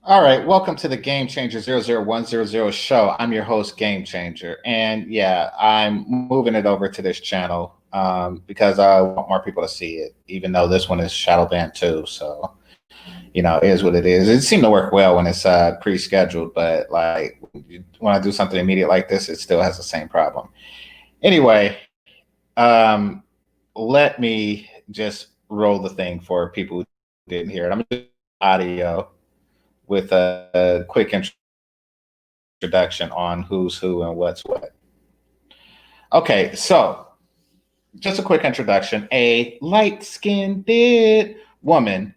All right, welcome to the Game Changer 00100 show. I'm your host, Game Changer. And yeah, I'm moving it over to this channel because I want more people to see it, even though this one is shadow banned too. So, it is what it is. It seemed to work well when it's pre-scheduled, but like when I do something immediate like this, it still has the same problem. Anyway, let me just roll the thing for people who didn't hear it. I'm going to do audio with a quick introduction on who's who and what's what. Okay, so just a quick introduction. A light-skinned woman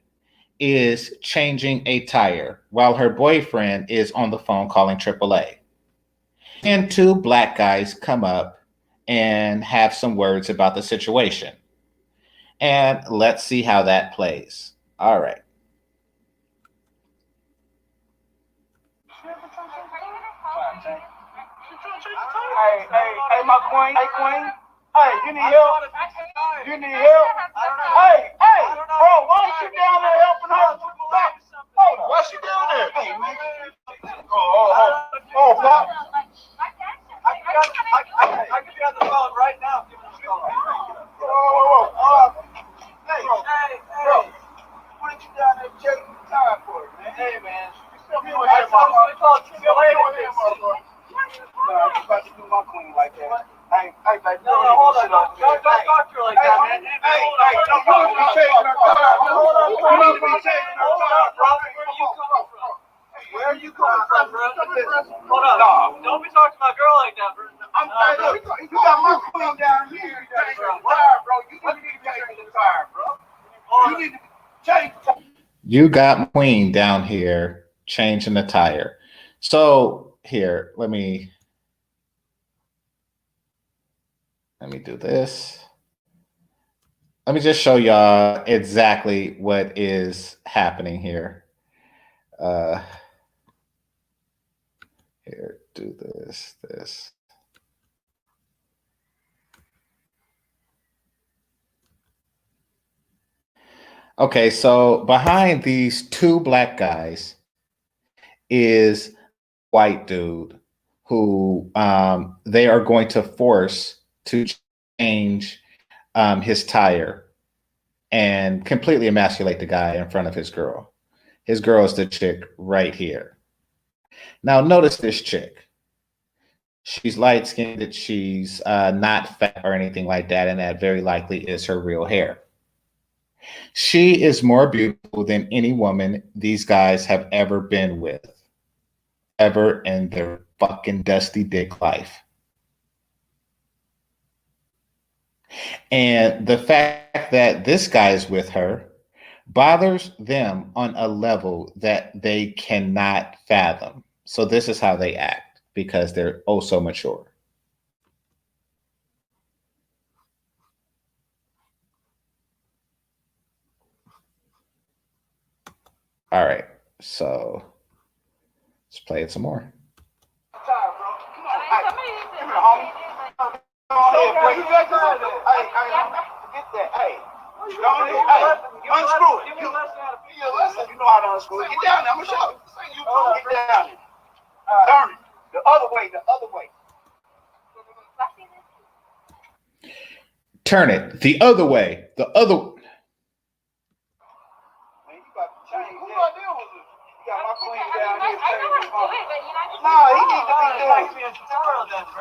is changing a tire while her boyfriend is on the phone calling AAA. And two black guys come up and have some words about the situation. And let's see how that plays. All right. Hey, my queen. Hey, queen. Hey, you need help? You need help? Hey, bro, why don't you down there helping her? Why she down there? Hey, man. Oh, Pop. I can be on the phone right now. Hey, bro. Why don't you down there checking the time for it, man? Hey, man. I told you to later with him, you about to do my queen like that. Hey, baby, hold on. Don't talk to her like that, man. Hey, you need to be changing her tire. You need to be changing her tire, bro. Where are you coming from, bro? Hold on. Don't be talking to my girl like that, bro. You got my queen down here. You changing her tire, bro. You need to be changing the tire, bro. You need to change the tire. You got my queen down here changing the tire. So here, let me do this. Let me just show y'all exactly what is happening here. Here, do this. Okay, so behind these two black guys is white dude who they are going to force to change his tire and completely emasculate the guy in front of his girl. His girl is the chick right here. Now notice this chick. She's light-skinned, she's not fat or anything like that, and that very likely is her real hair. She is more beautiful than any woman these guys have ever been with, ever in their fucking dusty dick life. And the fact that this guy is with her bothers them on a level that they cannot fathom. So this is how they act because they're oh so mature. All right, so let's play it some more. Unscrew it. You know how to unscrew it. Get down there. I'm going to show you. Get down there. Turn it. The other way. Turn it the other way. The other. Man, you got to change that. You got my queen down here. Nah, he needs to be doing it.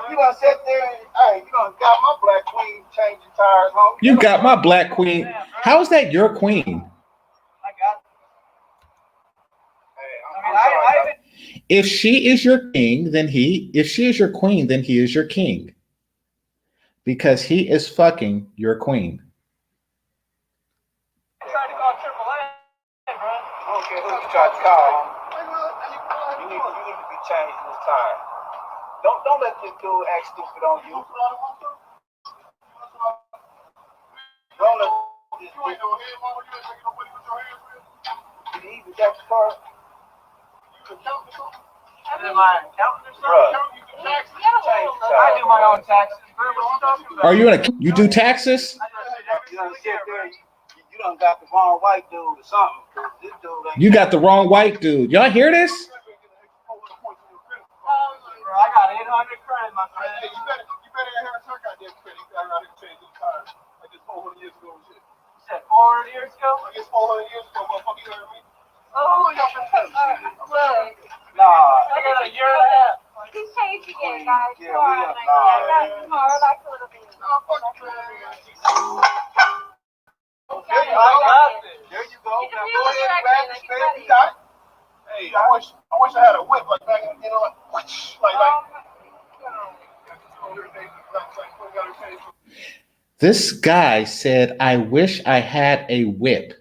You done sit there and, hey, you done got my black queen changing tires, homie. You got my black queen. How is that your queen? I got it. Hey, if she is your king, then if she is your queen, then he is your king. Because he is fucking your queen. I'm trying to call AAA, bro. I don't care who you try to call. You need to be changing this tire. Don't let this dude act stupid on you. Don't let this dude. Did he even got the car? You can count this on? Am I counting this? I do my own taxes. Are you you do taxes? You done sit there, you done got the wrong white dude or something. This dude ain't. You got the wrong white dude. Y'all hear this? Bro, I got 800 credit, my friend. Hey, you better have a haircut there, credit. You got to change the tires. Like this 400 years ago and shit. You said 400 years ago? I guess 400 years ago, motherfucker, you heard me? Oh, y'all been touching shit. Nah, I got a year and a half. He's changing it, guys. Yeah, we are. Nah, Relax a little bit. nah, fuck you, man. Okay, I got it. There you go. Now go ahead and grab this, baby. You got it? Hey, I wish I had a whip like back in, you know, like whoosh, like. This guy said, I wish I had a whip.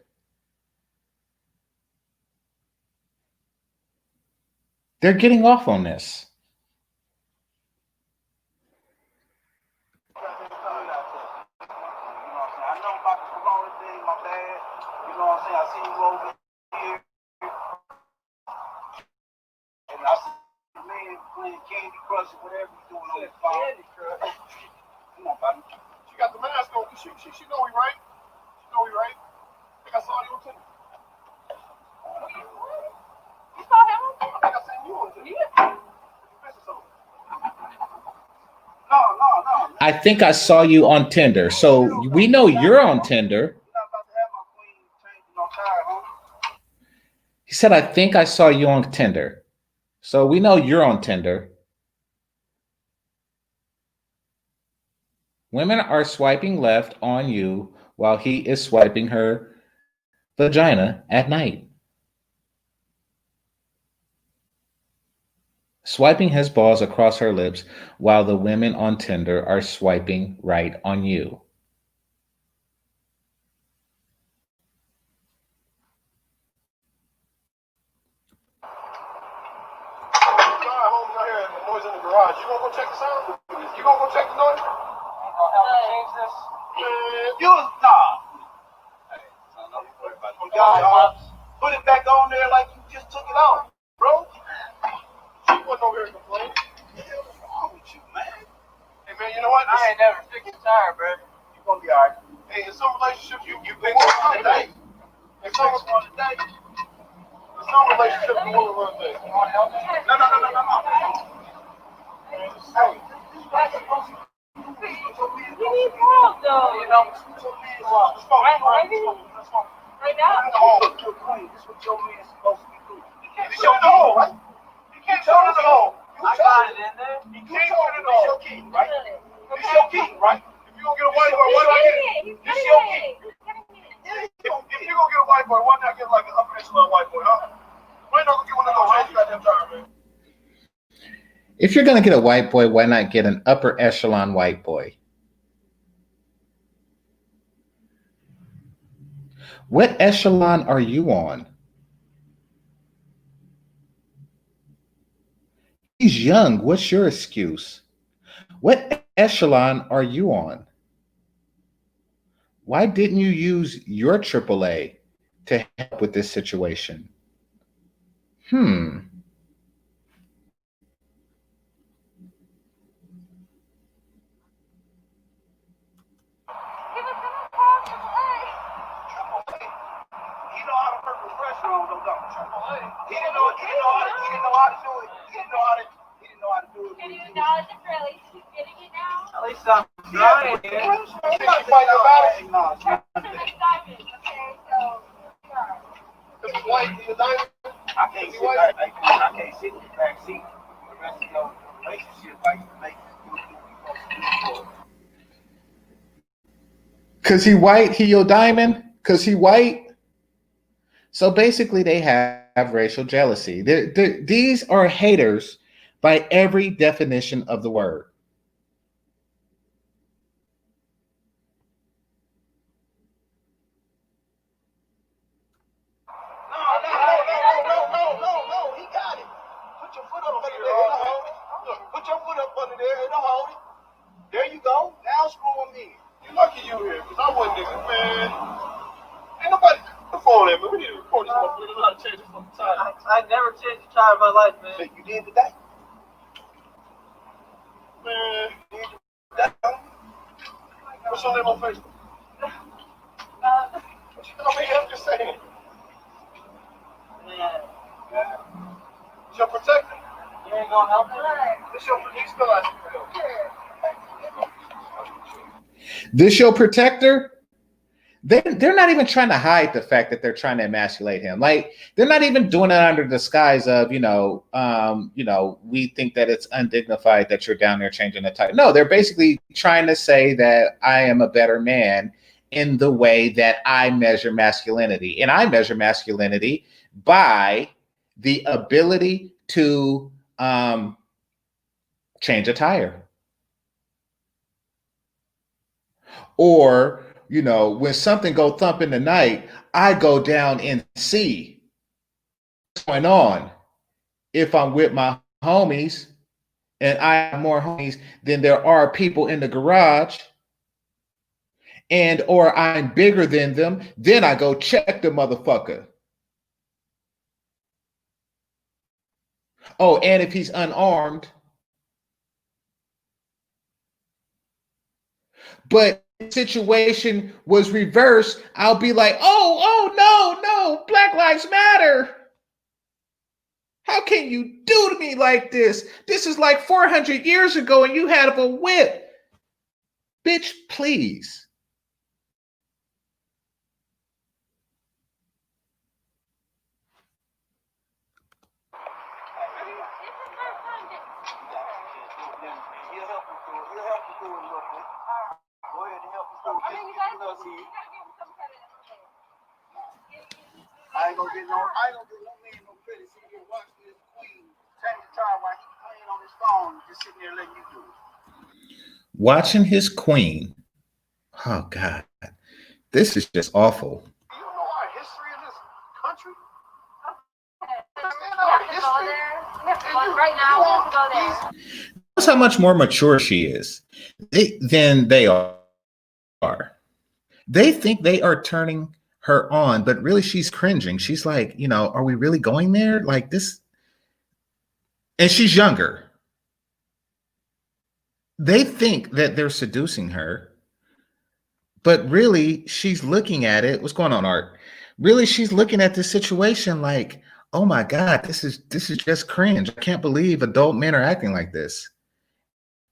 They're getting off on this. I know about the corona thing, my bad. You know what I'm saying? I see you over here. And I see the man playing Candy Crush or whatever he's doing on his phone. Candy Crush. Come on, buddy. She got the mask on. She know we right. She know we right. I think I saw you on Tinder. You saw him? I think I seen you on Tinder. Yeah. No. I think I saw you on Tinder. So we know you're on Tinder. He said, I think I saw you on Tinder. So we know you're on Tinder. Women are swiping left on you while he is swiping her vagina at night. Swiping his balls across her lips while the women on Tinder are swiping right on you. In the garage. You gonna go check the sound? You gonna go check the noise? You gonna help me change this? You nah. Hey, son, don't worry about it. God, put it back on there like you just took it off, bro. She wasn't over here complaining. What the hell is wrong with you, man? Hey man, you know what? I ain't never fixed a tire, bro. You gonna be alright. Hey, in some relationships, you pick one today. In some relationships, you want to run things. You want to help me? No. You need help, though. You know, right now. You're queen. This is what your man's supposed to be doing. You can't show the hole, right? You can't show the hole. I got it in there. You can't show it in the hole. It's your key, right? It's your key, right? If you're gonna get a white boy, why not get it? It's your key. If you're gonna get a white boy, why not get like an upper echelon white boy, huh? Why not get one of those right? You got them time, man. If you're going to get a white boy, why not get an upper echelon white boy? What echelon are you on? He's young. What's your excuse? What echelon are you on? Why didn't you use your AAA to help with this situation? He didn't know how to do it. He didn't know how to do it. Can you acknowledge it for at least getting it now? At least I'm trying. She fight about it. No, Okay, so this is white. He's a diamond. I can't sit in the back seat. The rest of your relationship like make you. Cause he white, he your diamond. Cause he white. So basically, they have racial jealousy. These are haters by every definition of the word. No. He got it. Put your foot up under there. It'll hold it. Look, put your foot up under there. It'll hold it. There you go. Now screw him in. You're lucky you here, because I wasn't nigga, man. Ain't nobody phone at me. We need to record this one. We don't know how to change this fucking tire. I never changed a tire in my life, man. So you did today? Man, you did today? What's your name on Facebook? I'm just saying. gonna help her? This your This your protector? They're not even trying to hide the fact that they're trying to emasculate him. Like, they're not even doing it under the disguise of, we think that it's undignified that you're down there changing the title. No, they're basically trying to say that I am a better man in the way that I measure masculinity. And I measure masculinity by the ability to change a tire. Or, when something go thump in the night, I go down and see what's going on. If I'm with my homies and I have more homies than there are people in the garage, and or I'm bigger than them, then I go check the motherfucker. Oh, and if he's unarmed. But situation was reversed, I'll be like, no, Black Lives Matter. How can you do to me like this? This is like 400 years ago and you had a whip. Bitch, please. I ain't gonna get no man no credit. See you watching this queen change the tire while he's playing on his phone, just sitting there letting you do it. Watching his queen. Oh God. This is just awful. You don't know our history of this country? Right now, we have to go there. Notice how much more mature she is than they are. They think they are turning her on, but really she's cringing. She's like, are we really going there? Like this? And she's younger. They think that they're seducing her, but really she's looking at it. What's going on, Art? Really, she's looking at this situation like, oh my God, this is just cringe. I can't believe adult men are acting like this.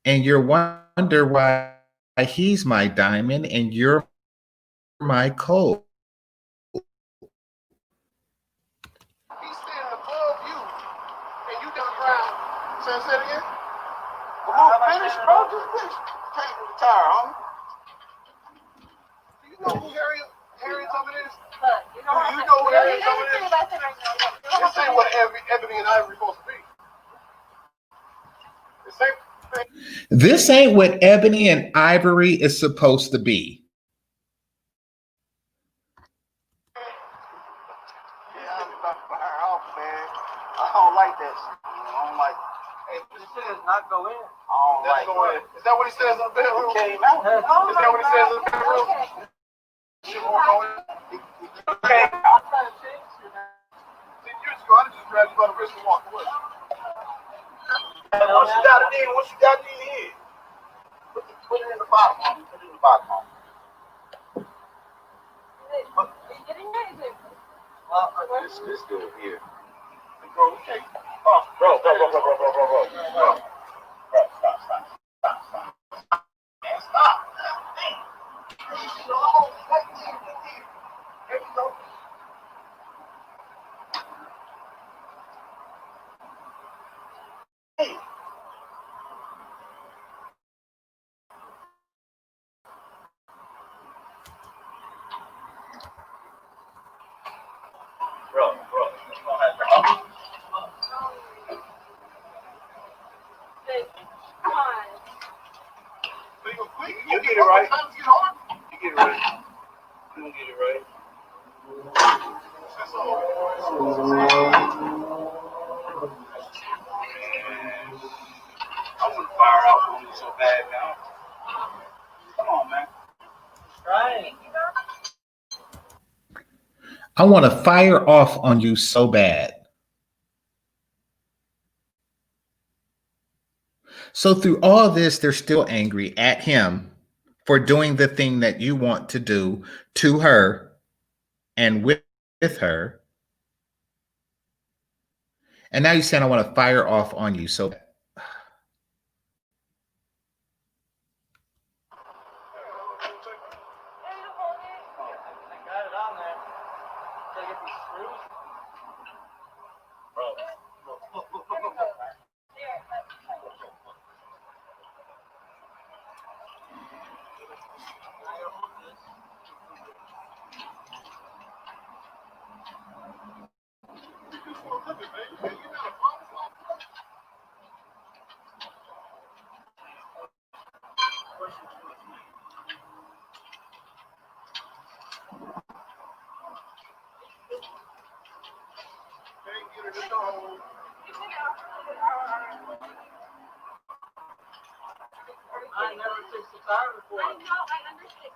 And you wonder why he's my diamond and you're my coal. He's standing above you, and you down the ground. Say it again. Come on, finish, bro. Just finish. Change the tire, homie. Do you know who Harriet Tubman is? Do you know who Harriet Tubman is? This ain't what Ebony and Ivory supposed to be. This ain't. This ain't what Ebony and Ivory is supposed to be. I don't like that shit. I don't like it. Hey, what he says not go in. I don't like it. Is that what he says in the bedroom? Came out. Is that what he says in the bedroom? Shit won't go in. He came out. 10 years ago, I just grabbed you by the wrist and walked away. Once you got it in, here. Put it in the bottom, homie. Put it in the bottom, homie. This dude here. Bro, okay. Bro. Bro, stop. Man, stop. There you go. Hey. Bro. Come on. You get it right. You get it right. You don't get it right. I want to fire out on you so bad now. Come on, man. Right. I want to fire off on you so bad. So through all this, they're still angry at him for doing the thing that you want to do to her and with her. And now you're saying I want to fire off on you. So I never fixed the tire before. I know, I understand.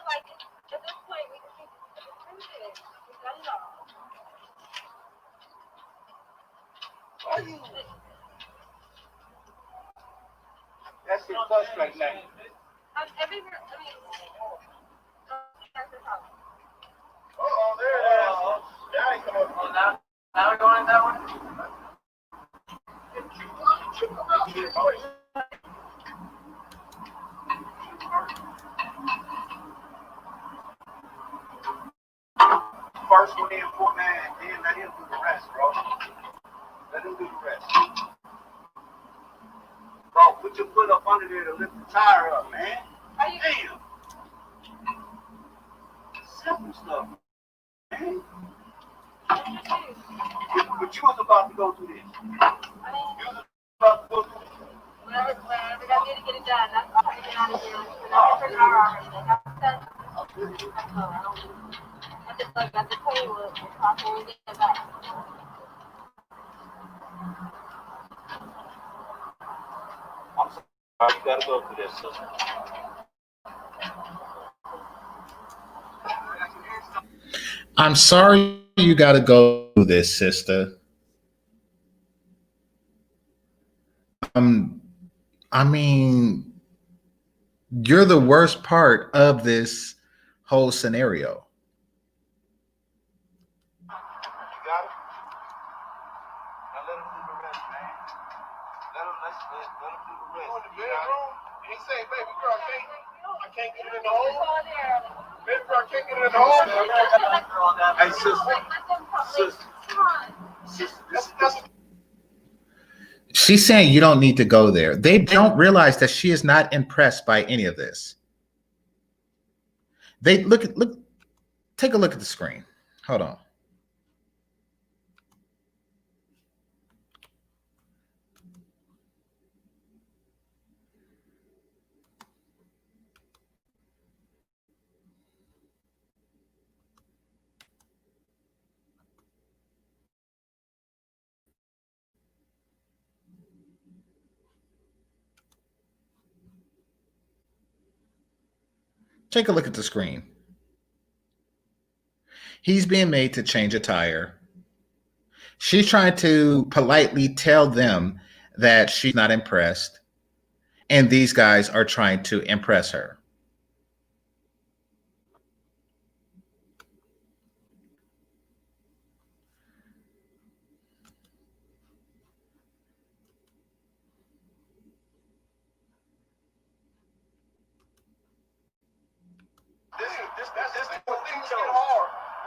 Like, at this point, we can fix it. We got it all. That shit frustrating me. Everywhere, I mean, that's the problem. Oh, there it is. Now he come up. Oh, now we're going that way? First one in 49, then let him do the rest, bro. Let him do the rest. Bro, put your foot up under there to lift the tire up, man. Damn. Simple stuff, man. But you was about to go through this. You was about to go through this. Whenever I need to get it done, that's all I get out of here. After an hour already. Like, after that, I have to tell you what we're talking when we get back. I'm sorry, you gotta go through this, sister. I'm sorry you got to go through this, sister. I mean, you're the worst part of this whole scenario. You got it? Now let him do the rest, man. Let him do the rest. In the bedroom? He say, baby girl, I can't get it in the hole. Baby girl, I can't get it in the hole. Hey, sister. She's saying you don't need to go there. They don't realize that she is not impressed by any of this. They take a look at the screen. Hold on. Take a look at the screen. He's being made to change a tire. She's trying to politely tell them that she's not impressed. And these guys are trying to impress her.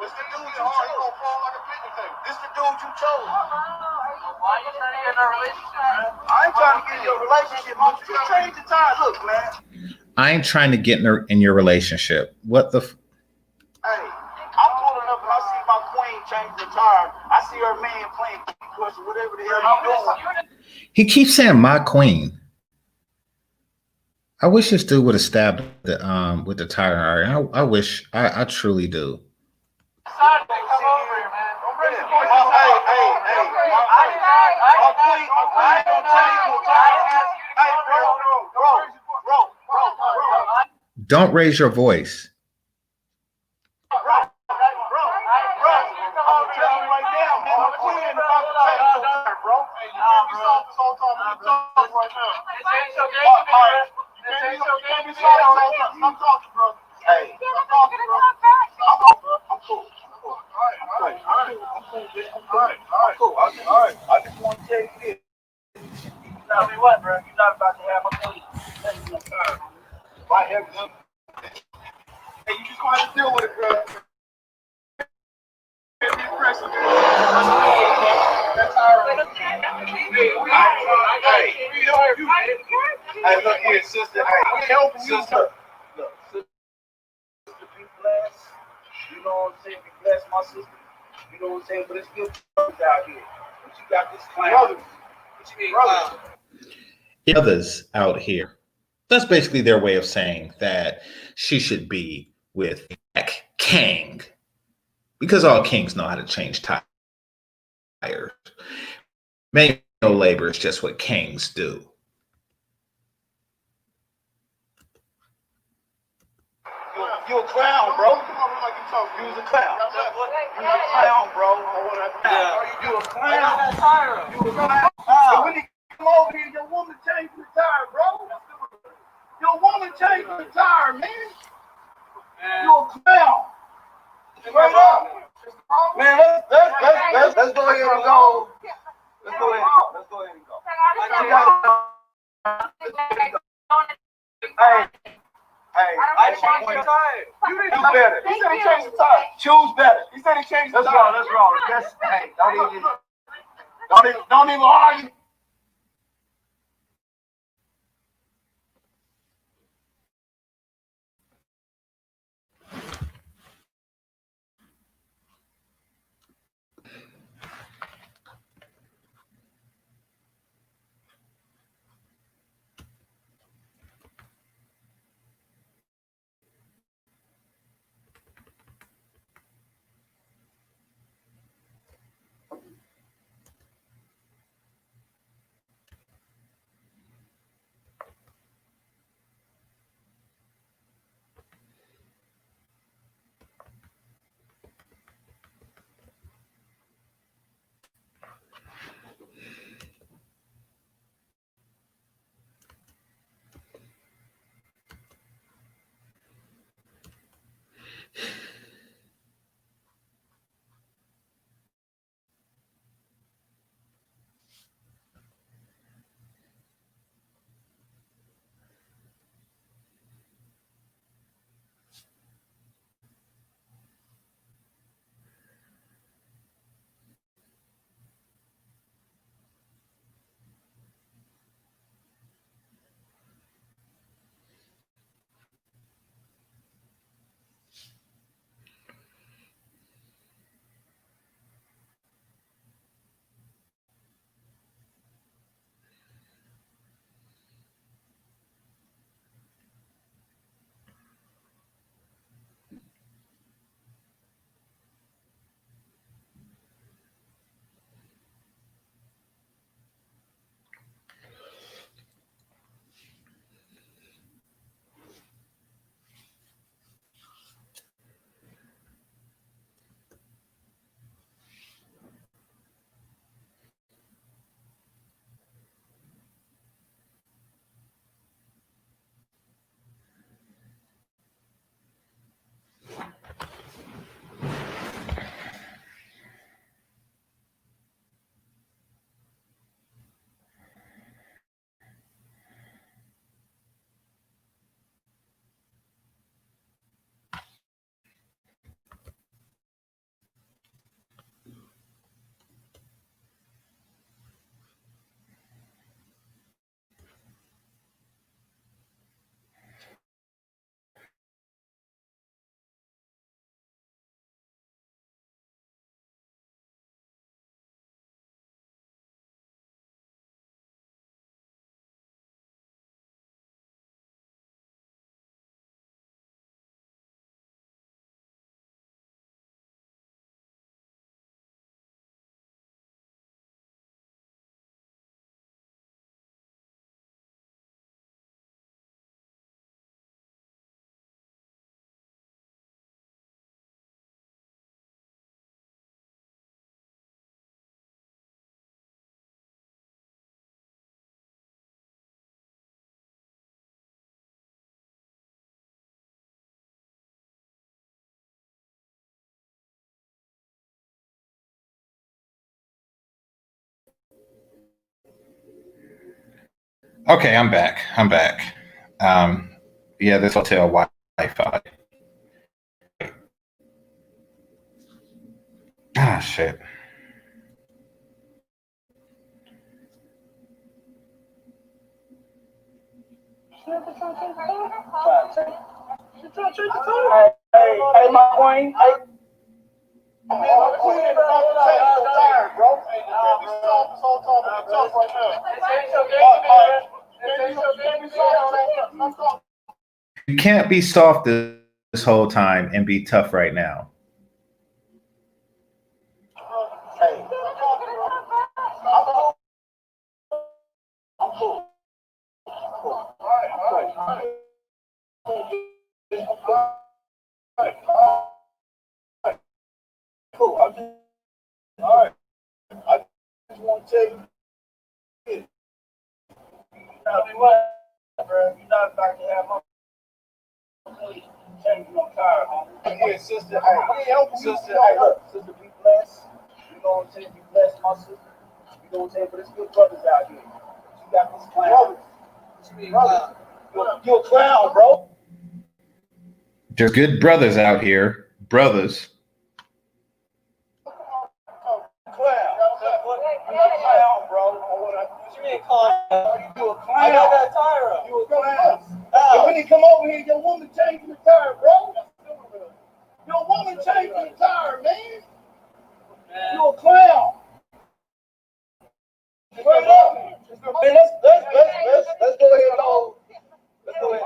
This the dude you chose. He gonna fall like a picnic table. This the dude you chose. Why are you trying to get in a relationship, man? I ain't trying to get in your relationship, but you change the tire. Look, man. I ain't trying to get in your relationship. What the? Hey, I'm pulling up and I see my queen change the tire. I see her man playing Crush, whatever the hell you doing. He keeps saying my queen. I wish this dude would have stabbed with the tire iron. I wish. I truly do. Don't raise your voice. I just want to tell you this. Tell me what, bro? You're not about to have my money. My heaven. Hey, you just going to deal with it, bro. That's hey, look here, sister. Hey, we helping you, sister. Look, sister, be blessed. You know what I'm saying? Be blessed, my sister. You know what I'm saying? But it's good brothers out here. But you got this clown. Brothers. What you mean, clown? Others out here. That's basically their way of saying that she should be with Black King, because all kings know how to change tires. Manual labor is just what kings do. You a clown, bro. You was a clown. You was a clown, bro. You a clown. You a clown. So when he come over here, your woman changed the tire, bro. Your woman changed the tire, man. You a clown. Straight up. Man, let's go ahead and go. Let's go ahead and go. Hey, I changed the tire. You need to do better. He said he changed the tire. Choose better. He said he changed the tire. Let's roll. Hey, don't even argue. Okay, I'm back. I'm back. Yeah, this hotel Wi-Fi. Ah, shit. Hey, my queen. Hey, my queen. Tired, bro. Hey, you can't be soft this whole time. I'm tough right now. You can't be soft this whole time and be tough right now. Hey, I'm cool. All right. Cool. All right. I just want to tell you this. Tell me what, bro. You're not about to have my changing no tire, homie. Hey, sister. Hey, sister. Hey, look, sister, be blessed. You know what I'm saying? Be blessed, my sister. You know what I'm saying? But it's good brothers out here. You got this clown. You're a clown, bro. There's good brothers out here. Brothers. Clown, bro. What you mean clown? You a clown. I got that tire up. You a clown. So when you come over here, your woman changing the tire, bro. Your woman changing the tire, man. You a clown. Straight up. Let's go ahead and go. Let's go ahead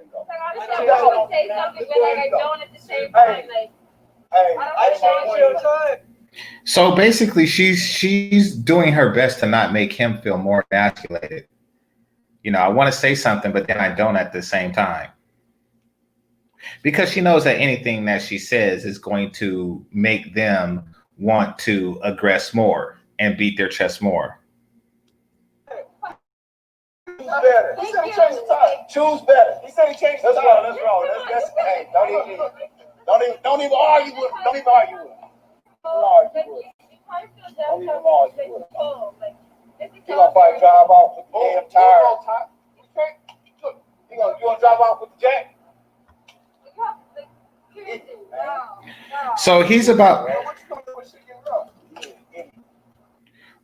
and go. I just want to say something, but like I don't at the same time. Like, I don't want to show time. So basically, she's doing her best to not make him feel more emasculated. You know, I want to say something, but then I don't at the same time. Because she knows that anything that she says is going to make them want to aggress more and beat their chest more. Choose better. He said he changed the time. Choose better. He said he changed the time. Let's roll. Hey, don't even argue with him. Don't even argue with him. You gonna probably drive off with the damn tire. You gonna drive off with the jack? So he's about.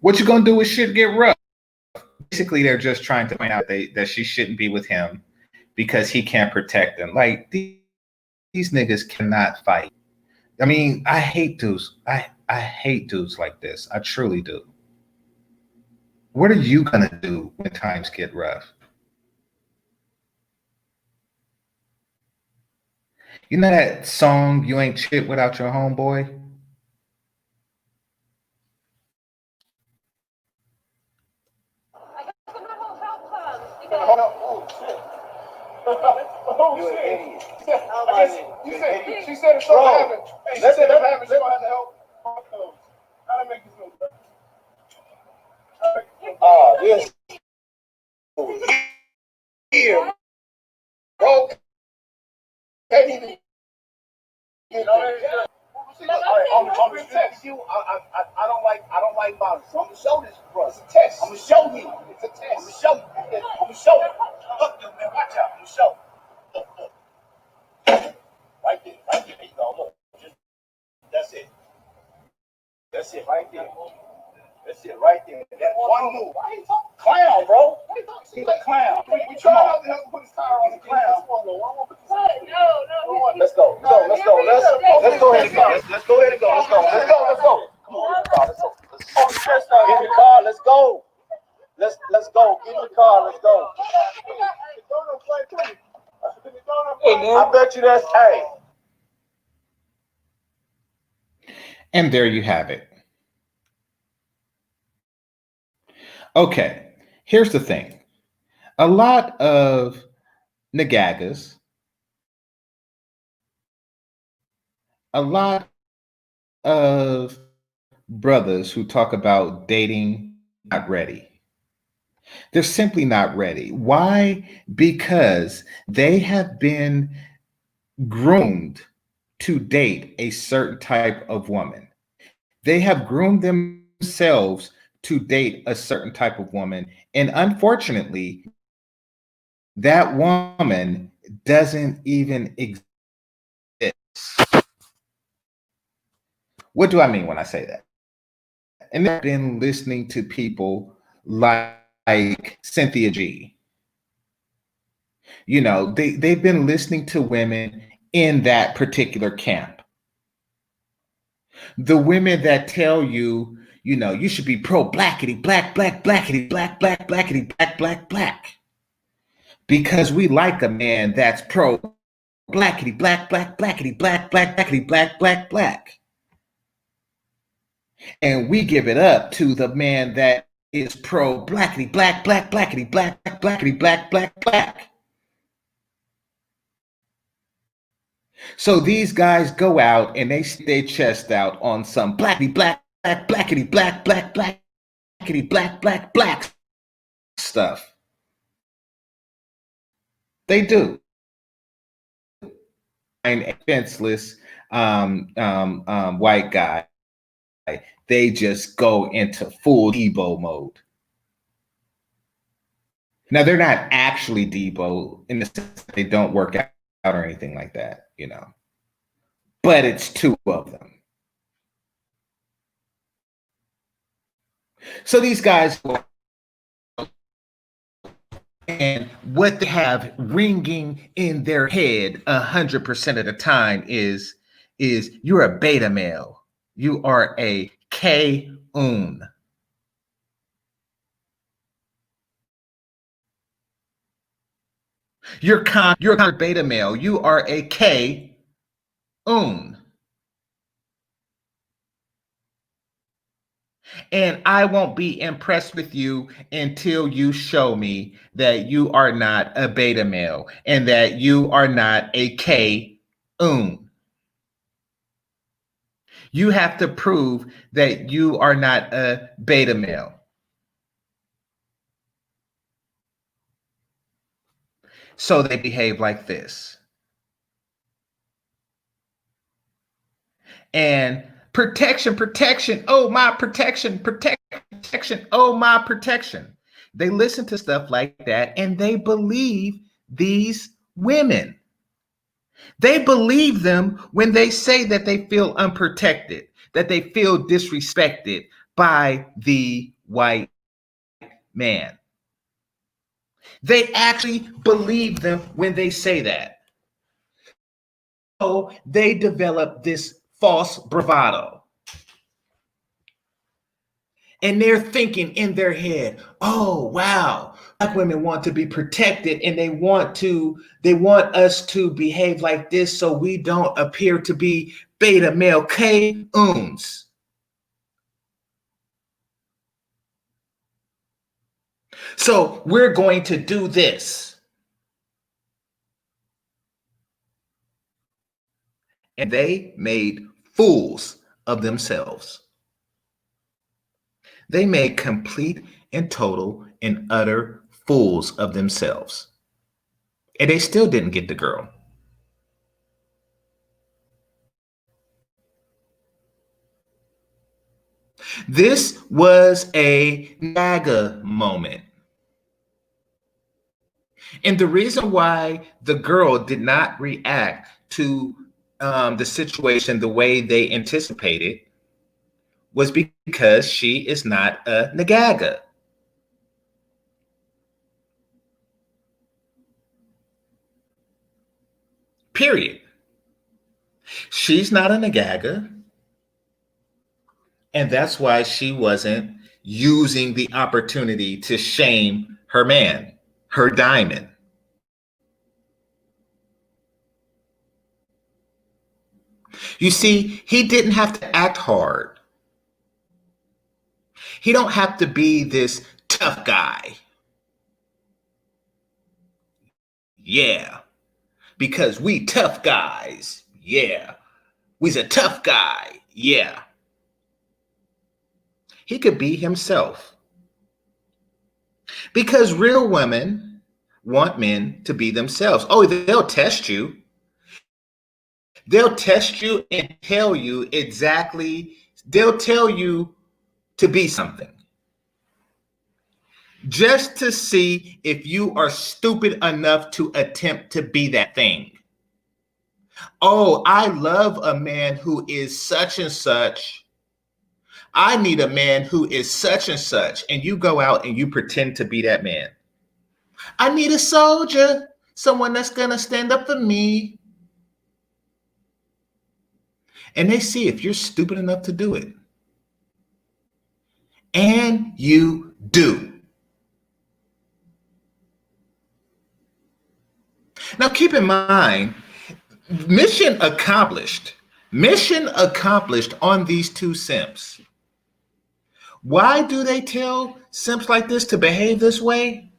What you gonna do when shit get rough? Basically, they're just trying to point out that she shouldn't be with him because he can't protect them. Like these niggas cannot fight. I mean, I hate dudes. I hate dudes like this. I truly do. What are you gonna do when times get rough? You know that song, "You Ain't Shit Without Your Homeboy"? Oh shit! She said if something happens, she said if happens, she gonna have to help. How to make this move? This here, bro. Can't even. You know, I'm gonna text you. I don't like violence. So I'm gonna show this, bro. It's a test. I'm gonna show you. It's a test. I'm gonna show you. I'm gonna show you. Look, man, watch out. I'm gonna show you. Look. Right there. There you go. Look. That's it. Right there. That's it right there. That one move. Clown, bro. He's a clown. We try not to help him put his tire on the clown. No. Let's go. Let's go ahead and go. Let's go ahead and go. Let's go. Come on, let's go. Get in the car. Let's go. Let's go. Get in the car. Let's go. I bet you that's hey. And there you have it. Okay, here's the thing. A lot of nagagas, a lot of brothers who talk about dating not ready. They're simply not ready. Why? Because they have been groomed to date a certain type of woman. They have groomed themselves to date a certain type of woman. And unfortunately, that woman doesn't even exist. What do I mean when I say that? And I've been listening to people like Cynthia G. You know, they've been listening to women in that particular camp. The women that tell you, you know, you should be pro blackity, black, black, blackity, black, black, blackity, black, black, black. Because we like a man that's pro blackity, black, black, blackity, black, black, blackity, black, black, black. And we give it up to the man that is pro blackity, black, black, blackity, black, black, blackity, black, black, black. So these guys go out and they stick their chest out on some blackity, black, black, blackity, black, black, blackity, black, black, black stuff. They do. An defenseless white guy, they just go into full Debo mode. Now, they're not actually Debo in the sense that they don't work out or anything like that, you know. But it's two of them. So these guys, and what they have ringing in their head 100% of the time is you're a beta male. You are a K-un. You're a beta male. You are a K-un. And I won't be impressed with you until you show me that you are not a beta male and that you are not a K-un. You have to prove that you are not a beta male. So they behave like this. And protection, oh my protection, protection, oh my protection. They listen to stuff like that and they believe these women. They believe them when they say that they feel unprotected, that they feel disrespected by the white man. They actually believe them when they say that. So they develop this false bravado. And they're thinking in their head, oh, wow, black women want to be protected and they want us to behave like this so we don't appear to be beta male K-uns. So we're going to do this. And they made fools of themselves. They made complete and total and utter fools of themselves. And they still didn't get the girl. This was a naga moment. And the reason why the girl did not react to the situation the way they anticipated was because she is not a nagaga. Period. She's not a nagaga. And that's why she wasn't using the opportunity to shame her man, her diamond. You see, he didn't have to act hard. He don't have to be this tough guy. Yeah, because we tough guys. Yeah, we's a tough guy. Yeah. He could be himself. Because real women want men to be themselves. Oh, they'll test you. They'll test you and tell you exactly, they'll tell you to be something. just to see if you are stupid enough to attempt to be that thing. Oh, I love a man who is such and such. I need a man who is such and such. And you go out and you pretend to be that man. I need a soldier, someone that's going to stand up for me. And they see if you're stupid enough to do it. And you do. Now, keep in mind, mission accomplished. Mission accomplished on these two simps. Why do they tell simps like this to behave this way?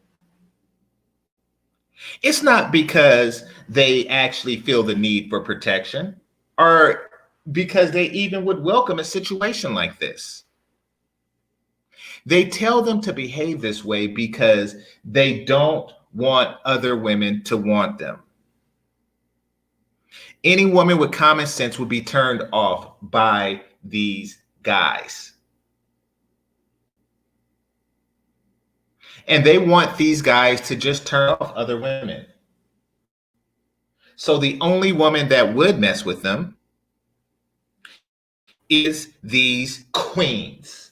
It's not because they actually feel the need for protection or because they even would welcome a situation like this. They tell them to behave this way because they don't want other women to want them. Any woman with common sense would be turned off by these guys. And they want these guys to just turn off other women. So the only woman that would mess with them is these queens.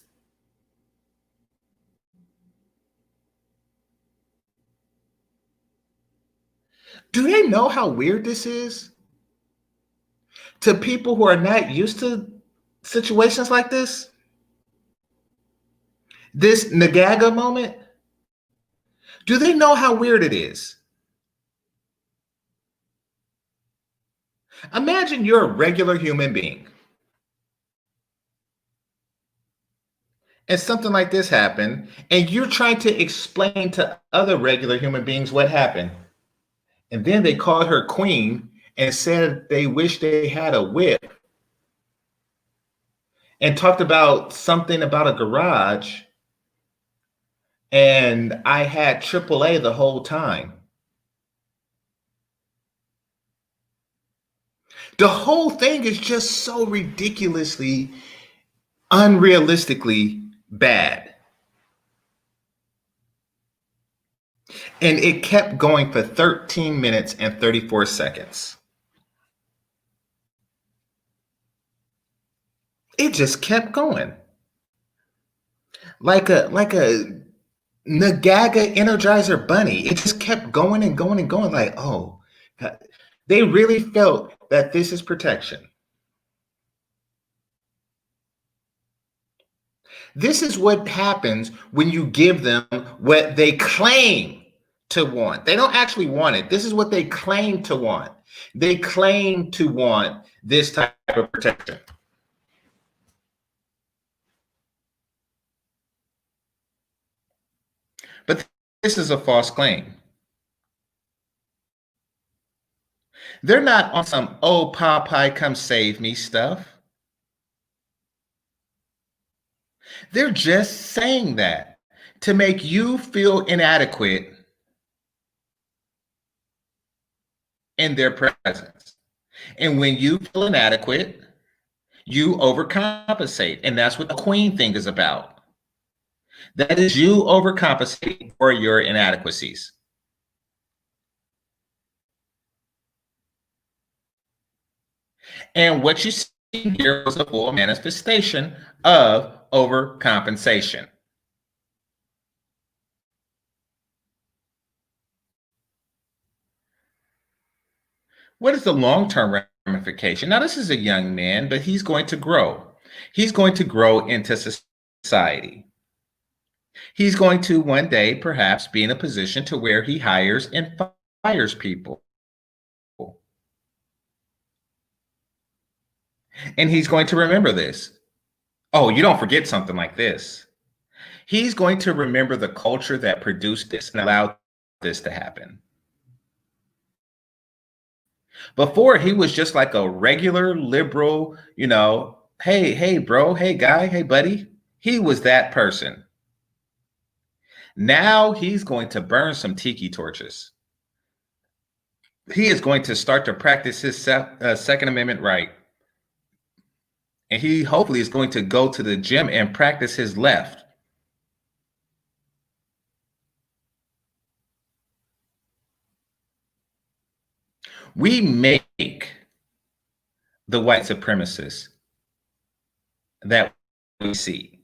Do they know how weird this is? To people who are not used to situations like this? This nagaga moment? Do they know how weird it is? Imagine you're a regular human being. And something like this happened, and you're trying to explain to other regular human beings what happened. And then they called her queen and said they wish they had a whip. And talked about something about a garage. And I had AAA the whole time. The whole thing is just so ridiculously, unrealistically bad. And it kept going for 13 minutes and 34 seconds. It just kept going. Like a Nagaga Energizer bunny. It just kept going and going and going. Like, oh, God. They really felt that this is protection. This is what happens when you give them what they claim to want. They don't actually want it. This is what they claim to want. They claim to want this type of protection. But this is a false claim. They're not on some, oh, Popeye, come save me stuff. They're just saying that to make you feel inadequate in their presence. And when you feel inadequate, you overcompensate. And that's what the queen thing is about. That is you overcompensating for your inadequacies. And what you see here was a full manifestation of overcompensation. What is the long-term ramification? Now, this is a young man, but he's going to grow. He's going to grow into society. He's going to one day perhaps be in a position to where he hires and fires people. And he's going to remember this. Oh, you don't forget something like this. He's going to remember the culture that produced this and allowed this to happen. Before, he was just like a regular liberal, hey, bro, hey, guy, hey, buddy. He was that person. Now he's going to burn some tiki torches. He is going to start to practice his Second Amendment right. And he hopefully is going to go to the gym and practice his left. We make the white supremacists that we see.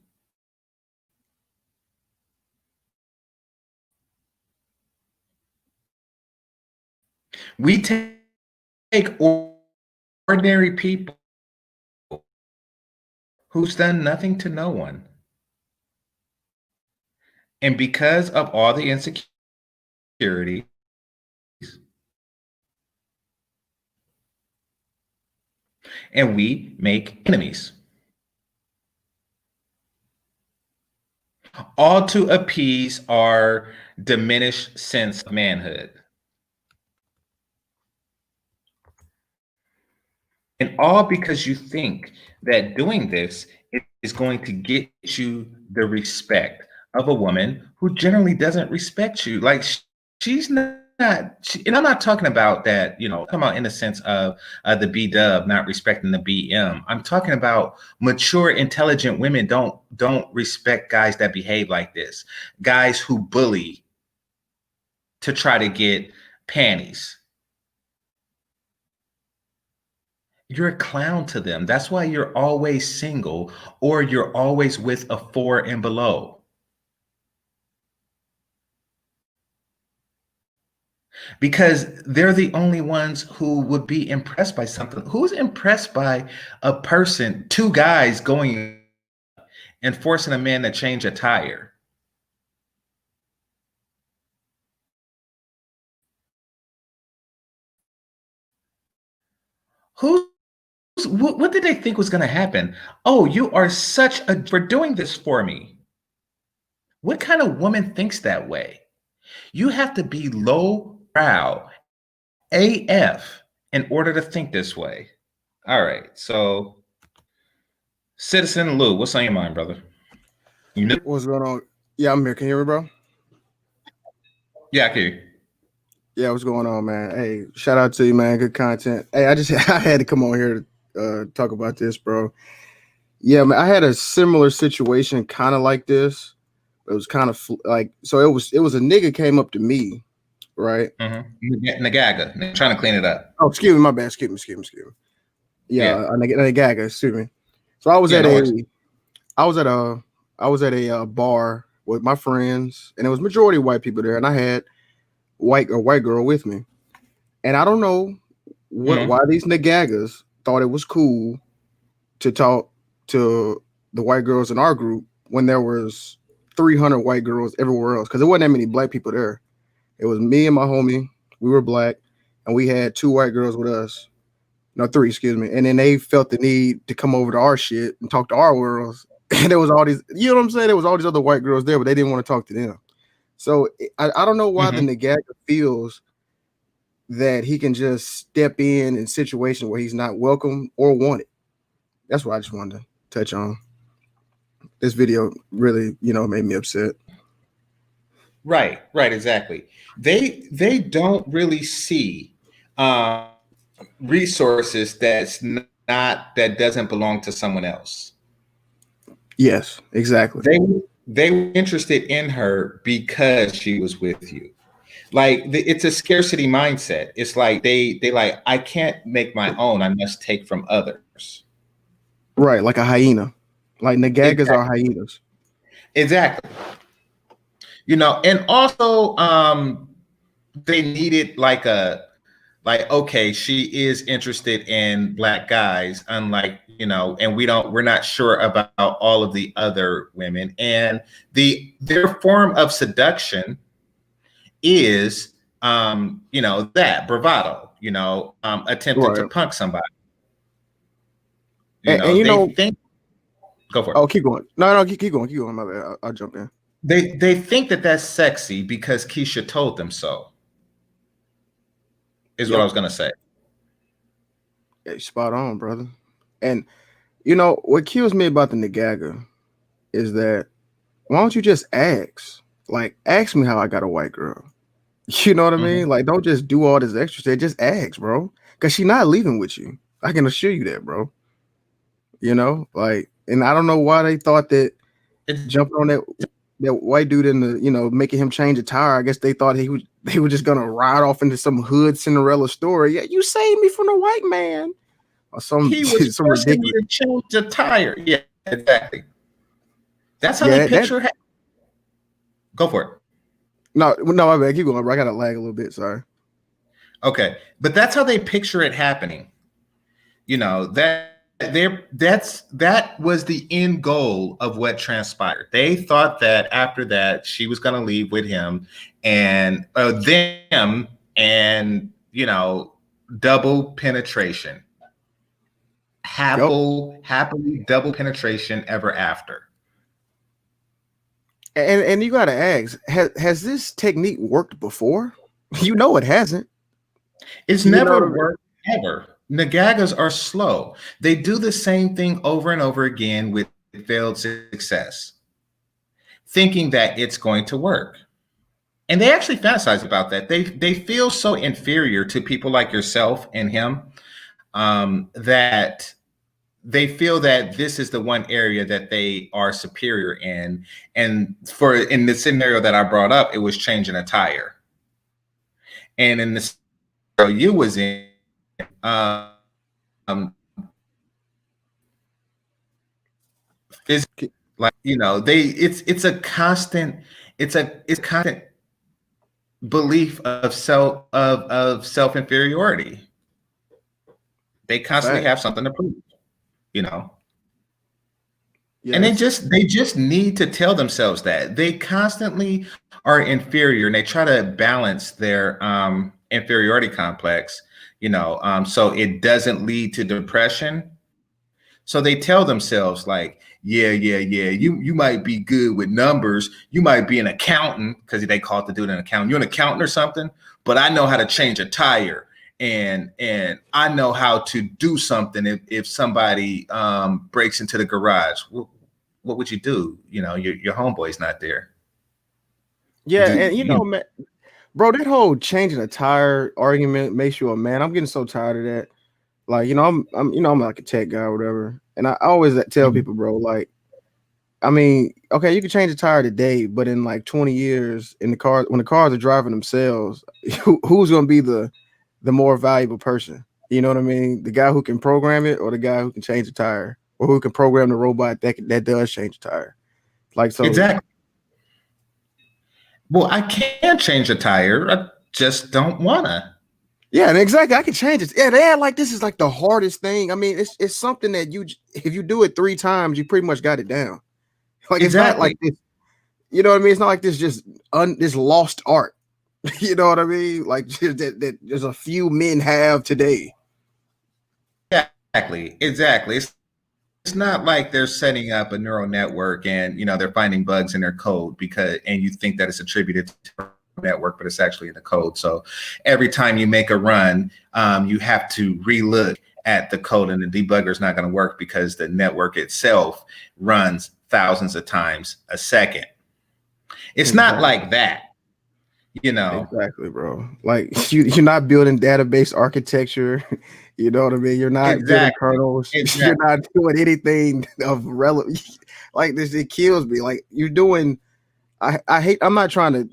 We take ordinary people who's done nothing to no one. And because of all the insecurity, and we make enemies. All to appease our diminished sense of manhood. And all because you think that doing this is going to get you the respect of a woman who generally doesn't respect you. Like she's not, and I'm not talking about that, come out in the sense of the B dub not respecting the BM. I'm talking about mature, intelligent women don't respect guys that behave like this. Guys who bully to try to get panties. You're a clown to them. That's why you're always single or you're always with a 4 and below. Because they're the only ones who would be impressed by something. Who's impressed by a person, two guys going and forcing a man to change a tire? What did they think was going to happen? Oh, you are for doing this for me. What kind of woman thinks that way? You have to be low brow AF in order to think this way. All right. So, Citizen Lou, what's on your mind, brother? You know? What's going on? Yeah, I'm here. Can you hear me, bro? Yeah, I can hear you. Yeah, what's going on, man? Hey, shout out to you, man. Good content. Hey, I had to come on here to talk about this, bro. Yeah, man, I had a similar situation kind of like this. It was kind of so it was a nigga came up to me, right? Mm-hmm. Nagaga, trying to clean it up. Oh, excuse me, my bad. Excuse me. Yeah. Nagaga, excuse me. So I was at a bar with my friends, and it was majority white people there, and I had a white girl with me, and I don't know why these nagagas thought it was cool to talk to the white girls in our group when there was 300 white girls everywhere else, because there wasn't that many black people there. It was me and my homie. We were black, and we had 2 white girls with us. No, 3, excuse me. And then they felt the need to come over to our shit and talk to our girls. And there was all these, you know what I'm saying? There was all these other white girls there, but they didn't want to talk to them. So I don't know why the nagaga feels that he can just step in situations where he's not welcome or wanted. That's what I just wanted to touch on. This video really, made me upset. Right, exactly. They don't really see resources that doesn't belong to someone else. Yes, exactly. They were interested in her because she was with you. Like it's a scarcity mindset. It's like they like, I can't make my own. I must take from others. Right, like a hyena. Like nagagas are hyenas. Exactly. And also they needed okay, she is interested in black guys, unlike, and we're not sure about all of the other women. And their form of seduction is that bravado, attempting to punk somebody. Go for it. Oh, keep going. No, keep going. My bad. I'll jump in. They think that that's sexy because Keisha told them so. Is what I was gonna say. Yeah, spot on, brother. And what kills me about the nagaga is that why don't you just ask? Like, ask me how I got a white girl. You know what I mean? Like, don't just do all this extra shit. Just ask, bro. Because she's not leaving with you. I can assure you that, bro. And I don't know why they thought that jumping on that that white dude in the, making him change a tire. I guess they thought they were just gonna ride off into some hood Cinderella story. Yeah, you saved me from the white man, or some He was some forcing ridiculous. me to change the tire. Yeah, exactly. That's how Yeah, they picture it. Go for it. No, I bad. Keep going, bro. I gotta lag a little bit. Sorry. Okay, but that's how they picture it happening. That was the end goal of what transpired. They thought that after that she was going to leave with him and them, and double penetration, happily double penetration ever after. And you gotta ask, has this technique worked before? It hasn't. It's never worked ever. Nagagas are slow. They do the same thing over and over again with failed success, thinking that it's going to work. And they actually fantasize about that. They feel so inferior to people like yourself and him, that they feel that this is the one area that they are superior in. And in the scenario that I brought up, it was changing a tire. And in the scenario you was in, is like, it's a constant belief of self inferiority. They constantly have something to prove, Yeah, and they just need to tell themselves that they constantly are inferior, and they try to balance their inferiority complex, so it doesn't lead to depression. So they tell themselves like, yeah, you might be good with numbers, you might be an accountant, because they call it the dude an accountant. You're an accountant or something, but I know how to change a tire, and I know how to do something if somebody breaks into the garage. What would you do? Your homeboy's not there. Yeah, and man, bro, that whole changing a tire argument makes you a man. I'm getting so tired of that. Like, I'm like a tech guy or whatever, and I always tell people, bro, like, I mean, okay, you can change a tire today, but in like 20 years, when the cars are driving themselves, who's going to be the more valuable person? You know what I mean? The guy who can program it, or the guy who can change the tire, or who can program the robot that does change the tire? Like, so exactly. Well, I can change a tire. I just don't wanna. Yeah, and exactly. I can change it. Yeah, they act like this is like the hardest thing. I mean, it's something that if you do it 3 times, you pretty much got it down. Like, it's not like this. You know what I mean? It's not like this just this lost art. You know what I mean? Like that there's a few men have today. Exactly. It's not like they're setting up a neural network and they're finding bugs in their code and you think that it's attributed to network, but it's actually in the code. So every time you make a run, you have to relook at the code, and the debugger is not going to work because the network itself runs thousands of times a second. It's not like that, Exactly, bro. Like you're not building database architecture. You know what I mean? You're not building kernels. Exactly. You're not doing anything of relevant. Like this, it kills me. Like you're doing. I hate. I'm not trying to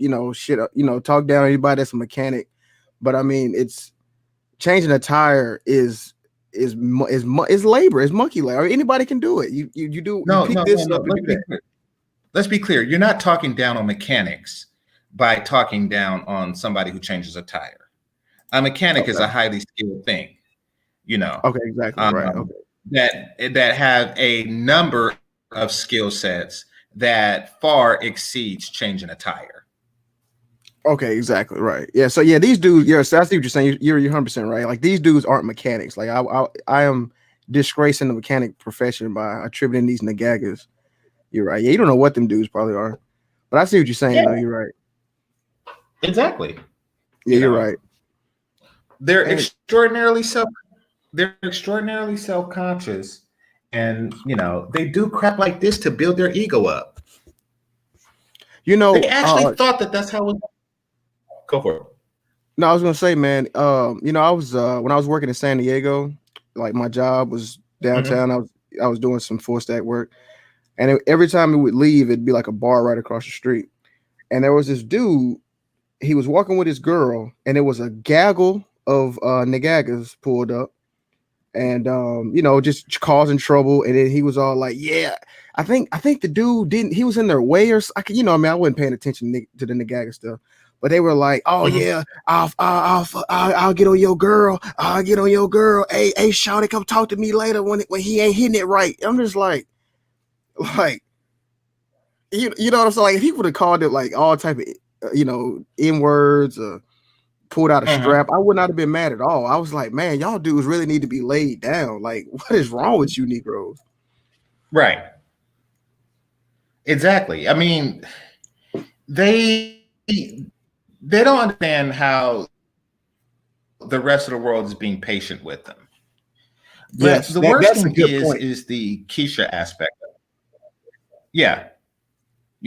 talk down anybody that's a mechanic, but I mean, it's changing a tire is labor. It's monkey labor. I mean, anybody can do it. You do. No. Let's be clear. You're not talking down on mechanics by talking down on somebody who changes a tire. A mechanic is a highly skilled thing. Okay, exactly. Right. Okay. That have a number of skill sets that far exceeds changing a tire. Okay, exactly. Right. Yeah. So yeah, these dudes. Yeah. So I see what you're saying. You're 100% right. Like these dudes aren't mechanics. Like I am disgracing the mechanic profession by attributing these nagagas. You're right. Yeah, you don't know what them dudes probably are, but I see what you're saying. Though you're right. Exactly. Yeah, you're right. They're extraordinarily self-conscious, and they do crap like this to build their ego up. They actually thought that that's how it was. Go for it. No, I was gonna say, man. I was when I was working in San Diego, like my job was downtown. I was doing some full stack work, and every time he would leave, it'd be like a bar right across the street. And there was this dude. He was walking with his girl, and it was a gaggle of nagagas pulled up, and just causing trouble. And then he was all like, "Yeah, I think the dude didn't. He was in their way, or I mean, I wasn't paying attention to the nagaga stuff, but they were like, "Oh yeah, I'll get on your girl. I'll get on your girl. Hey, shawty, come talk to me later when he ain't hitting it right." I'm just like you know what I'm saying? Like, if he would have called it like all type of N words, pulled out a strap, I would not have been mad at all. I was like, man, y'all dudes really need to be laid down. Like, what is wrong with you Negroes? Right. Exactly. I mean, they don't understand how the rest of the world is being patient with them. But Yes, the worst that's a thing good point. is the Keisha aspect of it. Yeah.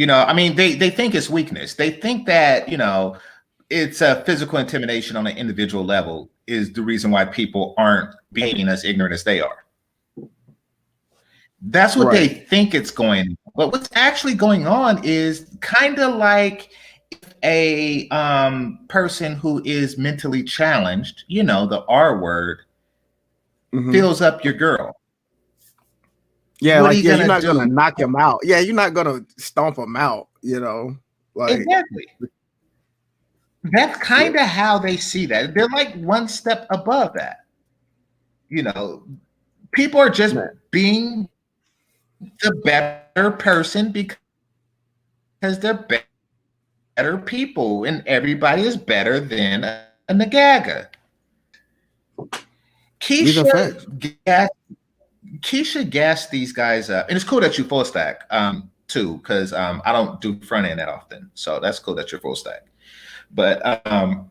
I mean, they think it's weakness. They think that, it's a physical intimidation on an individual level is the reason why people aren't behaving as ignorant as they are. That's what they think it's going on. But what's actually going on is kind of like a person who is mentally challenged, the R word, fills up your girl. Yeah, what like, are you you're not do? gonna knock him out. Yeah, you're not gonna stomp him out, Like, exactly. That's kind of how they see that. They're like one step above that. People are just being the better person because they're better people, and everybody is better than a nagaga. Keisha gassed these guys up, and it's cool that you full stack too, because I don't do front end that often, so that's cool that you're full stack. But oh,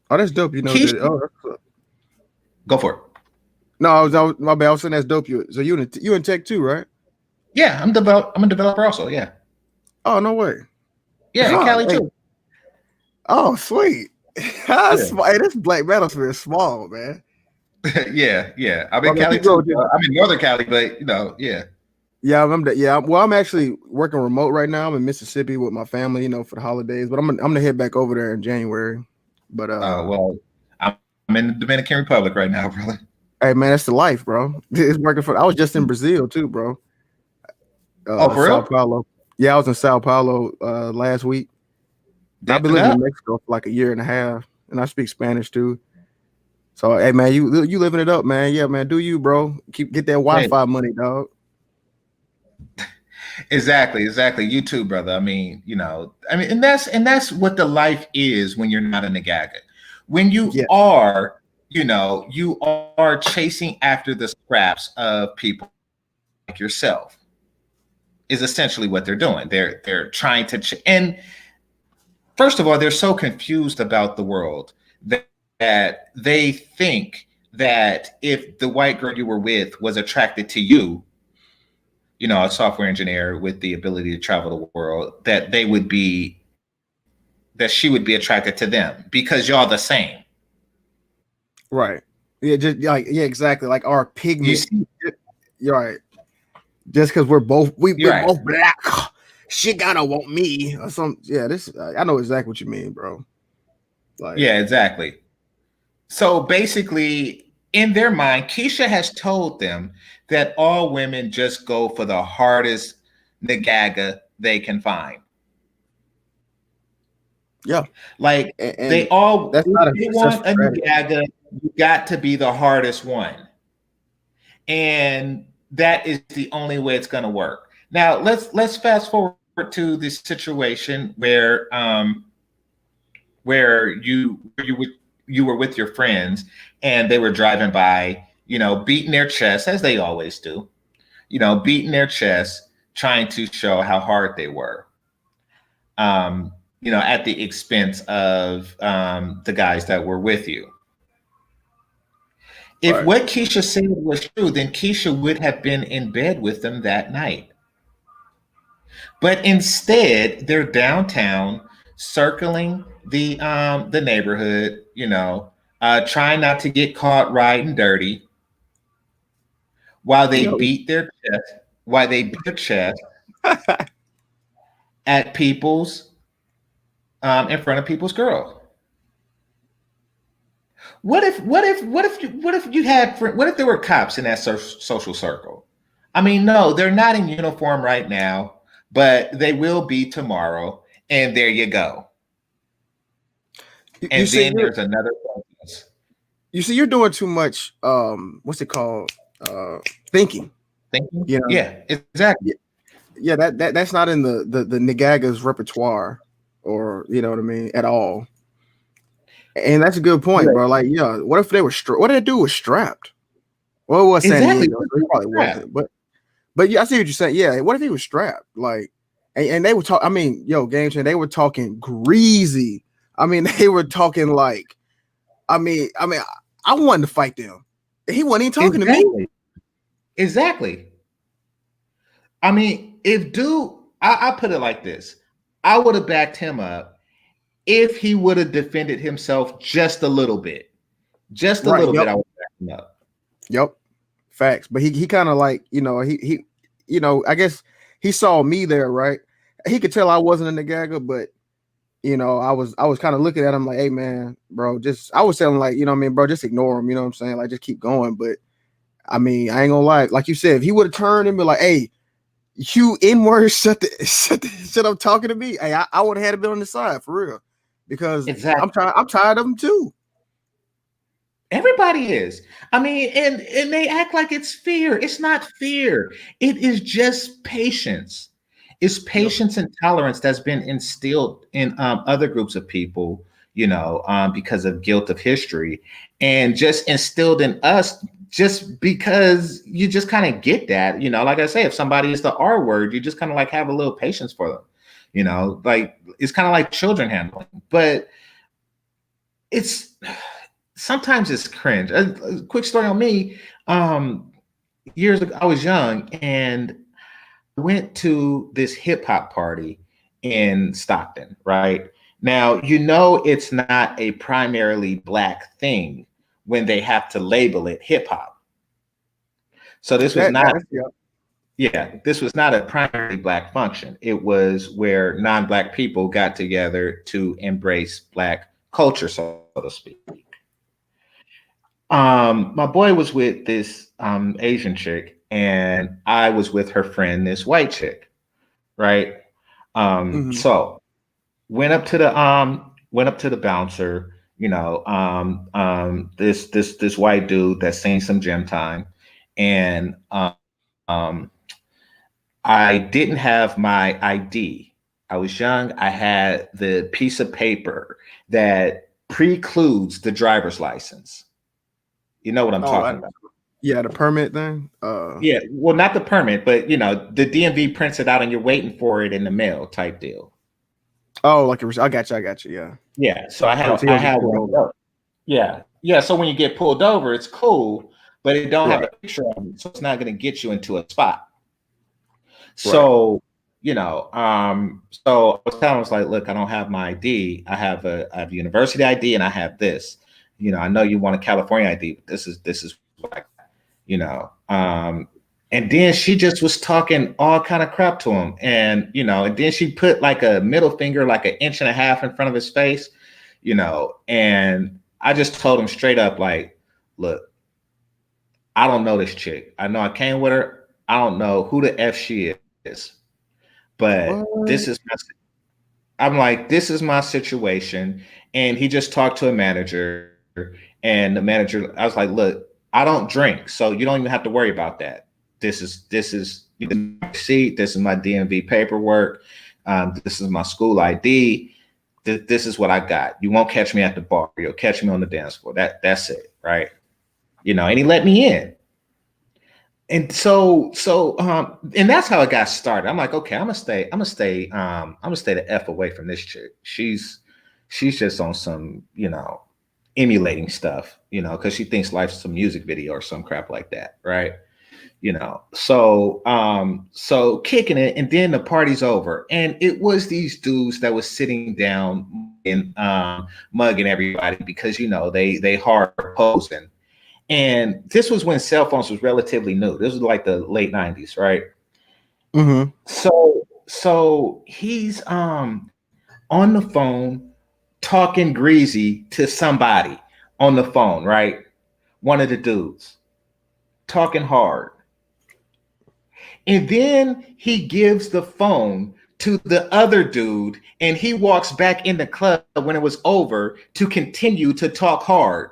that's dope. Keisha, go for it. No, I was my bad. I was saying that's dope. So you in tech too, right? Yeah, I'm a developer also. Yeah. Oh, no way. Yeah, in Cali too. Oh, sweet. Hey, this black manosphere is small, man. yeah. I'm in Cali too. I'm in Northern Cali, but yeah. Yeah, well, I'm actually working remote right now. I'm in Mississippi with my family, for the holidays. But I'm gonna head back over there in January. But well, I'm in the Dominican Republic right now, brother. Hey man, that's the life, bro. It's working for. I was just in Brazil too, bro. For real? Sao Paulo. Yeah, I was in Sao Paulo last week. I've been living in Mexico for like a year and a half, and I speak Spanish too. So, hey man, you living it up, man. Yeah, man, do you, bro? Get that Wi-Fi money, dog. Exactly. You too, brother. I mean, and that's what the life is when you're not a nagaga. When you are, you are chasing after the scraps of people like yourself. Is essentially what they're doing. They're trying to and first of all, they're so confused about the world that they think that if the white girl you were with was attracted to you, a software engineer with the ability to travel the world, that she would be attracted to them because y'all the same. Right. Yeah, exactly. Like our pigment. You're right. Just because we're both we're both black, she gotta want me or something. Yeah, I know exactly what you mean, bro. Like, yeah, exactly. So basically, in their mind, Keisha has told them that all women just go for the hardest nagaga they can find. Yeah, like they all. If you want a nagaga, you got to be the hardest one, and that is the only way it's going to work. Now let's fast forward to this situation where you were with your friends and they were driving by, beating their chests as they always do, beating their chests, trying to show how hard they were, at the expense of the guys that were with you. If what Keisha said was true, then Keisha would have been in bed with them that night. But instead, they're downtown, circling the neighborhood, trying not to get caught riding dirty, while they beat their chest, at people's in front of people's girls. What if there were cops in that social circle? I mean, no, they're not in uniform right now, but they will be tomorrow. And there you go. And then there's another process. You see, you're doing too much. What's it called? Thinking. Thinking. You know? Yeah, exactly. Yeah, that's not in the Nagaga's repertoire, or you know what I mean, at all. And that's a good point, bro. Like, yeah, what if they were what did they do was strapped? Well, it was San Diego, so he probably wasn't. But yeah, I see what you're saying. Yeah, what if he was strapped? Like, and they were talking. I mean, yo, game changer, they were talking greasy. I mean, they were talking like, I mean, I wanted to fight them. He wasn't even talking to me. Exactly. I mean, if dude, I put it like this, I would have backed him up if he would have defended himself just a little bit. Just a little bit, I would back him up. Yep. Facts. But he kind of like, you know, he I guess he saw me there, right? He could tell I wasn't a nagga, but you know, I was kind of looking at him like, hey man, bro, I was telling like, you know what I mean, bro, just ignore him, you know what I'm saying? Like, just keep going. But I mean, I ain't gonna lie, like you said, if he would have turned and be like, hey, you N-word, shut up talking to me, hey, I would have had to be on the side for real. Because I'm tired of them too. Everybody is. I mean, and they act like it's fear. It's not fear. It is just patience. It's patience and tolerance that's been instilled in other groups of people, you know, because of guilt of history, and just instilled in us just because you just kind of get that, you know, like I say, if somebody is the R word, you just kind of like have a little patience for them, you know, like it's kind of like children handling, but it's sometimes it's cringe. A quick story on me. Years ago, I was young and went to this hip hop party in Stockton, right? Now, you know, it's not a primarily Black thing when they have to label it hip hop. So this was this was not a primarily Black function. It was where non-Black people got together to embrace Black culture, so to speak. My boy was with this Asian chick, and I was with her friend, this white chick, right? So went up to the bouncer, you know, this white dude that's seen some gym time, and I didn't have my ID. I was young. I had the piece of paper that precludes the driver's license. You know what I'm talking about? Yeah, the permit thing. Yeah, well, not the permit, but you know, the DMV prints it out and you're waiting for it in the mail type deal. Oh, like I got you. Yeah. Yeah. So I had one. Yeah. So when you get pulled over, it's cool, but it don't have a picture of it, so it's not going to get you into a spot. So, you know, so I was telling him, I was like, look, I don't have my ID. I have a university ID and I have this. You know, I know you want a California ID, but this is what I got, you know. And then she just was talking all kind of crap to him. And, you know, and then she put like a middle finger, like 1.5 inches in front of his face, you know, and I just told him straight up, like, look, I don't know this chick. I know I came with her. I don't know who the F she is, but this is my situation. And he just talked to a manager, and the manager, I was like, look, I don't drink, so you don't even have to worry about that. This is my seat. This is my DMV paperwork. This is my school ID. This is what I got. You won't catch me at the bar. You'll catch me on the dance floor. That's it, right? You know, and he let me in. And so, and that's how it got started. I'm like, okay, I'm gonna stay the F away from this chick. She's just on some, you know, emulating stuff, you know, because she thinks life's a music video or some crap like that, right? You know, so kicking it, and then the party's over, and it was these dudes that was sitting down and mugging everybody because, you know, they hard posing. And this was when cell phones was relatively new. This was like the late 90s, right? Mm-hmm. So So he's on the phone talking greasy to somebody on the phone, right? One of the dudes talking hard. And then he gives the phone to the other dude and he walks back in the club when it was over to continue to talk hard.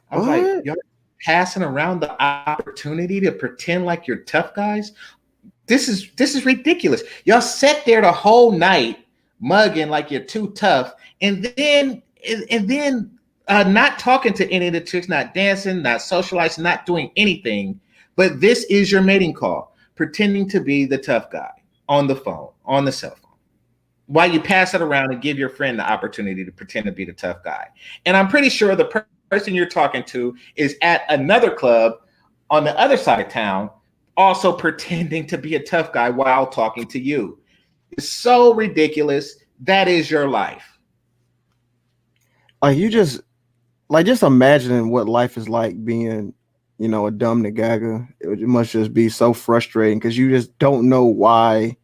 I was like, What? y'all passing around the opportunity to pretend like you're tough guys. This is ridiculous. Y'all sat there the whole night mugging like you're too tough, and then not talking to any of the chicks, not dancing, not socializing, not doing anything. But this is your mating call, pretending to be the tough guy on the phone, on the cell phone, while you pass it around and give your friend the opportunity to pretend to be the tough guy. And I'm pretty sure the person you're talking to is at another club on the other side of town, also pretending to be a tough guy while talking to you. It's so ridiculous. That is your life. Like you just imagining what life is like being, a dumb nagaga. It must just be so frustrating because you just don't know why,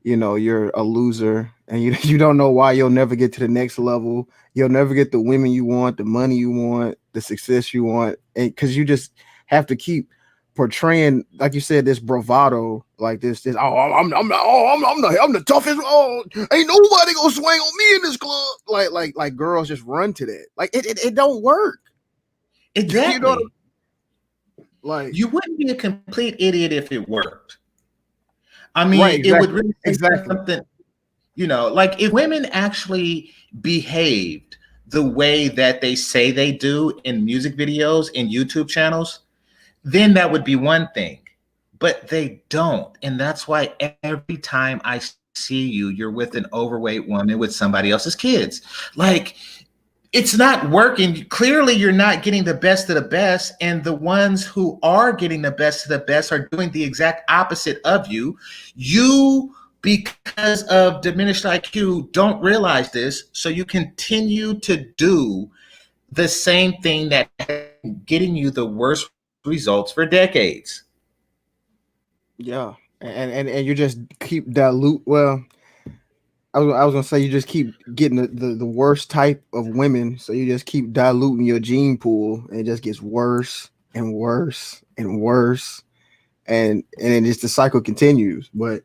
you're a loser, and you don't know why you'll never get to the next level. You'll never get the women you want, the money you want, the success you want, and because you just have to keep portraying, like you said, this bravado, like this. I'm the toughest. Oh, ain't nobody gonna swing on me in this club. Like girls just run to that. Like it don't work. Exactly. You know what like you wouldn't be a complete idiot if it worked. I mean, right, exactly, it would really take exactly. something, like if women actually behaved the way that they say they do in music videos and YouTube channels, then that would be one thing. But they don't. And that's why every time I see you, you're with an overweight woman with somebody else's kids. Like, it's not working. Clearly, you're not getting the best of the best. And the ones who are getting the best of the best are doing the exact opposite of you. You, because of diminished IQ, don't realize this. So you continue to do the same thing that getting you the worst results for decades. Yeah, and you just keep dilute. Well, I was gonna say you just keep getting the worst type of women, so you just keep diluting your gene pool, and it just gets worse and worse and worse, and just the cycle continues. But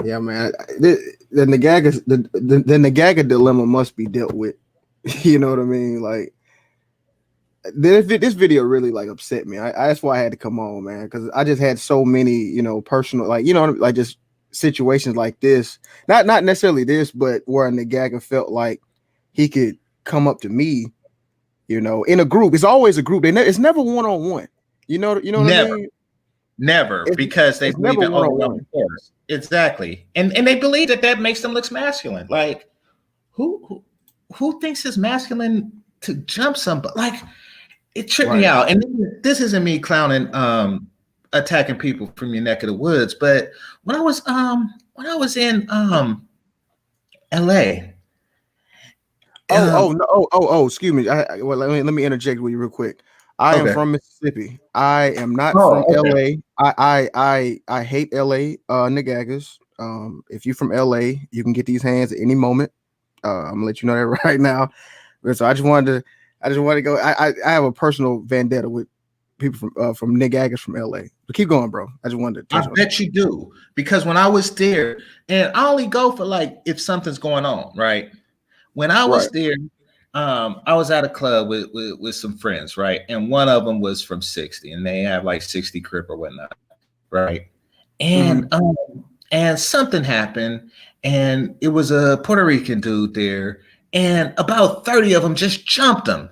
yeah, man, the Nagaga dilemma must be dealt with. You know what I mean? Like this video really like upset me. That's why I had to come on, man, because I just had so many, personal, like just situations like this. Not necessarily this, but where Nagaga felt like he could come up to me, in a group. It's always a group. It's never one-on-one. You know what I mean? Never, because they it's believe never in one-on-one. overwhelming force. Exactly, and they believe that makes them look masculine. Like, who thinks it's masculine to jump somebody? Like, it tripped me out. And this isn't me clowning, attacking people from your neck of the woods, but when I was in LA. Excuse me. Well, let me interject with you real quick. I am from Mississippi. I am not from LA. I hate LA niggas. If you're from LA, you can get these hands at any moment. I'm gonna let you know that right now. So I just wanted to go. I have a personal vendetta with people from niggas from LA. But keep going, bro. I just wanted to. I bet you do, because when I was there, and I only go for like if something's going on, right? When I was there, I was at a club with some friends, right? And one of them was from 60, and they have like 60 crip or whatnot, right? And and something happened, and it was a Puerto Rican dude there, and about 30 of them just jumped him.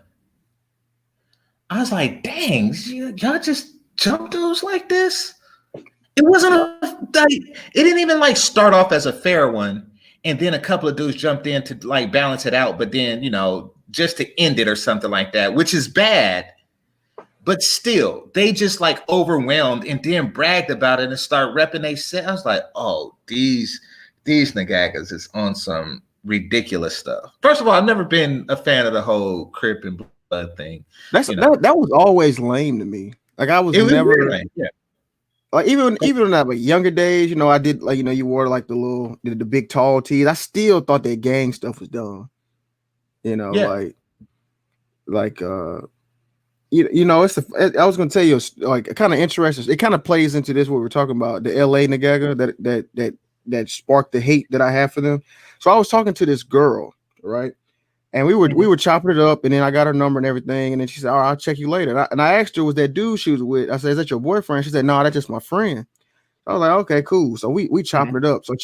I was like, dang, y'all just jump dudes like this? It wasn't it didn't even like start off as a fair one. And then a couple of dudes jumped in to like balance it out, but then, just to end it or something like that, which is bad. But still, they just like overwhelmed and then bragged about it and start repping they set. I was like, oh, these nagagas is on some ridiculous stuff. First of all, I've never been a fan of the whole Crip and blood thing. That was always lame to me. Like I was never lame. Yeah. Like even in like younger days, you know, I did like, you know, you wore like the big tall tees. I still thought that gang stuff was dumb. You know, Yeah. like you know, I was gonna tell you like kind of interesting. It kind of plays into this what we're talking about, the LA Nagaga that sparked the hate that I have for them. So I was talking to this girl, right? And we were chopping it up, and then I got her number and everything, and then she said, "All right, I'll check you later." And I asked her, "Was that dude she was with?" I said, "Is that your boyfriend?" She said, "No, that's just my friend." I was like, "Okay, cool." So we chopping it up. So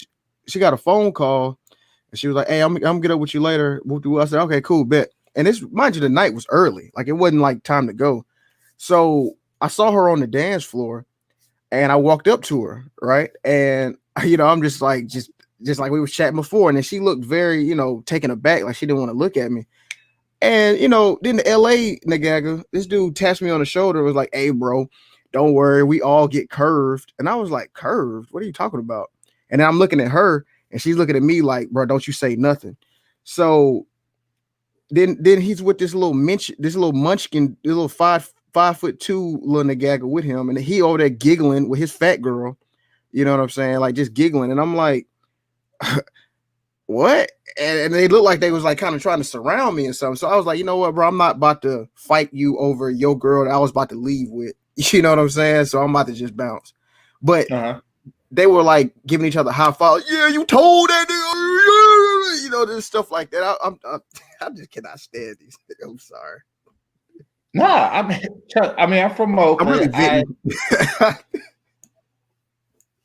she got a phone call, and she was like, "Hey, I'm gonna get up with you later." I said, "Okay, cool, bet." And this, mind you, the night was early, like it wasn't like time to go. So I saw her on the dance floor, and I walked up to her, right? And you know, I'm just like like we were chatting before, and then she looked very, you know, taken aback, like she didn't want to look at me. And you know, then the LA Nagaga, this dude tapped me on the shoulder, was like, "Hey, bro, don't worry, we all get curved." And I was like, "Curved? What are you talking about?" And then I'm looking at her, and she's looking at me like, "Bro, don't you say nothing." So then he's with this little munchkin, this little 5'2" little Nagaga with him, and he over there giggling with his fat girl. You know what I'm saying? Like just giggling, and I'm like, what? And they looked like they was like kind of trying to surround me and something. So I was like, you know what, bro? I'm not about to fight you over your girl that I was about to leave with. You know what I'm saying? So I'm about to just bounce. But they were like giving each other high five. Yeah, you told that nigga. You know, this stuff like that. I just cannot stand these. I'm sorry. Nah, I mean, I'm from Oakland. I'm really venting.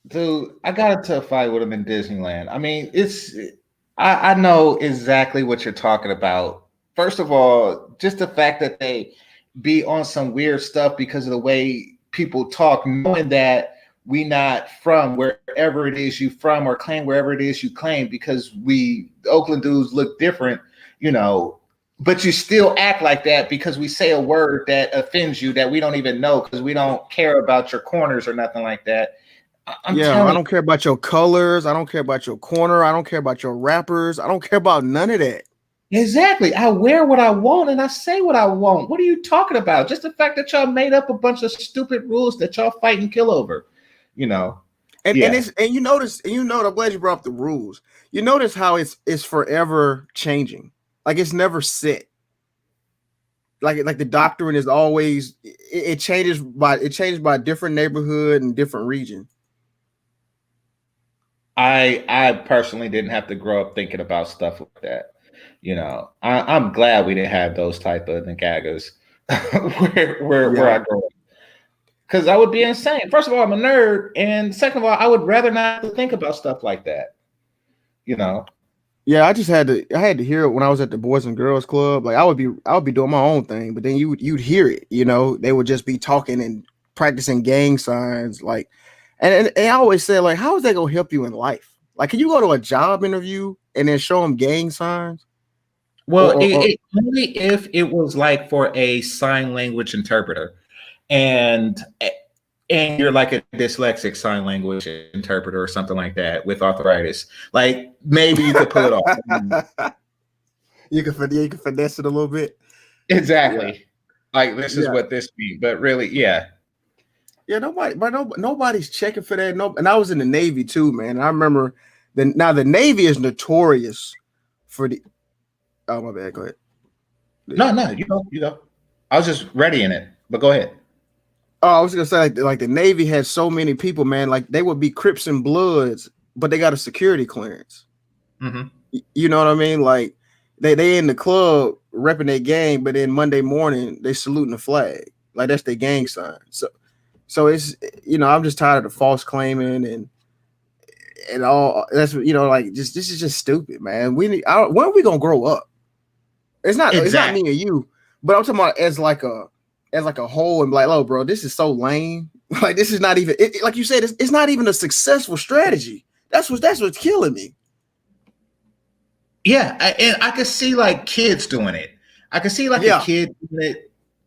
Dude, I got into a fight with him in Disneyland. I mean, I know exactly what you're talking about. First of all, just the fact that they be on some weird stuff because of the way people talk, knowing that we not from wherever it is you from or claim wherever it is you claim, because the Oakland dudes look different, you know, but you still act like that because we say a word that offends you that we don't even know because we don't care about your corners or nothing like that. I don't care about your colors. I don't care about your corner. I don't care about your rappers. I don't care about none of that. Exactly. I wear what I want and I say what I want. What are you talking about? Just the fact that y'all made up a bunch of stupid rules that y'all fight and kill over, you know. And you notice, I'm glad you brought up the rules. You notice how it's forever changing. Like it's never set. Like the doctrine is always it changes by different neighborhood and different region. I personally didn't have to grow up thinking about stuff like that. You know, I'm glad we didn't have those type of nagagas where I grew up. Because I would be insane. First of all, I'm a nerd, and second of all, I would rather not think about stuff like that. You know. Yeah, I had to hear it when I was at the Boys and Girls Club. Like I would be doing my own thing, but then you'd hear it. You know, they would just be talking and practicing gang signs, like. And I always say, like, how is that gonna help you in life? Like, can you go to a job interview and then show them gang signs? Well, only if it was like for a sign language interpreter, and you're like a dyslexic sign language interpreter or something like that with arthritis. Like maybe you could pull it off. You can finesse it a little bit. Exactly. Yeah. Like this is what this means, but really, yeah. Yeah, nobody's checking for that. No, and I was in the Navy too, man. And I remember the Navy is notorious for the. Oh my bad. Go ahead. No, you go. I was just readying it, but go ahead. Oh, I was gonna say like the Navy has so many people, man. Like they would be Crips and Bloods, but they got a security clearance. Mm-hmm. You know what I mean? Like they in the club repping their gang, but then Monday morning they saluting the flag. Like that's their gang sign. So it's, you know, I'm just tired of the false claiming and all. That's, you know, like this is just stupid, man. When are we gonna grow up? It's not me and you, but I'm talking about as like a whole and like, oh, bro, this is so lame. Like this is not even like you said, it's not even a successful strategy. That's what's killing me. Yeah, and I could see like kids doing it. I could see like a kid doing it.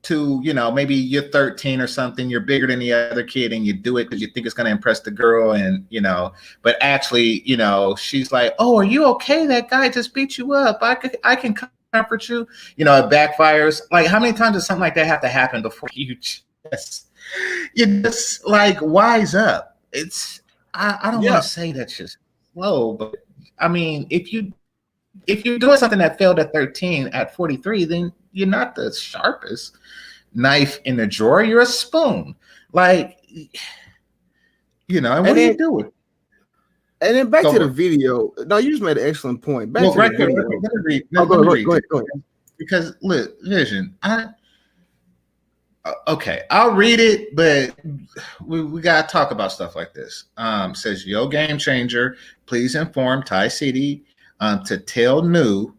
To, you know, maybe you're 13 or something, you're bigger than the other kid and you do it because you think it's going to impress the girl, and you know, but actually, you know, she's like, oh, are you okay? That guy just beat you up. I can comfort you. You know, it backfires. Like how many times does something like that have to happen before you just You just like wise up. I don't want Yeah, to say that's just slow, but I mean, if you're doing something that failed at 13 at 43, then you're not the sharpest knife in the drawer. You're a spoon. Like, and what and do you then do with it? and then back Go to the for it. video. No, you just made an excellent point. Back Well, to the right quick, video. let me read. Oh, Let me read go this ahead, go ahead. because look, Vision. Okay, I'll read it, but we gotta talk about stuff like this. Says yo game changer, please inform Thai City to tell New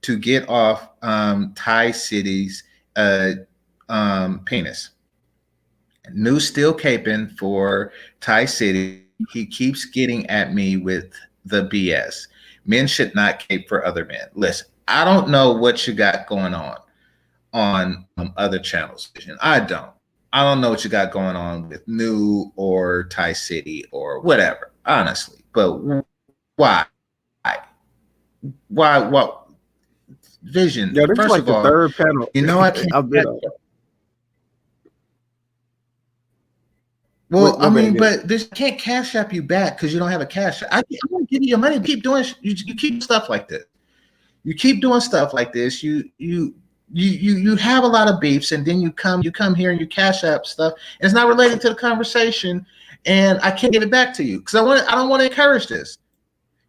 to get off Thai City's penis. New still caping for Thai City. He keeps getting at me with the BS. Men should not cape for other men. Listen, I don't know what you got going on other channels. I don't. I don't know what you got going on with New or Thai City or whatever, honestly. But why? Why? What? Vision. Yeah, this is First like of the all, third panel I can't. I've been on. Well, I Go back mean, again. but this can't cash app you back because you don't have a cash. I want to give you your money. Keep doing. You keep stuff like this. You keep doing stuff like this. You have a lot of beefs, and then you come here and you cash app stuff, and it's not related to the conversation, and I can't give it back to you because I don't want to encourage this.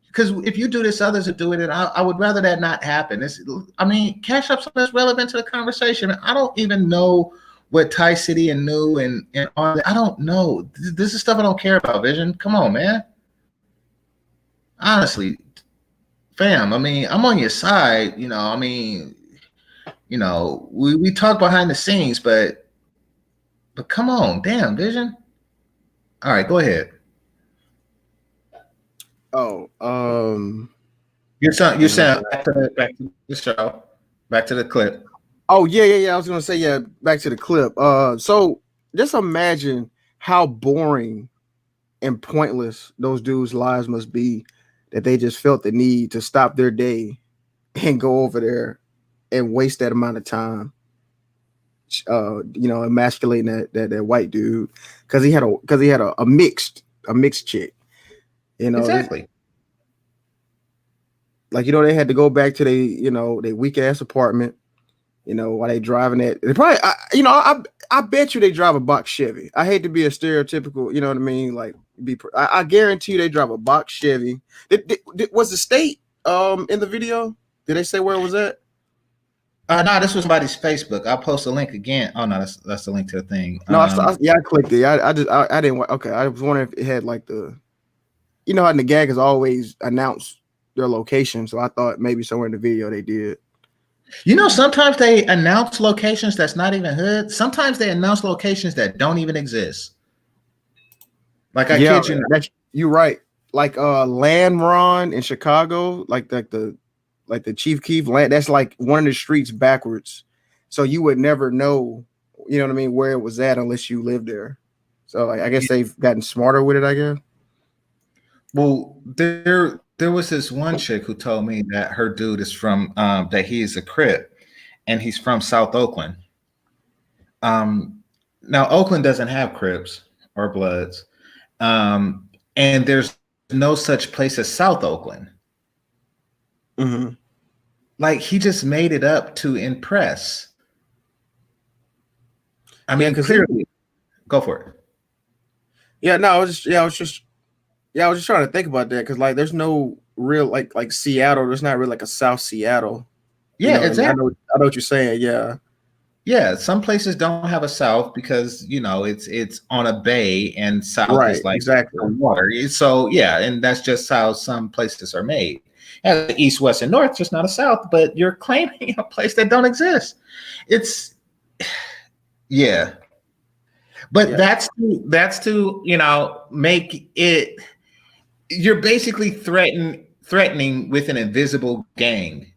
Because if you do this, others will do it, and I would rather that not happen. Cash app's something that's relevant to the conversation. I don't even know what Thai City and New and all that. I don't know. This is stuff I don't care about, Vision. Come on, man. Honestly, fam, I'm on your side. We talk behind the scenes, but come on, damn, Vision. All right, go ahead. Oh, You're saying back to the show, back to the clip. Oh yeah. I was gonna say back to the clip. So just imagine how boring and pointless those dudes' lives must be that they just felt the need to stop their day and go over there and waste that amount of time. Emasculating that white dude because he had a mixed chick. Exactly. They had to go back to their weak ass apartment. While they driving that, they probably, I bet you they drive a box Chevy. I hate to be a stereotypical, you know what I mean? Like, I guarantee you they drive a box Chevy. Was the state in the video? Did they say where it was at? No, this was somebody's Facebook. I'll post a link again. Oh no, that's the link to the thing. No, I clicked it. I didn't. Okay, I was wondering if it had like how the nagas always announce their location, so I thought maybe somewhere in the video they did. Sometimes they announce locations that's not even hood. Sometimes they announce locations that don't even exist. Like I kid you not. You're right. Like Landron in Chicago, like the Chief Keef land. That's like one of the streets backwards, so you would never know. You know what I mean? Where it was at unless you lived there. So I guess they've gotten smarter with it. I guess. Well, there was this one chick who told me that her dude is from that he is a Crip and he's from South Oakland. Now Oakland doesn't have Crips or Bloods, and there's no such place as South Oakland. Mm-hmm. Like he just made it up to impress. Clearly, go for it. Yeah, no, I was just trying to think about that because like there's no real like Seattle. There's not really like a South Seattle. Yeah, exactly. I know what you're saying. Yeah. Yeah, some places don't have a south because it's on a bay and south is like exactly water. So yeah, and that's just how some places are made. And east, west, and north, just not a south, but you're claiming a place that don't exist. It's yeah. But that's to make it. You're basically threatening with an invisible gang,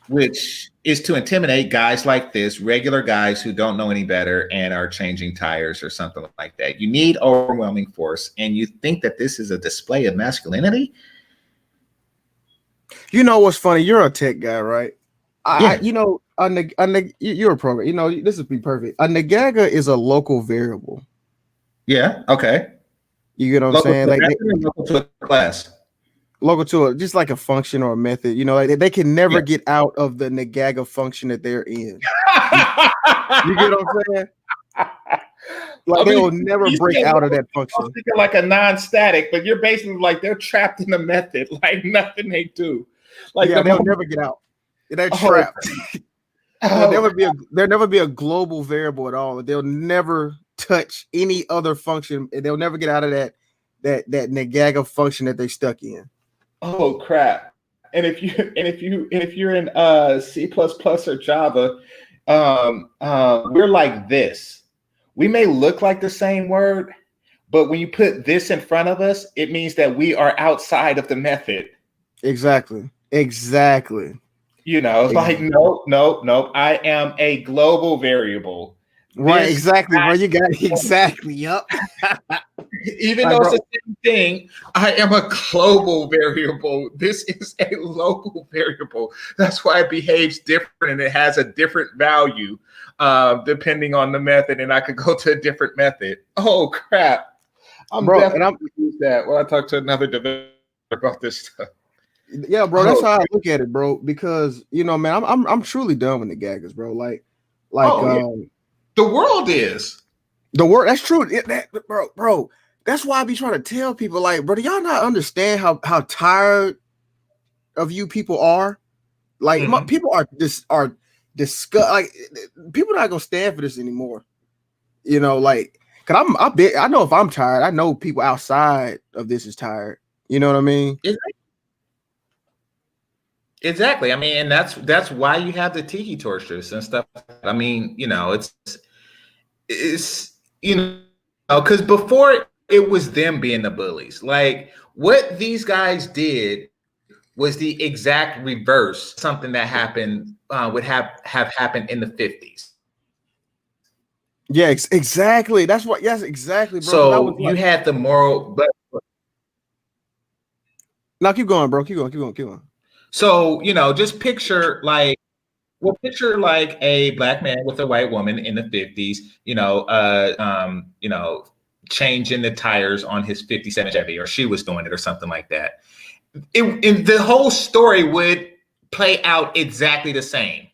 which is to intimidate guys like this, regular guys who don't know any better and are changing tires or something like that. You need overwhelming force, and you think that this is a display of masculinity? You know what's funny? You're a tech guy, right? Yeah. You're a program. You know, this would be perfect. A nagaga is a local variable. Yeah. Okay. You get what I'm Local saying? to Like method and local to a class. local to just like a function or a method. You know, like they can never Yeah. get out of the nagaga function that they're in. You get what I'm saying? Like they will never break out of that I was function. thinking like a non-static, but you're basically like they're trapped in the method, like nothing they do. Like Yeah, the they'll moment, never get out. They're oh, trapped. There'll oh, never be a global variable at all. They'll never touch any other function. They'll never get out of that nagaga function that they stuck in. oh crap. And if you're in C or Java, we're like this. We may look like the same word, but when you put this in front of us, it means that we are outside of the method. Exactly. You know, like no. I am a global variable. Right, This, exactly, bro. You got it. Exactly. Yup. even Like, though it's bro, the same thing, I am a global variable. This is a local variable. That's why it behaves different and it has a different value depending on the method. And I could go to a different method. Oh crap! I'm bro, and definitely gonna use that when I talk to another developer about this stuff. yeah, bro. That's Oh, how I look at it, bro. Because you know, man, I'm truly done with the gaggers, bro. Like, oh yeah. The world is. the word. That's true, bro. That's why I be trying to tell people, like, bro, do y'all not understand how tired of you people are? Like, people are disgust. Like, people not gonna stand for this anymore. You know, like, cause I know if I'm tired, I know people outside of this is tired. You know what I mean? Exactly. I mean, and that's why you have the tiki tortures and stuff. I mean, you know, it's you know, because before it was them being the bullies. Like what these guys did was the exact reverse. Something that happened would have happened in the 50s. Yeah, exactly. That's what. Yes, exactly, bro. Because I was So you like, had the moral, but no, keep going, bro. Keep going. so you know, just picture like. Well, picture like a black man with a white woman in the 50s, you know, changing the tires on his 57 Chevy, or she was doing it or something like that. The whole story would play out exactly the same.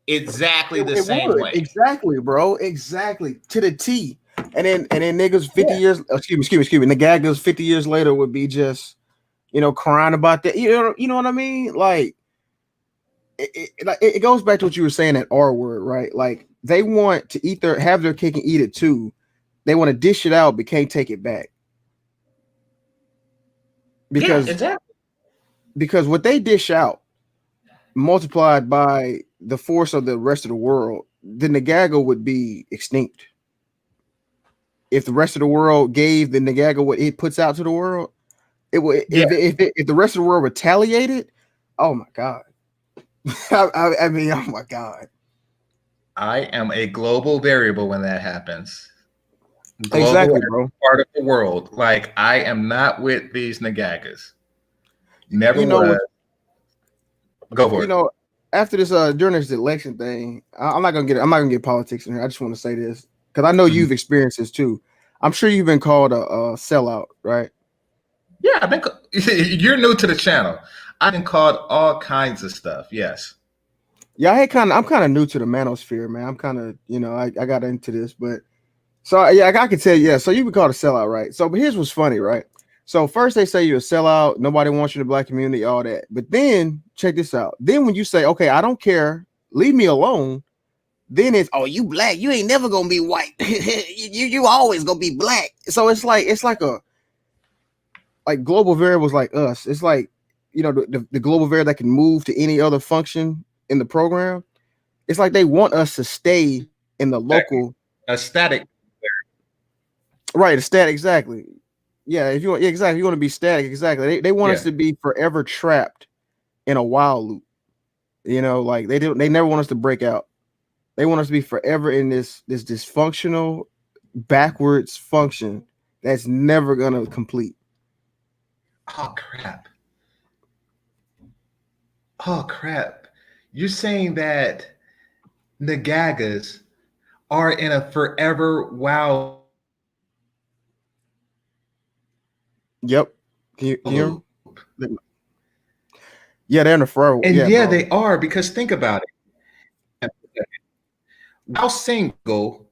Exactly the It same would way. exactly, bro. Exactly to the T. And then niggas 50 years. Excuse me. The gaggers 50 years later would be just, you know, crying about that. You know what I mean? Like it goes back to what you were saying, that R word, right? Like they want to have their cake and eat it too. They want to dish it out, but can't take it back. Because exactly. Because what they dish out multiplied by the force of the rest of the world, then the Nagaga would be extinct. If the rest of the world gave the Nagaga what it puts out to the world, it would. If the rest of the world retaliated, oh my god. I mean, oh my god. I am a global variable when that happens. Global Exactly, bro. Part of the world. Like I am not with these Nagagas. Never You know, was. Go for it. You know, after this during this election thing, I'm not gonna get politics in here. I just want to say this because I know you've experienced this too. I'm sure you've been called a sellout, right? Yeah, I've been. You're new to the channel. I've been called all kinds of stuff. Yes. Yeah, I'm kind of new to the manosphere, man. I'm kind of, you know, I got into this, but so yeah, I can tell you, yeah. So you've been called a sellout, right? So, but here's what's funny, right? So first they say you're a sellout, nobody wants you in the black community, all that. But then check this out. Then when you say, okay, I don't care, leave me alone, then it's, oh, you black, you ain't never gonna be white. you always gonna be black. So it's like global variables like us. It's like, you know, the global variable that can move to any other function in the program. It's like they want us to stay in the local. A static. Right, a static, exactly. Yeah, if you want, yeah, exactly, you want to be static, exactly. They want us to be forever trapped in a while loop. You know, like they never want us to break out. They want us to be forever in this dysfunctional backwards function that's never gonna complete. Oh crap. Oh crap. You're saying that nagagas are in a forever wow Yep. Can you hear loop. me? Yeah, they're in the forever. And Yeah, yeah, bro. they are, because think about it. While single,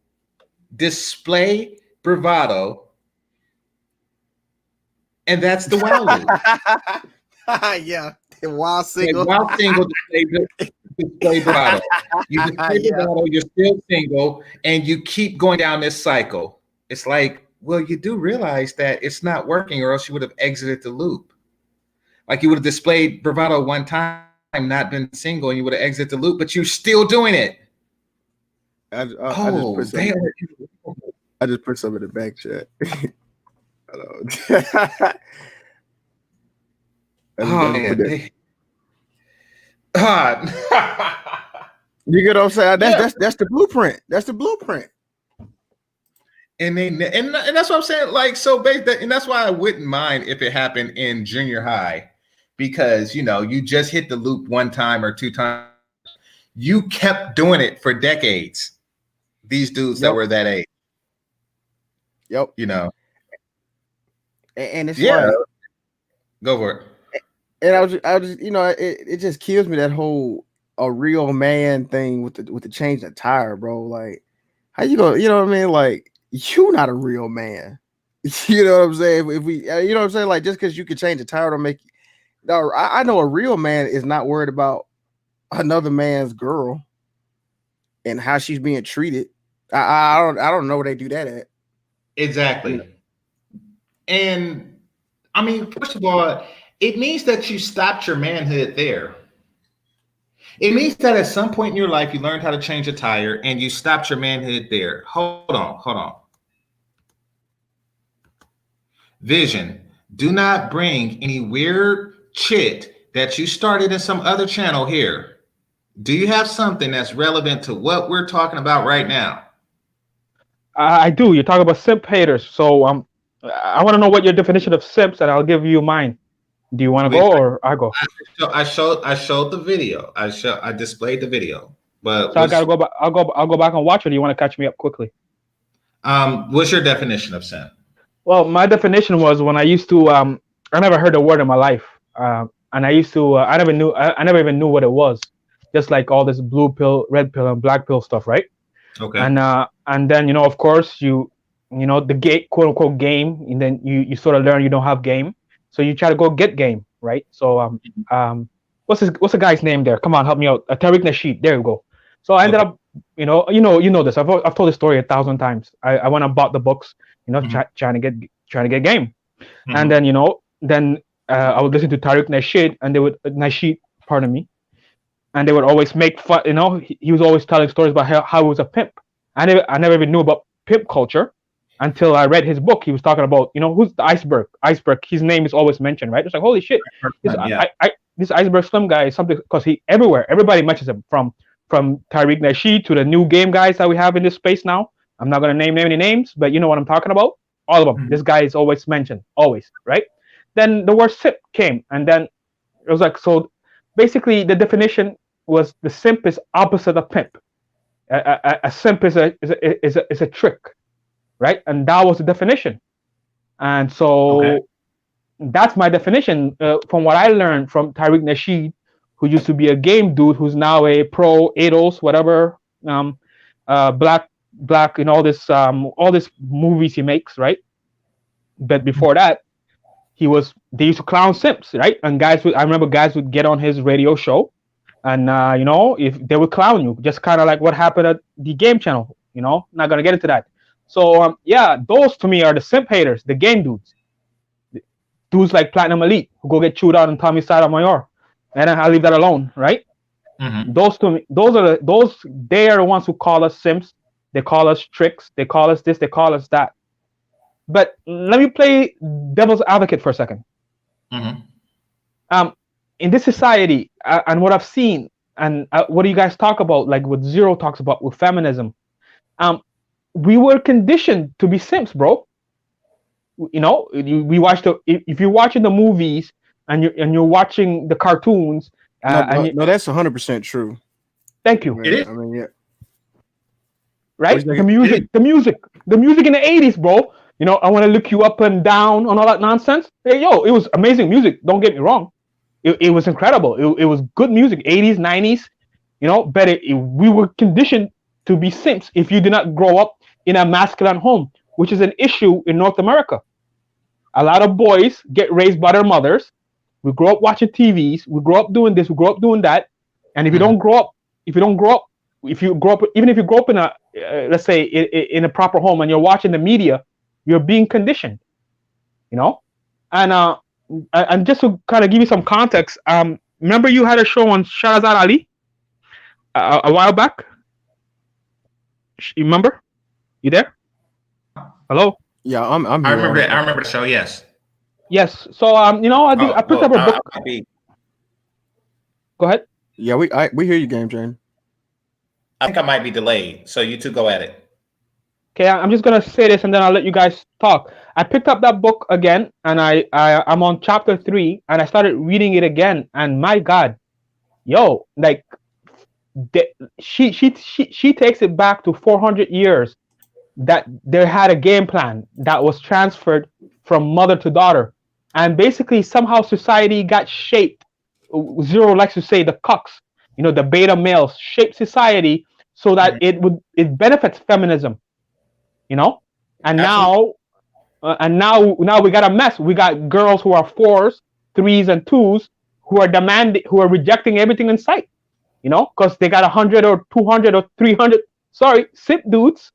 display bravado, and that's the wow loop. Yeah. While Like single. while single, display bravado. You display Yeah. bravado, you're still single, and you keep going down this cycle. It's like, well, you do realize that it's not working, or else you would have exited the loop. Like you would have displayed bravado one time, not been single, and you would have exited the loop, but you're still doing it. I just Oh, put they some. are. I just put some in the back chat. I Oh just put man, that. You get what I'm saying? Yeah. That's the blueprint. That's the blueprint. And that's what I'm saying. Like, so and that's why I wouldn't mind if it happened in junior high, because you just hit the loop one time or two times. You kept doing it for decades. These dudes that were that age. Yep. And it's like, go for it. And I was it just kills me, that whole a real man thing with the change the tire, bro. Like, how you gonna, you know what I mean? Like, you not a real man. You know what I'm saying? If we, you know what I'm saying? Like, just because you can change the tire don't make you. No, I know a real man is not worried about another man's girl and how she's being treated. I don't know where they do that at. Exactly. And I mean, first of all, it means that you stopped your manhood there. It means that at some point in your life, you learned how to change a tire and you stopped your manhood there. Hold on. Vision, do not bring any weird shit that you started in some other channel here. Do you have something that's relevant to what we're talking about right now? I do. You're talking about simp haters. So I want to know what your definition of simps, and I'll give you mine. Do you want to go or I go? I showed the video. I displayed the video. But so I gotta go back. I'll go back and watch it. Or do you want to catch me up quickly? What's your definition of simp? Well, my definition was when I used to I never heard a word in my life, and I used to I never even knew what it was. Just like all this blue pill, red pill, and black pill stuff, right? Okay. And then of course the quote unquote game, and then you sort of learn you don't have game, so you try to go get game, right? So what's the guy's name there? Come on, help me out. Tariq Nasheed. There you go. So I ended up, you know this. I've told this story 1,000 times. I went and bought the books, trying to get game, and then I would listen to Tariq Nasheed, and pardon me, and they would always make fun. He was always telling stories about how he was a pimp. I never even knew about pimp culture until I read his book. He was talking about, who's the iceberg. His name is always mentioned, right? It's like, holy shit, this iceberg slim guy is something, because everybody mentions him, from Tariq Nasheed to the new game guys that we have in this space now. I'm not gonna name any names, but you know what I'm talking about. All of them. Mm-hmm. This guy is always mentioned, always, right? Then the word simp came, and then it was like, so basically the definition was the simp is opposite of pimp. A simp is a trick, right? And that was the definition. And so that's my definition from what I learned from Tariq Nasheed, who used to be a game dude, who's now a pro ADOS, whatever, black in all this movies he makes, right? But before that, they used to clown simps, right? And I remember guys would get on his radio show, and if they would clown you, just kind of like what happened at the game channel, not gonna get into that. So those to me are the simp haters, the game dudes. Dudes like Platinum Elite who go get chewed out on Tommy Sotomayor, and I'll leave that alone, right? Mm-hmm. Those to me, they are the ones who call us simps. They call us tricks. They call us this. They call us that. But let me play devil's advocate for a second. Mm-hmm. In this society, and what I've seen, and what do you guys talk about, like what Zero talks about with feminism, we were conditioned to be simps, bro. We watch if you're watching the movies and you're watching the cartoons. No, that's 100% true. Thank you. I mean, yeah. right? The music in the 80s, bro. You know, I want to look you up and down on all that nonsense. Hey, yo, it was amazing music. Don't get me wrong. It was incredible. It was good music, 80s, 90s, you know, but we were conditioned to be simps if you did not grow up in a masculine home, which is an issue in North America. A lot of boys get raised by their mothers. We grow up watching TVs. We grow up doing this. We grow up doing that. And if you don't grow up, even if you grow up in a, let's say, in a proper home and you're watching the media, you're being conditioned, you know? And just to kind of give you some context, remember you had a show on Shahrazad Ali a while back? You remember? You there? Hello? Yeah, I'm I here. remember that. I remember the show. Yes. Yes. So you know, I picked up a book. Go ahead. Yeah, we hear you, Game Changer. I think I might be delayed. So you two go at it. Okay, I'm just gonna say this and then I'll let you guys talk. I picked up that book again, and I'm on chapter 3, and I started reading it again. And my God, yo, like, she takes it back to 400 years that they had a game plan that was transferred from mother to daughter, and basically somehow society got shaped. Zero likes to say the cucks, you know, the beta males shaped society so that it benefits feminism, you know. And now we got a mess. We got girls who are 4s, 3s, and 2s who are rejecting everything in sight, you know, because they got 100 or 200 or 300 simp dudes,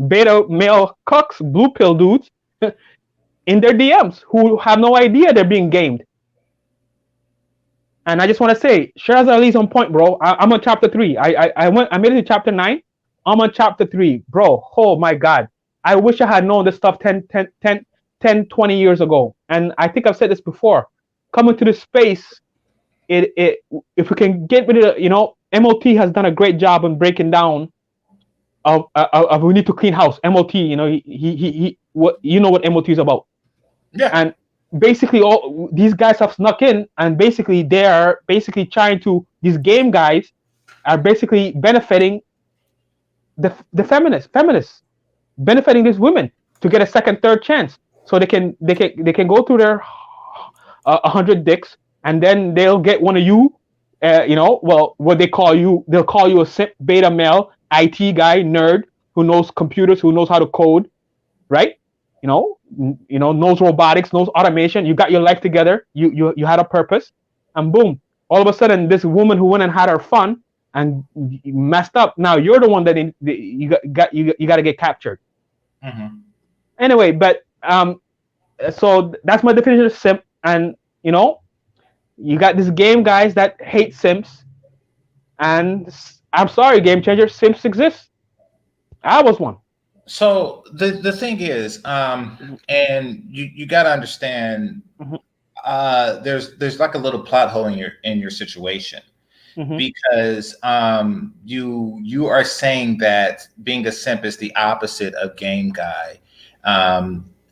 beta male cucks, blue pill dudes in their DMs who have no idea they're being gamed. And I just want to say, Shiraz Ali's on point, bro. I'm on chapter 3. I made it to chapter 9. I'm on chapter 3, bro. Oh my God. I wish I had known this stuff 10, 20 years ago. And I think I've said this before. Coming to this space, if we can get rid of, you know, MOT has done a great job in breaking down of we need to clean house. MOT, you know, he what you know what MOT is about. Yeah. And basically all these guys have snuck in, and basically they are basically trying to, these game guys are basically benefiting the feminists, benefiting these women to get a second, third chance, so they can go through their 100 dicks, and then they'll get one of you, you know, well, what they'll call you a simp, beta male, IT guy, nerd who knows computers, who knows how to code, right? You know, knows robotics, knows automation. You got your life together. You had a purpose, and boom, all of a sudden, this woman who went and had her fun and messed up. Now you're the one that you got to get captured. Mm-hmm. Anyway, but so that's my definition of simp. And you know, you got these game guys that hate simps, and I'm sorry, Game Changer, simps exist. I was one. So the thing is, and you got to understand, there's like a little plot hole in your situation, because you are saying that being a simp is the opposite of game guy.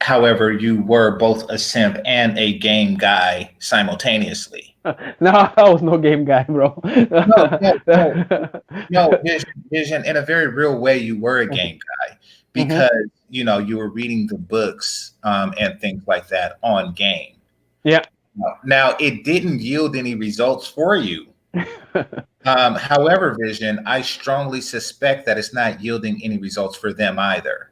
However, you were both a simp and a game guy simultaneously. No, I was no game guy, bro. No, Vision. In a very real way, you were a game guy, because you know you were reading the books and things like that on game. Yeah. Now it didn't yield any results for you. However, Vision, I strongly suspect that it's not yielding any results for them either,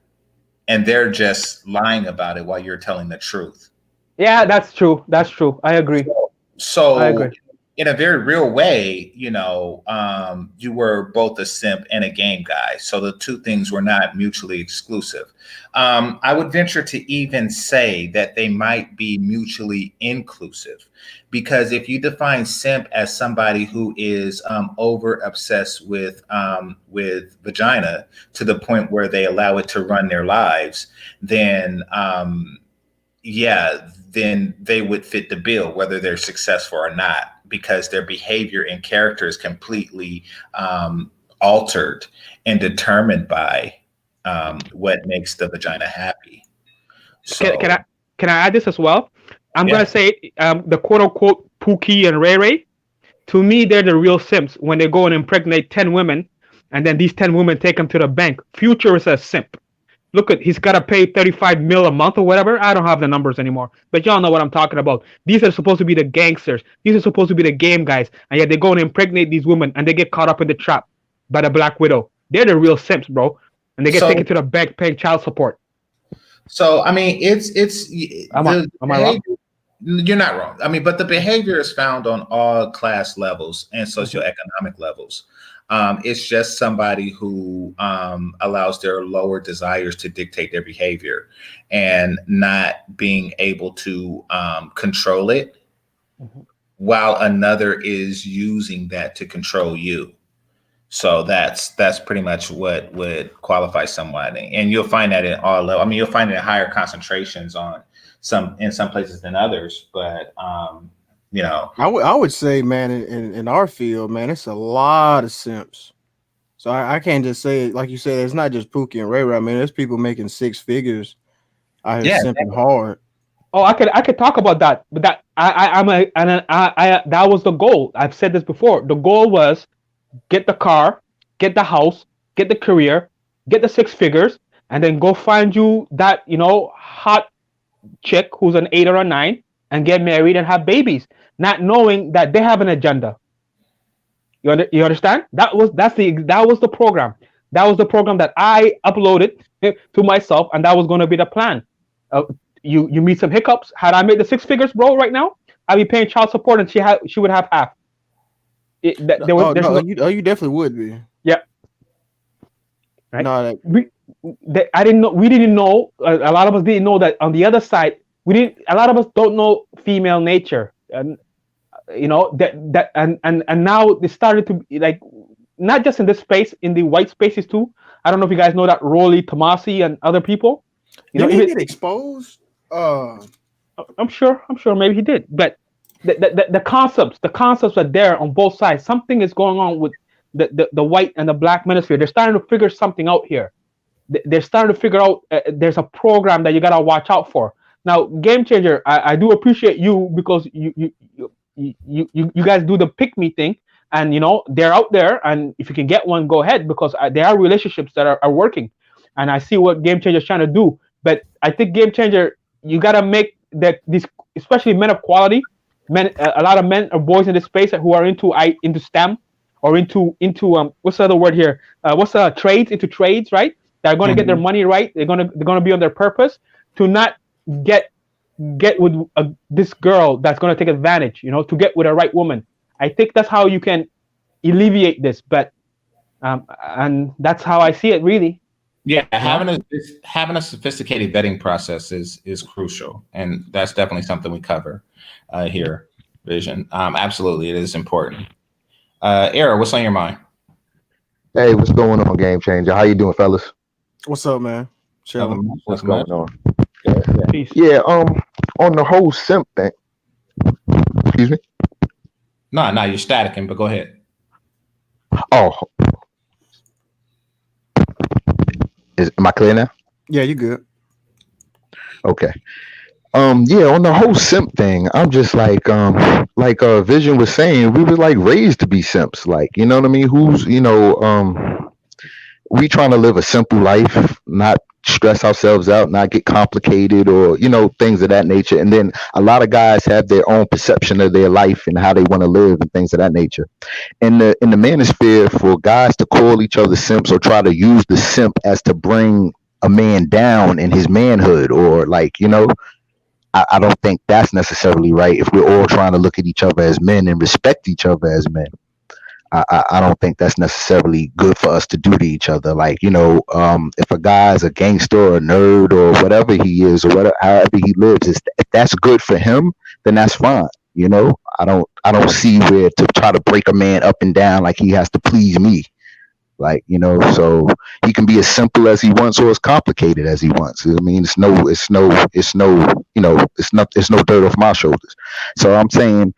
and they're just lying about it while you're telling the truth. Yeah, that's true. That's true. I agree. So I agree. In a very real way, you know, you were both a simp and a game guy. So the two things were not mutually exclusive. I would venture to even say that they might be mutually inclusive, because if you define simp as somebody who is over obsessed with vagina to the point where they allow it to run their lives, then then they would fit the bill, whether they're successful or not, because their behavior and character is completely altered and determined by what makes the vagina happy. So, can I add this as well? I'm gonna say the quote unquote Pookie and Ray Ray. To me, they're the real simps when they go and impregnate 10 women and then these 10 women take him to the bank. Future is a simp. Look at, he's got to pay 35 mil a month or whatever. I don't have the numbers anymore, but y'all know what I'm talking about. These are supposed to be the gangsters. These are supposed to be the game guys, and yet they go and impregnate these women, and they get caught up in the trap by the Black Widow. They're the real simps, bro, and they get taken to the bank paying child support. So I mean, it's am I wrong? You're not wrong. I mean, but the behavior is found on all class levels and socioeconomic levels. It's just somebody who allows their lower desires to dictate their behavior and not being able to control it, while another is using that to control you. So that's pretty much what would qualify somebody, and you'll find that in all levels. I mean, you'll find it in higher concentrations in some places than others, but you know, I would say, man, in our field, man, it's a lot of simps. So I can't just say it like you said. It's not just Pookie and Ray Ray. I mean, there's people making 6 figures out here simping hard. Oh, I could talk about that, but that that was the goal. I've said this before. The goal was get the car, get the house, get the career, get the 6 figures, and then go find you that, you know, hot chick who's an 8 or a 9 and get married and have babies, not knowing that they have an agenda. You understand? That was the program. That was the program that I uploaded to myself, and that was going to be the plan. You meet some hiccups. Had I made the 6 figures, bro, right now, I'd be paying child support, and she would have half. You definitely would be. Yeah. Right. No, I didn't know. We didn't know. A lot of us didn't know that on the other side. A lot of us don't know female nature, and you know that and now they started to be like, not just in this space, in the white spaces too. I don't know if you guys know that Rolly Tomasi and other people. Did he get exposed? I'm sure maybe he did, but the concepts are there on both sides. Something is going on with the white and the black manosphere. They're starting to figure something out here. They're starting to figure out there's a program that you gotta watch out for. Now, Game Changer, I do appreciate you because you guys do the pick me thing, and you know they're out there, and if you can get one, go ahead, because there are relationships that are working, and I see what Game Changer is trying to do. But I think Game Changer, you gotta make that these, especially men of quality, men, a lot of men or boys in this space who are into STEM or into what's the other word here? Into trades, right? They're going to get their money right. They're going to be on their purpose, to not get with this girl that's going to take advantage. You know, to get with a right woman. I think that's how you can alleviate this. But and that's how I see it, really. Yeah, having a sophisticated vetting process is crucial, and that's definitely something we cover here, Vision. Absolutely, it is important. Era, what's on your mind? Hey, what's going on, Game Changer? How you doing, fellas? What's up, man? Chilling. What's going on? Peace. Yeah, on the whole simp thing. Excuse me? No, you're staticking, but go ahead. Oh. Am I clear now? Yeah, you good. Okay. Yeah, on the whole simp thing, I'm just like Vision was saying, we were like raised to be simps. Like, you know what I mean? We trying to live a simple life, not stress ourselves out, not get complicated, or, you know, things of that nature. And then a lot of guys have their own perception of their life and how they want to live and things of that nature. In the manosphere, for guys to call each other simps or try to use the simp as to bring a man down in his manhood, or like, you know, I don't think that's necessarily right. If we're all trying to look at each other as men and respect each other as men, I don't think that's necessarily good for us to do to each other. Like, you know, if a guy's a gangster or a nerd or whatever he is, or whatever, however he lives, if that's good for him, then that's fine. You know, I don't see where to try to break a man up and down like he has to please me. Like, you know, so he can be as simple as he wants or as complicated as he wants. I mean, it's no, you know, it's no dirt off my shoulders. So I'm saying,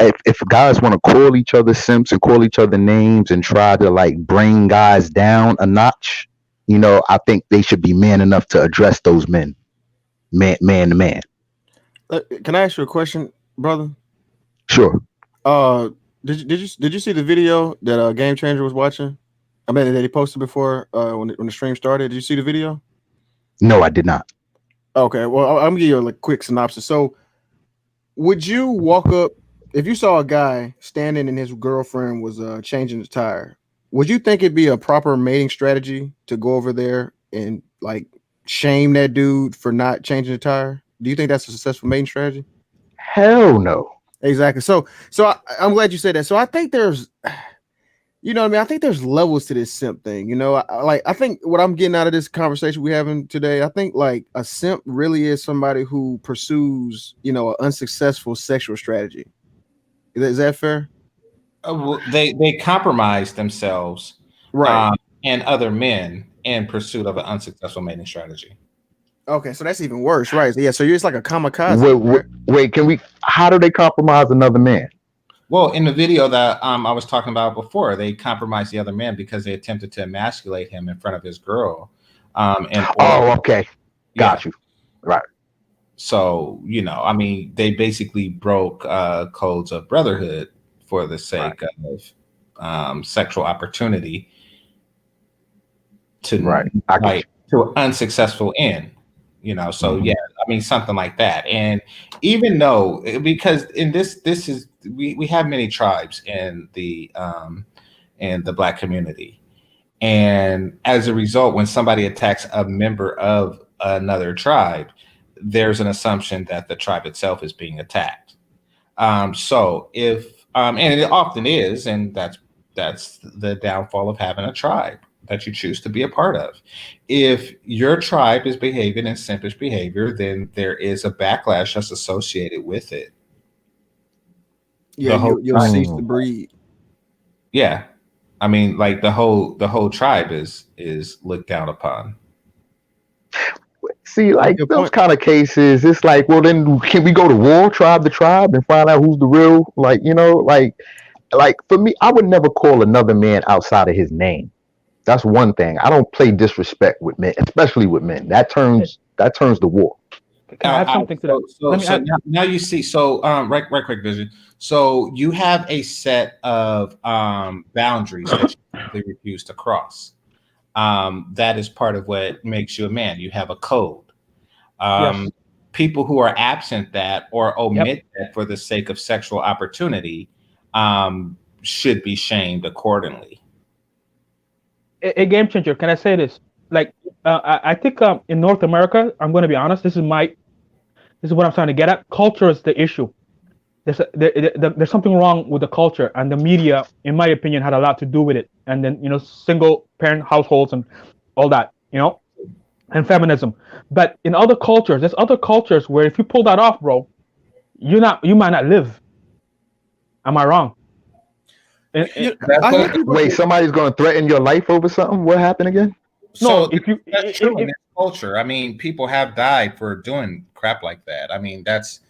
if guys want to call each other simps and call each other names and try to like bring guys down a notch, you know, I think they should be man enough to address those man to man. Can I ask you a question, brother? Sure. Did you see the video that Game Changer was watching I mean, that he posted before when the stream started. Did you see the video? No, I did not. Okay, well, I'm gonna give you a quick synopsis. So, would you walk up if you saw a guy standing and his girlfriend was changing his tire? Would you think it'd be a proper mating strategy to go over there and like shame that dude for not changing the tire? Do you think that's a successful mating strategy? Hell no. Exactly. I'm glad you said that. So I think there's, you know what I mean? I think there's levels to this simp thing. You know, I think what I'm getting out of this conversation we're having today, I think like a simp really is somebody who pursues, you know, an unsuccessful sexual strategy. Is that fair? Well, they compromise themselves, Right. and other men in pursuit of an unsuccessful mating strategy. Okay, so that's even worse, right? Yeah, so you're just like a kamikaze. Wait, can we? How do they compromise another man? Well, in the video that I was talking about before, they compromised the other man because they attempted to emasculate him in front of his girl. Okay, got you. Right. So, you know, I mean, they basically broke codes of brotherhood for the sake of sexual opportunity to to unsuccessful end. You know, so yeah, I mean something like that. And even though because in this is we have many tribes in the Black community. And as a result, when somebody attacks a member of another tribe, there's an assumption that the tribe itself is being attacked. So if and it often is, and that's the downfall of having a tribe that you choose to be a part of. If your tribe is behaving in simpish behavior, then there is a backlash that's associated with it. Yeah, you'll cease to breed. Yeah, I mean, like the whole tribe is looked down upon. See, like those kind of cases, it's like, well, then can we go to war, tribe to tribe, and find out who's the real? Like, you know, like for me, I would never call another man outside of his name. That's one thing. I don't play disrespect with men, especially with men. That turns the war. Can I add something to that? So now you see. So right quick, Vision. So you have a set of boundaries that you refuse to cross. That is part of what makes you a man. You have a code. Yes. People who are absent that or omit that for the sake of sexual opportunity should be shamed accordingly. A game changer. Can I say this? Like, I think in North America, I'm going to be honest. This is what I'm trying to get at. Culture is the issue. There's something wrong with the culture, and the media, in my opinion, had a lot to do with it. And then, you know, single parent households and all that, you know, and feminism. But in other cultures, there's other cultures where if you pull that off, bro, you might not live. Am I wrong? Wait, somebody's going to threaten your life over something? What happened again? So that's true in this culture. I mean, people have died for doing crap like that. I mean, that's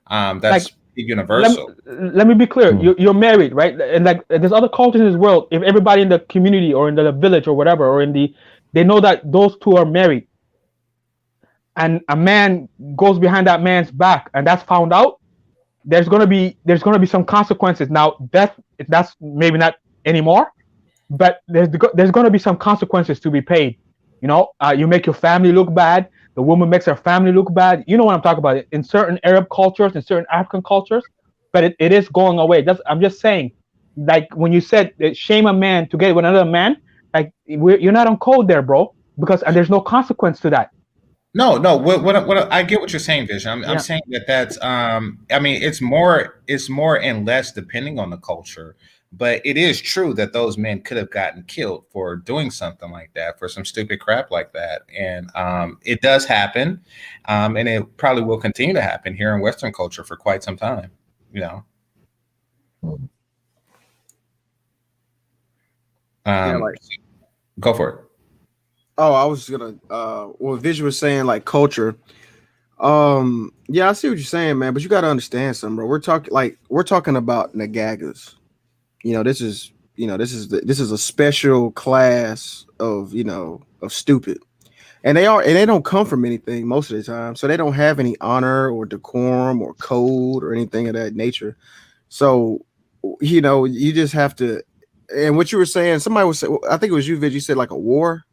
like, universal. Let me be clear. You're married, right? And like there's other cultures in this world. If everybody in the community or in the village or whatever, or they know that those two are married, and a man goes behind that man's back, and that's found out, there's gonna be some consequences. Now that's maybe not anymore, but there's gonna be some consequences to be paid. You know, you make your family look bad. The woman makes her family look bad. You know what I'm talking about. In certain Arab cultures, in certain African cultures, but it is going away. I'm just saying, like when you said shame a man to get with another man, like you're not on code there, bro, because there's no consequence to that. No. What I get what you're saying, Vision. I'm saying that's. I mean, it's more and less depending on the culture. But it is true that those men could have gotten killed for doing something like that, for some stupid crap like that. And it does happen. And it probably will continue to happen here in Western culture for quite some time, you know. Go for it. Oh, I was gonna what Vision was saying, like culture. Yeah, I see what you're saying, man, but you gotta understand something, bro. We're talking about nagagas. You know, this is a special class of, you know, of stupid. And they don't come from anything most of the time. So they don't have any honor or decorum or code or anything of that nature. So, you know, you just have to And what you were saying, somebody was, I think it was you, Vid. You said like a war.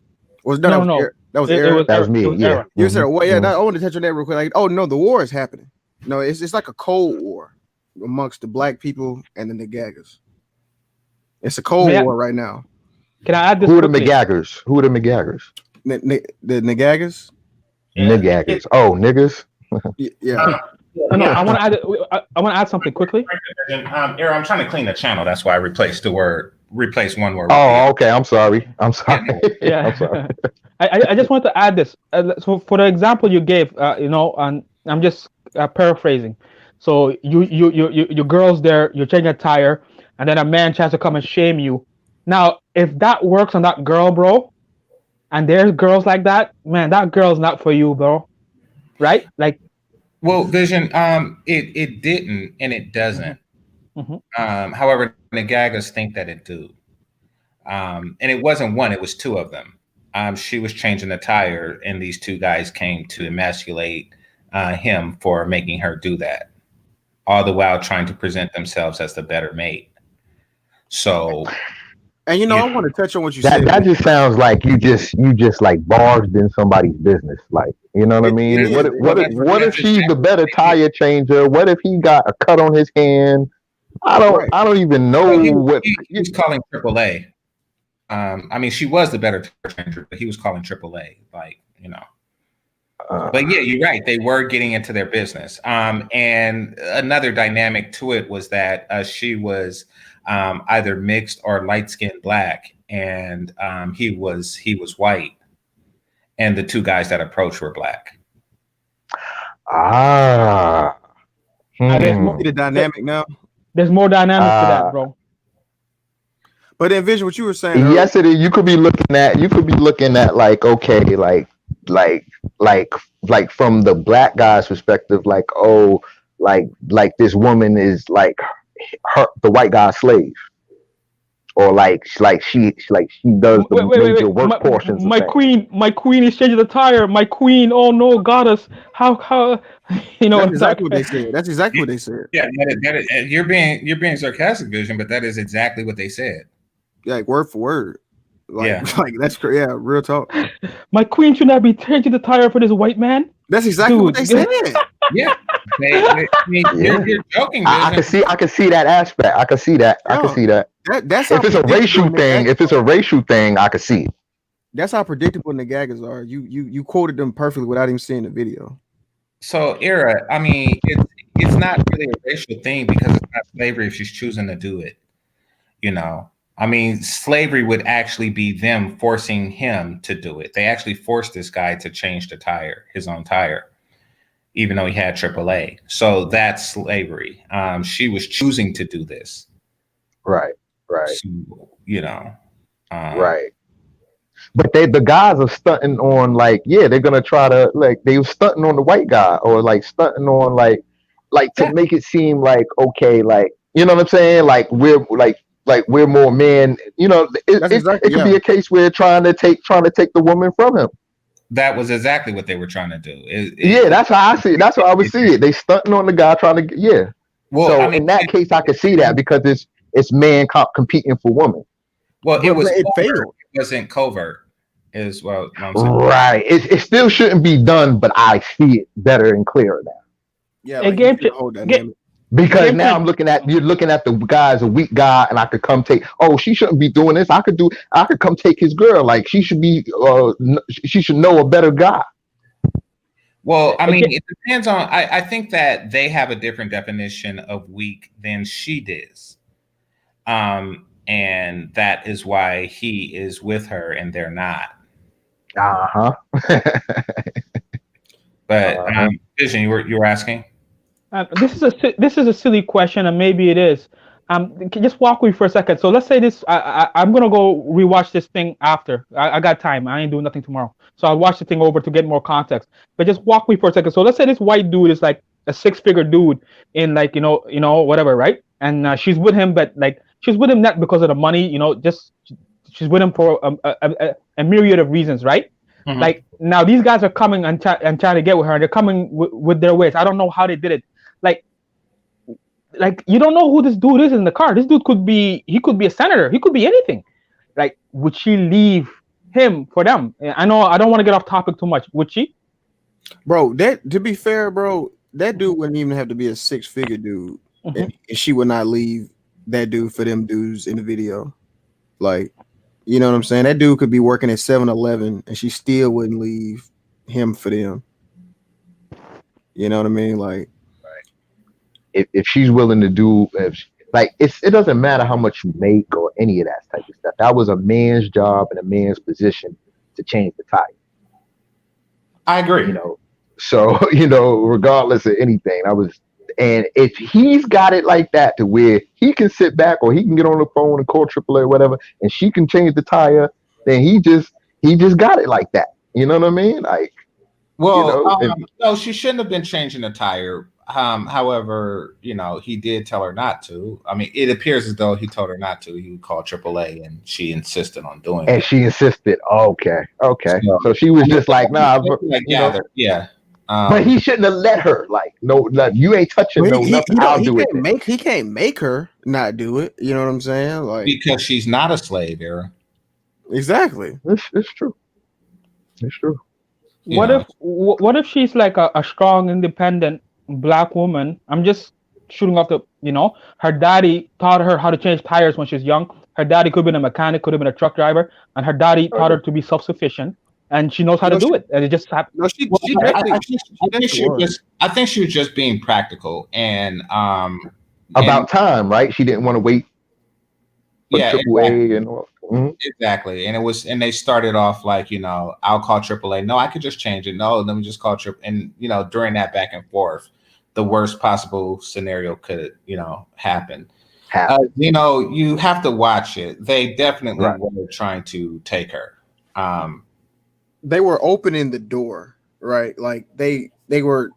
Was No, that was no. that was It Aaron? was That was me. It was Yeah. Aaron. You said, well, yeah. Mhm. I want to touch on that real quick. Like, oh no, the war is happening. No, it's like a cold war amongst the black people and the nagagas. It's a cold May I- war right now. Can I add this Who are the quickly? McGaggers? Who are the McGaggers? The nagagas. Niggaggers. Oh, niggas. Yeah. No, I want to add. I want to add something quickly. Aaron, I'm trying to clean the channel. That's why I replaced one word. With Oh, okay. I'm sorry. I'm sorry. Yeah. I'm sorry. I just want to add this. So for the example you gave, and I'm just paraphrasing. So you girls there, you're changing a tire, and then a man tries to come and shame you. Now, if that works on that girl, bro, and there's girls like that, man, that girl's not for you, bro. Right? Like, Well, Vision, it didn't, and it doesn't. However, the Gagas think that it do. And it wasn't one; it was two of them. She was changing the tire, and these two guys came to emasculate him for making her do that, all the while trying to present themselves as the better mate. So, And Yeah. I want to touch on what you That said. that just sounds like you just like barged in somebody's business. Like, you know what I mean? is. What if she's the better tire changer? What if he got a cut on his hand? I don't even know what he was calling AAA. I mean, she was the better tire changer, but he was calling AAA. Like, But yeah, you're right. They were getting into their business. And another dynamic to it was that she was either mixed or light-skinned black, and he was white, and the two guys that approached were black. See the dynamic now. there's more dynamic to that, bro. But then, Vision, what you were saying. Yes, it is. You could be looking at like, okay, like from the black guy's perspective, like, oh, like this woman is like the white guy's slave, or like she does the major work portions. My queen is changing the tire. My queen, oh no, goddess, how That's exactly what they said. That's exactly what they said. Yeah, you're being sarcastic, Vision, but that is exactly what they said. Yeah, like word for word. Like, Yeah. like that's crazy. Yeah, real talk. My queen should not be changing the tire for this white man. That's exactly what they said. Yeah, you're joking. I can see that aspect. I can see that. I can see that. That's If it's a racial thing, I can see it. That's how predictable nagagas are. You quoted them perfectly without even seeing the video. So, Ira, I mean, it's not really a racial thing because it's not slavery if she's choosing to do it. I mean, slavery would actually be them forcing him to do it. They actually forced this guy to change his own tire, even though he had AAA. So that's slavery. She was choosing to do this. Right. So, Right. But the guys are stunting on, like, yeah, they're gonna try to, like, they were stunting on the white guy, or like stunting on like to make it seem like, okay, like, you know what I'm saying? Like we're more men, it could be a case where trying to take the woman from him. That was exactly what they were trying to do. That's how I see it. That's how I would see it. They stunting on the guy trying to, yeah. Well, so in that case, I could see that because it's man competing for woman. Well, it failed. It wasn't covert, as well. Right. It still shouldn't be done, but I see it better and clearer now. Yeah, like the whole dynamic. Because now you're looking at the guy as a weak guy, and I could come take. Oh, she shouldn't be doing this. I could come take his girl. Like, she should be. She should know a better guy. Well, I mean, it depends on. I think that they have a different definition of weak than she does, and that is why he is with her and they're not. But Vision, you were asking. This is a silly question, and maybe it is. Can you just walk with me for a second? So let's say this. I'm gonna go rewatch this thing after. I got time. I ain't doing nothing tomorrow, so I'll watch the thing over to get more context. But just walk with me for a second. So let's say this white dude is like a 6-figure dude in, like, whatever, right? And she's with him, but like she's with him not because of the money, just she's with him for a myriad of reasons, right? Mm-hmm. Like, now these guys are coming and trying to get with her, and they're coming with their ways. I don't know how they did it. Like, like you don't know who this dude is in the car. This dude could be a senator. He could be anything. Like, would she leave him for them? I know I don't want to get off topic too much. Would she? Bro, that to be fair, bro, that dude wouldn't even have to be a 6-figure dude, and she would not leave that dude for them dudes in the video. Like, you know what I'm saying? That dude could be working at 7-Eleven and she still wouldn't leave him for them. You know what I mean? Like, if she's willing to do, it doesn't matter how much you make or any of that type of stuff. That was a man's job and a man's position to change the tire. I agree. You know, so regardless of anything, and if he's got it like that to where he can sit back or he can get on the phone and call AAA or whatever, and she can change the tire, then he just got it like that. You know what I mean? Like, well, no, she shouldn't have been changing the tire. However, he did tell her not to. I mean, it appears as though he told her not to. He would call AAA, and she insisted on doing it. And she insisted. Okay. So she was just like, nah. Yeah. But he shouldn't have let her. Like, no, you ain't touching nothing. I'll do it. He can't make her not do it. You know what I'm saying? Like, because she's not a slave, Era. Exactly. It's true. It's true. What if she's like a strong, independent Black woman? I'm just shooting off her daddy taught her how to change tires when she was young. Her daddy could have been a mechanic, could have been a truck driver, and her daddy taught her to be self-sufficient, and she knows how to do it. And it just happened. No, I think she was just being practical and about time, right? She didn't want to wait for AAA and all. Exactly. And they started off like, I'll call AAA. No, I could just change it. No, let me just call AAA. And, during that back and forth, the worst possible scenario could, happen. You have to watch it. They definitely were trying to take her. They were opening the door, right? Like they were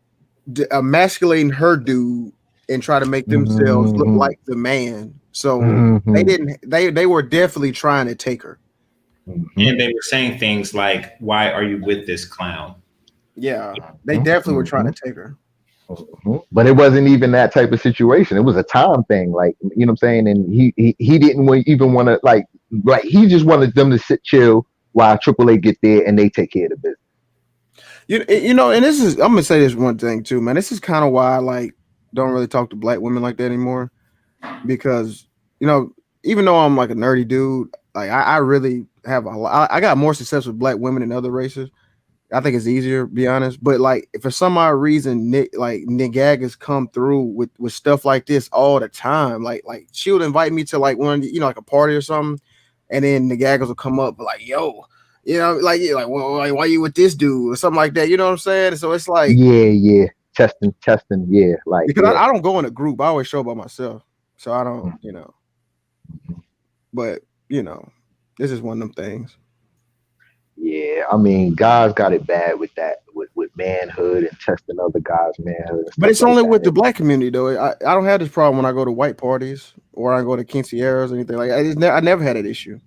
emasculating her dude and try to make themselves look like the man. So they were definitely trying to take her. And they were saying things like, why are you with this clown? Yeah, they definitely were trying to take her. But it wasn't even that type of situation. It was a time thing, like, you know what I'm saying? And he didn't even want to like he just wanted them to sit chill while AAA get there and they take care of the business. And this is, I'm gonna say this one thing too, man. This is kind of why I like don't really talk to Black women like that anymore, because even though I'm like a nerdy dude, like I really have I got more success with Black women than other races. I think it's easier, to be honest. But like, if for some odd reason, niggas come through with stuff like this all the time. Like she would invite me to like one, like a party or something, and then niggas will come up like, yo, well, like, why you with this dude or something like that? You know what I'm saying? So it's like, yeah, testing, yeah, like because I don't go in a group. I always show by myself, so I don't, But this is one of them things. Yeah, I mean, guys got it bad with that, with manhood and testing other guys' manhood. But it's only with the Black community, though. I don't have this problem when I go to white parties or I go to quinceañeras or anything like that. I never had an issue.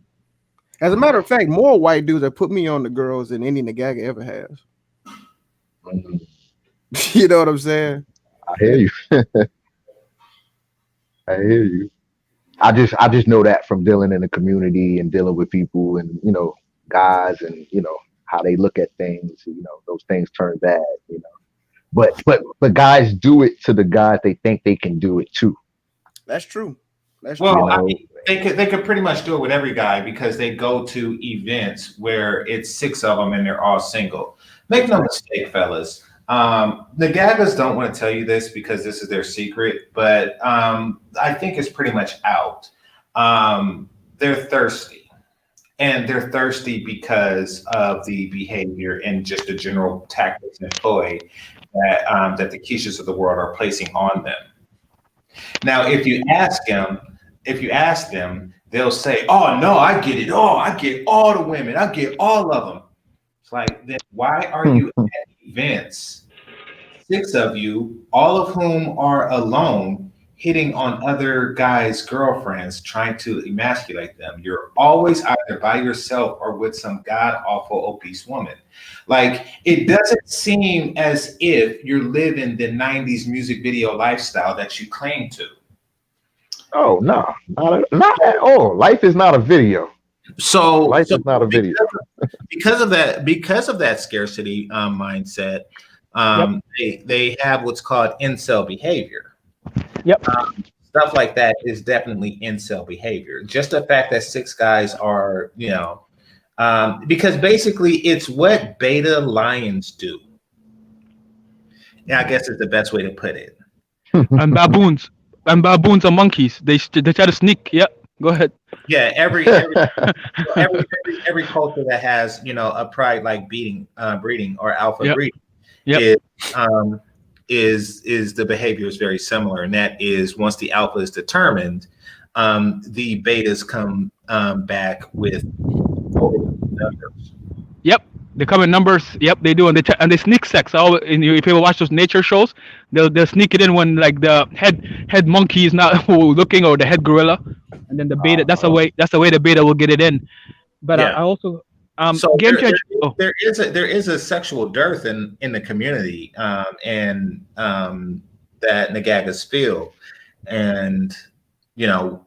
As a matter of fact, more white dudes have put me on the girls than any nagaga ever has. You know what I'm saying? I hear you. I hear you. I just know that from dealing in the community and dealing with people and guys and how they look at things. Those things turn bad. But guys do it to the guys they think they can do it to. That's true. Well, I mean, they could pretty much do it with every guy because they go to events where it's 6 of them and they're all single. Make no mistake, fellas. The gagas don't want to tell you this because this is their secret, but I think it's pretty much out. They're thirsty. And they're thirsty because of the behavior and just the general tactics employed that the Keishas of the world are placing on them. Now, if you ask them, they'll say, "Oh no, I get it all. I get all the women. I get all of them." It's like, then why are you at events? 6 of you, all of whom are alone, hitting on other guys' girlfriends, trying to emasculate them. You're always either by yourself or with some god awful obese woman. Like, it doesn't seem as if you're living the 90s music video lifestyle that you claim to. Oh no, not at all. Life is not a video. So, Life so is not a video. because of that scarcity mindset, they have what's called incel behavior. Yep. Stuff like that is definitely incel behavior. Just the fact that six guys are, because basically it's what beta lions do. Yeah, I guess is the best way to put it. And baboons are monkeys. They try to sneak. Yep. Go ahead. Yeah, every culture that has a pride like breeding or alpha breeding is the behavior is very similar, and that is once the alpha is determined, the betas come back with numbers. Yep, they come in numbers. Yep, they do, and they sneak sex. If you ever watch those nature shows, they'll sneak it in when like the head monkey is not looking, or the head gorilla, and then the beta. That's the way the beta will get it in. But I also so game there changer. there is a sexual dearth in the community, and that nagagas feel, and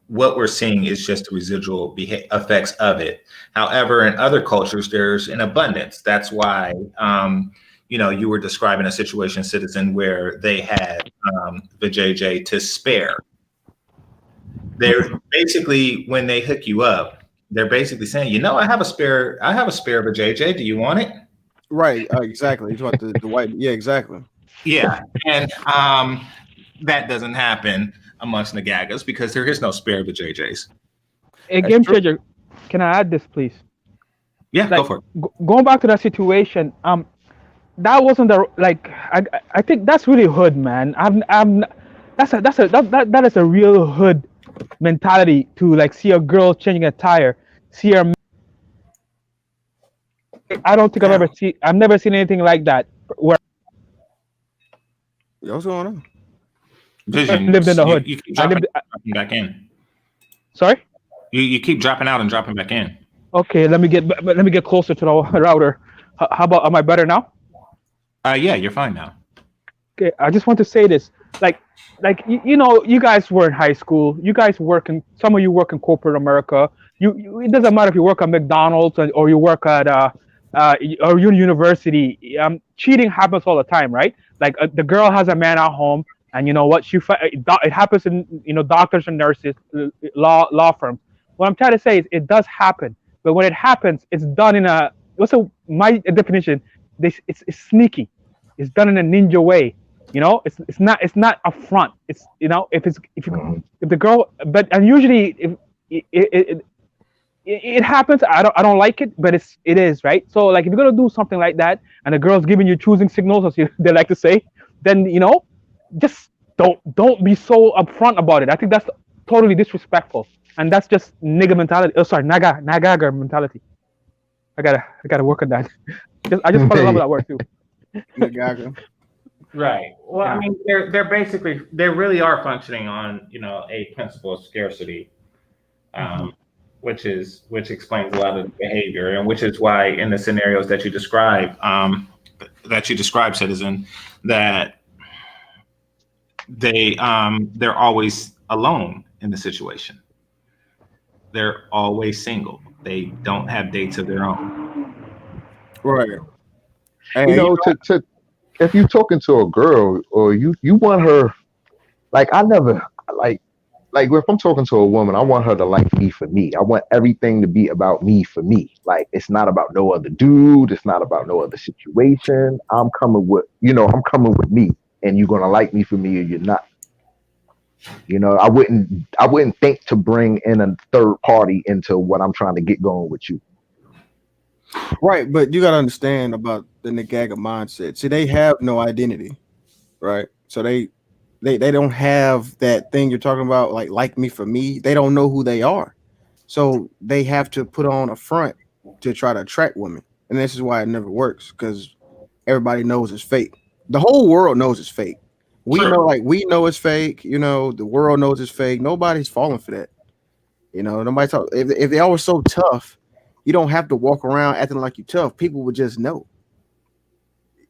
what we're seeing is just the residual effects of it. However, in other cultures, there's an abundance. That's why you were describing a situation, Citizen, where they had the JJ to spare. They're basically, when they hook you up, they're basically saying, I have a spare of a JJ. Do you want it? Right. Exactly. You want the white? Yeah. Exactly. Yeah, and that doesn't happen amongst nagagas because there is no spare of the JJs. A game changer. Can I add this, please? Yeah, go for it. Going back to that situation, that wasn't I think that's really hood, man. That is a real hood mentality to like see a girl changing a tire, see her. I don't think I've never seen anything like that where What's going on? Vision, I lived in the hood. You keep dropping back in. Sorry? You keep dropping out and dropping back in. Okay, let me get closer to the router. How about, am I better now? Yeah, you're fine now. Okay, I just want to say this. Like you guys were in high school. You guys some of you work in corporate America. It doesn't matter if you work at McDonald's or you work at or university. Cheating happens all the time, right? Like the girl has a man at home, and you know what? It happens in doctors and nurses, law firms. What I'm trying to say is it does happen, but when it happens, it's done in my definition. It's sneaky. It's done in a ninja way. It's not a front. It's if the girl, and usually if it happens, I don't like it, but it is right. So like if you're gonna do something like that, and the girl's giving you choosing signals, as they like to say, then just don't be so upfront about it. I think that's totally disrespectful, and that's just nigga mentality. Oh, sorry, naga mentality. I gotta work on that. I just fell in love with that word too. Nagaga. Right. Well, I mean, they really are functioning on a principle of scarcity, which explains a lot of the behavior, and which is why in the scenarios that you describe, Citizen, that they're always alone in the situation. They're always single. They don't have dates of their own. Right. And, to if you're talking to a girl or you want her, like I never like if I'm talking to a woman, I want her to like me for me. I want everything to be about me for me. Like it's not about no other dude. It's not about no other situation. I'm coming with me, and you're gonna like me for me or you're not. I wouldn't think to bring in a third party into what I'm trying to get going with you. Right, but you gotta understand about the nagaga mindset. See, they have no identity, right? So they don't have that thing you're talking about, like me for me. They don't know who they are, so they have to put on a front to try to attract women, and this is why it never works because everybody knows it's fake. The whole world knows it's fake. We True. know it's fake. You know, the world knows it's fake. Nobody's falling for that. You know, nobody talk. If they all were so tough, you don't have to walk around acting like you tough. People would just know.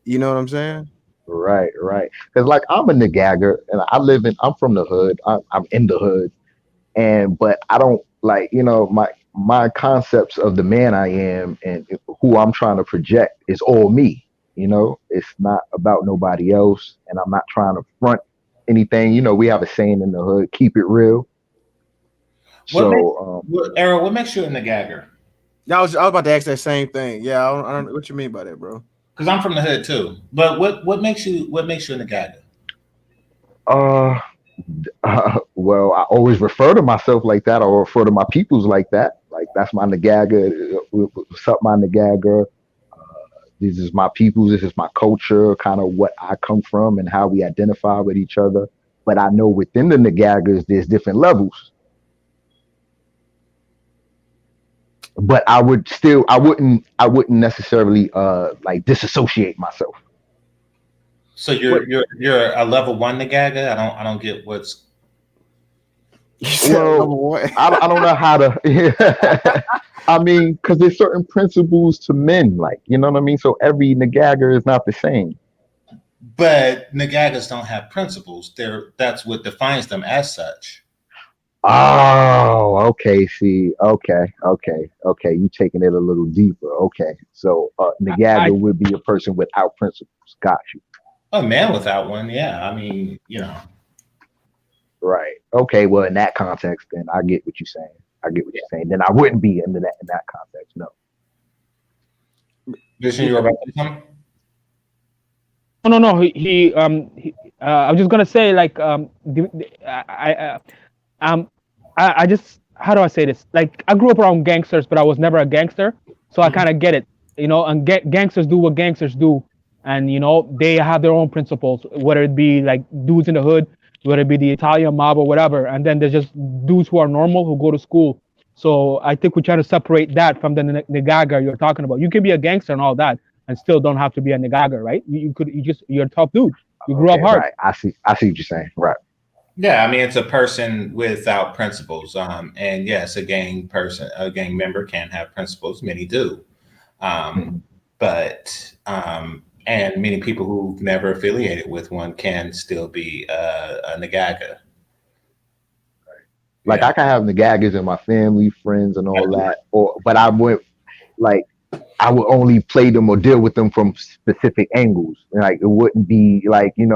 You know what I'm saying? Right, right. Because like I'm a nagagger, and I'm from the hood. I'm in the hood, and but I don't like my concepts of the man I am and who I'm trying to project is all me. It's not about nobody else, and I'm not trying to front anything. We have a saying in the hood: keep it real. What makes So, Errol? What makes you a nagagger? Yeah, I was about to ask that same thing. Yeah, I don't know what you mean by that, bro. Because I'm from the hood too. But what makes you a nagagger? uh, well, I always refer to myself like that, or refer to my peoples like that. Like that's my nagagger. What's up, my nagagger? This is my peoples. This is my culture. Kind of what I come from and how we identify with each other. But I know within the nagaggers, there's different levels. But I wouldn't necessarily like disassociate myself. So you're a level one nagagger. I don't get what's. You said Well, number one. I don't know how to. I mean, because there's certain principles to men, like you know what I mean. So every nagagger is not the same. But nagaggers don't have principles. That's what defines them as such. Oh, okay. See, okay. You taking it a little deeper. Okay, so I nagagger would be a person without principles. Got you. A man without one, yeah. I mean, Right. Okay. Well, in that context, then I get what you're saying. I get what you're saying. Then I wouldn't be in that context. No. Vision, you were about to say something? no. I was just gonna say like um I just how do I say this? Like I grew up around gangsters, but I was never a gangster, so I Mhm. kind of get it. And gangsters do what gangsters do, and they have their own principles, whether it be like dudes in the hood, whether it be the Italian mob or whatever, and then there's just dudes who are normal who go to school. So I think we're trying to separate that from the nagaga you're talking about. You can be a gangster and all that, and still don't have to be a nagaga, right? You're a tough dude. You grew up Okay. hard. Right. I see what you're saying. Right. Yeah, I mean, it's a person without principles. And yes, a gang member can have principles. Many do. Um, Mhm. and many people who've never affiliated with one can still be a nagaga. Like Yeah. I can have nagaggers in my family, friends, and all that, but like I would only play them or deal with them from specific angles. Like it wouldn't be like we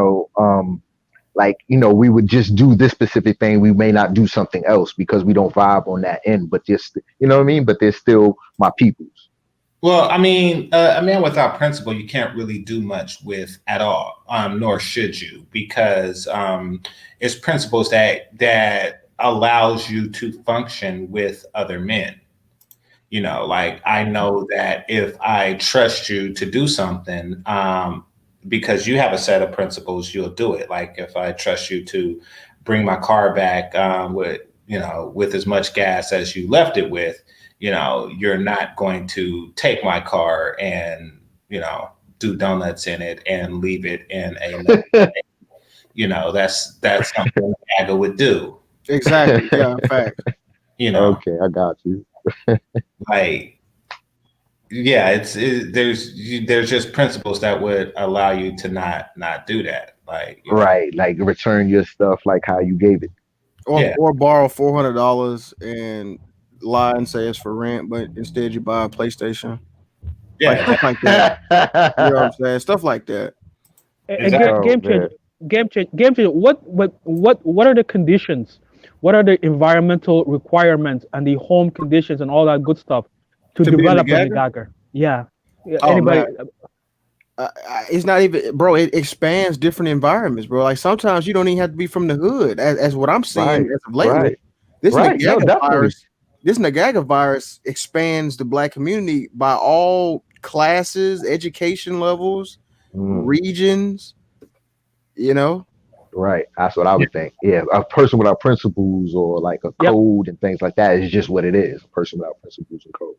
would just do this specific thing. We may not do something else because we don't vibe on that end. But just what I mean. But they're still my peoples. Well, I mean, a man without principle, you can't really do much with at all, nor should you, because it's principles that allows you to function with other men. Like I know that if I trust you to do something, because you have a set of principles, you'll do it. Like if I trust you to bring my car back with as much gas as you left it with, you're not going to take my car and do donuts in it and leave it in a that's something Aga would do. Exactly. Yeah. Fact. Okay, I got you. Like yeah, there's just principles that would allow you to not do that. Like Right, like return your stuff like how you gave it. Or yeah, or borrow $400 and lie and say it's for rent, but instead you buy a PlayStation. Like yeah, stuff like that. You know what I'm saying? Stuff like that. A exactly. game, Oh game changer, man. game changer. What are the conditions? What are the environmental requirements and the home conditions and all that good stuff to To be a develop a nagagger? nagagger? Yeah. Oh Anybody? man, it's not even, bro. It expands different environments, bro. Like sometimes you don't even have to be from the hood, as what I'm seeing Right, as of lately. right, This right. No, Nagaga definitely. virus, this Nagaga virus expands the black community by all classes, education levels, Mm, regions. You know, right. That's what I would think. Yeah, a person without principles or like a Yep. code and things like that is just what it is. A person without principles and code.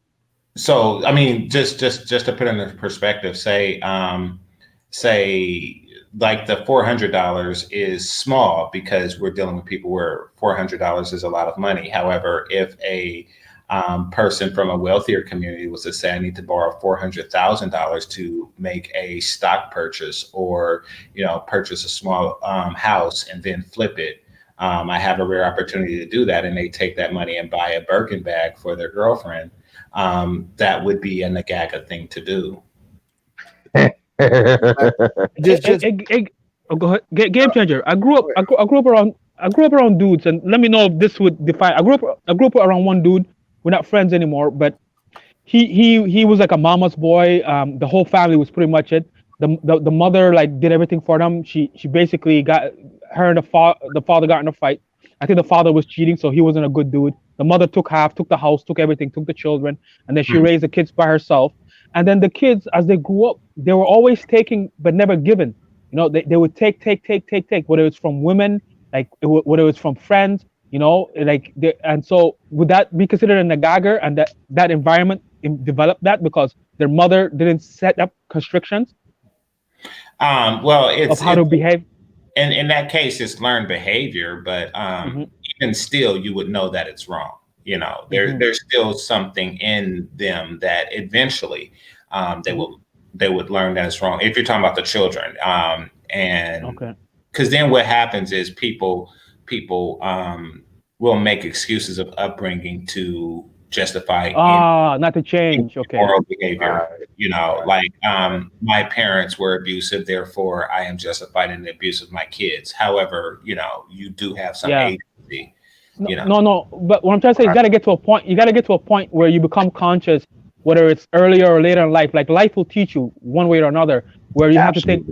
So I mean, just to put it in perspective, say like the $400 is small because we're dealing with people where $400 is a lot of money. However, if a person from a wealthier community was to say, I need to borrow $400,000 to make a stock purchase, or purchase a small house and then flip it, I have a rare opportunity to do that, and they take that money and buy a Birkin bag for their girlfriend. That would be a nagaga thing to do. Just Oh, go ahead. Game changer. I grew up around dudes, and let me know if this would define. I grew up around one dude. We're not friends anymore, but he was like a mama's boy. The whole family was pretty much it. The mother like did everything for them. She basically got her and the father got in a fight. I think the father was cheating, so he wasn't a good dude. The mother took half, took the house, took everything, took the children, and then she raised the kids by herself. And then the kids, as they grew up, they were always taking but never given. They would take, whether it's from women, like whether it's from friends, and so would that be considered a nagager, and that environment developed that because their mother didn't set up constrictions Well, of how to behave? and in that case, it's learned behavior, but even still, you would know that it's wrong. There's still something in them that eventually they would learn that it's wrong. If you're talking about the children, and Okay. because then what happens is people will make excuses of upbringing to justify Not to change. Okay. immoral behavior. Like my parents were abusive, therefore I am justified in the abuse of my kids. However, you do have some Yeah. agency. No. But what I'm trying to say, you got to get to a point. You got to get to a point where you become conscious, whether it's earlier or later in life. Like life will teach you one way or another, where you have to take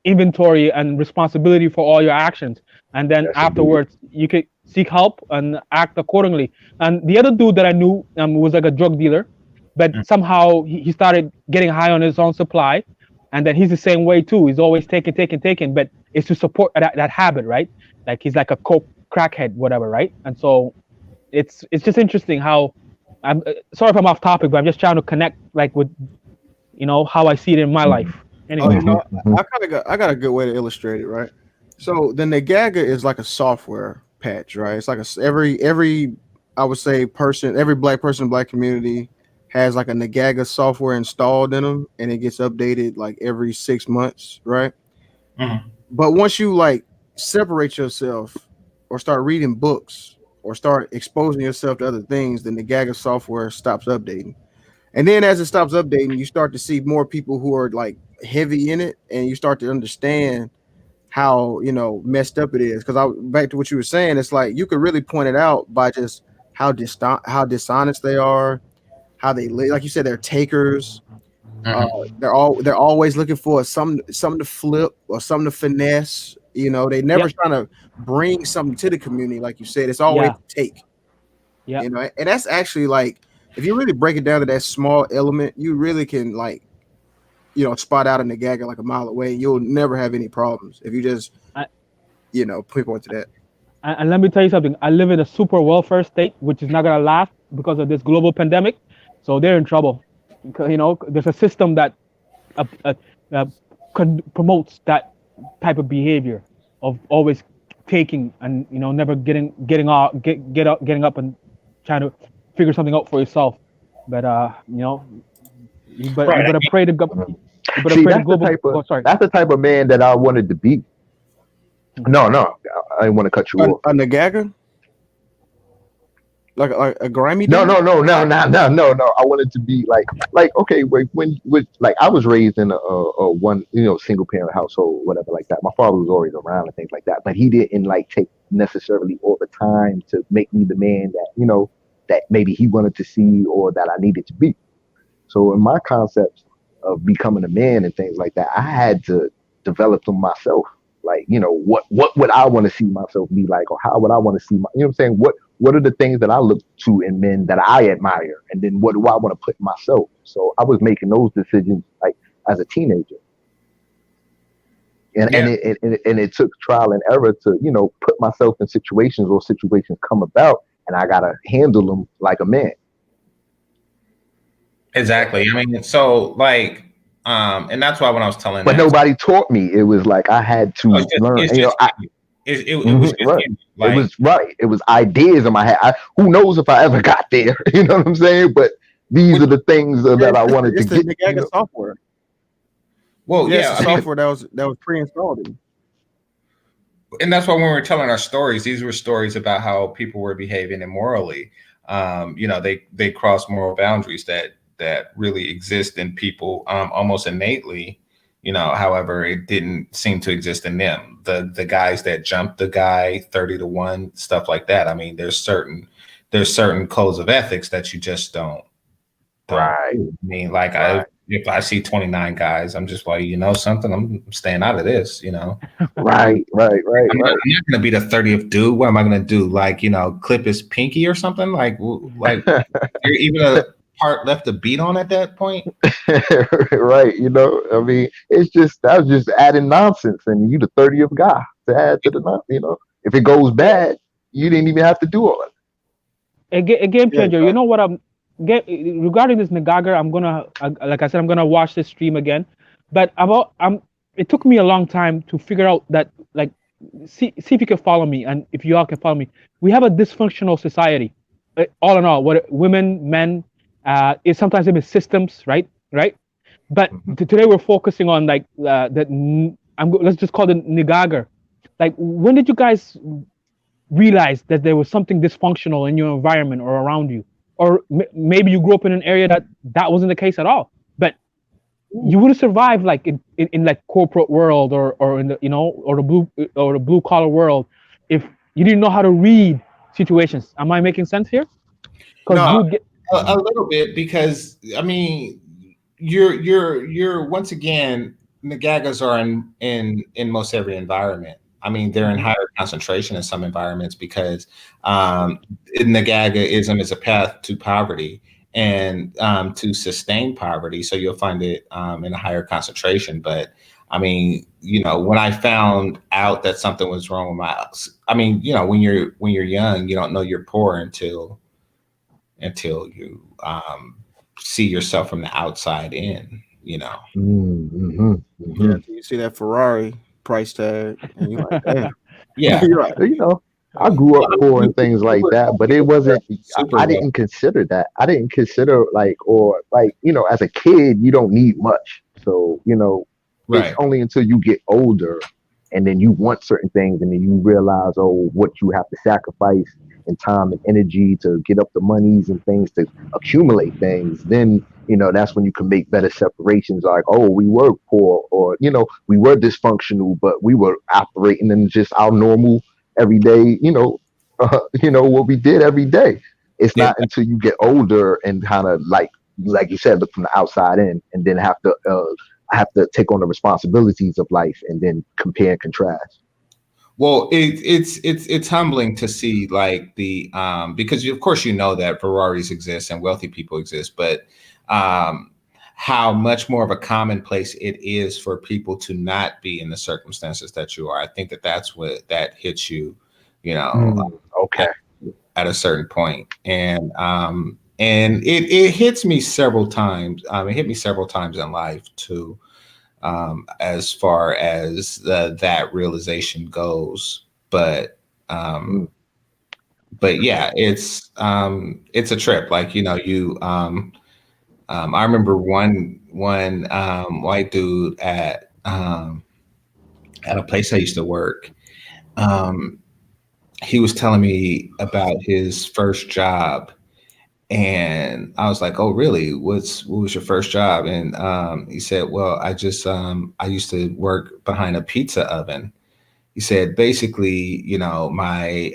inventory and responsibility for all your actions, and then afterwards you could seek help and act accordingly. And the other dude that I knew was like a drug dealer, but somehow he started getting high on his own supply, and then he's the same way too. He's always taking, but it's to support that habit, right? Like he's like a coke crackhead, whatever, right? And so it's just interesting how I'm sorry if I'm off topic, but I'm just trying to connect like with how I see it in my life. Anyway, I got a good way to illustrate it, right? So the nagaga is like a software patch, right? It's like every I would say every black person in the black community has like a nagaga software installed in them, and it gets updated like every 6 months, right? But once you like separate yourself or start reading books or start exposing yourself to other things, then the nagaga software stops updating. And then as it stops updating, you start to see more people who are like heavy in it, and you start to understand how messed up it is. Because back to what you were saying, it's like you could really point it out by just how dishonest they are, how they live. Like you said, they're takers. They're always looking for something to flip or something to finesse. They never trying to bring something to the community, like you said. It's always take. Yeah. And that's actually like, if you really break it down to that small element, you really can like, spot out a nagaga like a mile away. You'll never have any problems if you just, pinpoint to that. And let me tell you something. I live in a super welfare state, which is not gonna last because of this global pandemic. So they're in trouble. There's a system that promotes that type of behavior of always taking and never getting up and trying to figure something out for yourself. But you better pray to God. You better pray to global. That's the type of man that I wanted to be. No, I didn't want to cut you off. A nagaga? Like a grimy? No. I wanted to be like okay, when like I was raised in a one single parent household, whatever like that. My father was always around and things like that, but he didn't like take necessarily all the time to make me the man that that maybe he wanted to see or that I needed to be. So in my concepts of becoming a man and things like that, I had to develop them myself. Like, what would I want to see myself be like, or how would I want to see my, what I'm saying? What are the things that I look to in men that I admire? And then what do I want to put in myself? So I was making those decisions like as a teenager. And it took trial and error to, put myself in situations or situations come about, and I got to handle them like a man. Exactly. I mean, so like, And that's why when I was telling But that, nobody taught me. It was like I had to learn. it's just it was just right. in me, like, It was right. It was ideas in my head. Who knows if I ever got there? You know what I'm saying? But these are the things that I wanted to It's the get. Nagaga software. well, Yeah, yeah, it's the software that was pre-installed. And that's why when we were telling our stories, these were stories about how people were behaving immorally. They cross moral boundaries that really exist in people almost innately. However, it didn't seem to exist in them. The guys that jumped the guy 30-1, stuff like that. I mean, there's certain codes of ethics that you just don't. Right. I mean, like Right. if I see 29 guys, I'm just like, something, I'm staying out of this. Right. I'm not going to be the 30th dude. What am I going to do? Like, clip his pinky or something? Like you're even a part left to beat on at that point. Right. I mean, that was just adding nonsense, and you the 30th guy to add to the nonsense. If it goes bad, you didn't even have to do all it. A game changer. You know what regarding this Nagaga, I'm gonna like I said, I'm gonna watch this stream again. But it took me a long time to figure out that, like, see if you can follow me, and if you all can follow me. We have a dysfunctional society, all in all. What women, men, is sometimes even systems, right? But today we're focusing on like let's just call it Nagaga. Like, when did you guys realize that there was something dysfunctional in your environment or around you? Or maybe you grew up in an area that wasn't the case at all, but you wouldn't survive like in like corporate world or in the or the blue collar world if you didn't know how to read situations. Am I making sense here? No, a little bit, because I mean, you're once again, Nagagas are in most every environment. I mean, they're in higher concentration in some environments because Nagagaism is a path to poverty and to sustain poverty. So you'll find it in a higher concentration. But I mean, when I found out that something was wrong with when you're young, you don't know you're poor until you see yourself from the outside in. Mm-hmm. Yeah, you see that Ferrari price tag, and you're like, damn. Yeah. You're right. I grew up poor and things like that, but it wasn't. I didn't consider that. I didn't consider as a kid, you don't need much. So it's only until you get older, and then you want certain things, and then you realize, what you have to sacrifice in time and energy to get up the monies and things to accumulate things. Then that's when you can make better separations. Like, we were poor, or we were dysfunctional, but we were operating in just our normal everyday, what we did every day. It's not until you get older and kind of like you said, look from the outside in, and then have to take on the responsibilities of life and then compare and contrast. Well, it's humbling to see, like, the because of course that Ferraris exist and wealthy people exist, but how much more of a commonplace it is for people to not be in the circumstances that you are. I think that's what that hits you, okay, at a certain point, and it hits me several times. It hit me several times in life too. As far as that realization goes, but yeah, it's a trip. Like, I remember one white dude at a place I used to work. He was telling me about his first job. And I was like, "Oh, really? What was your first job?" And he said, "Well, I used to work behind a pizza oven." He said, basically, my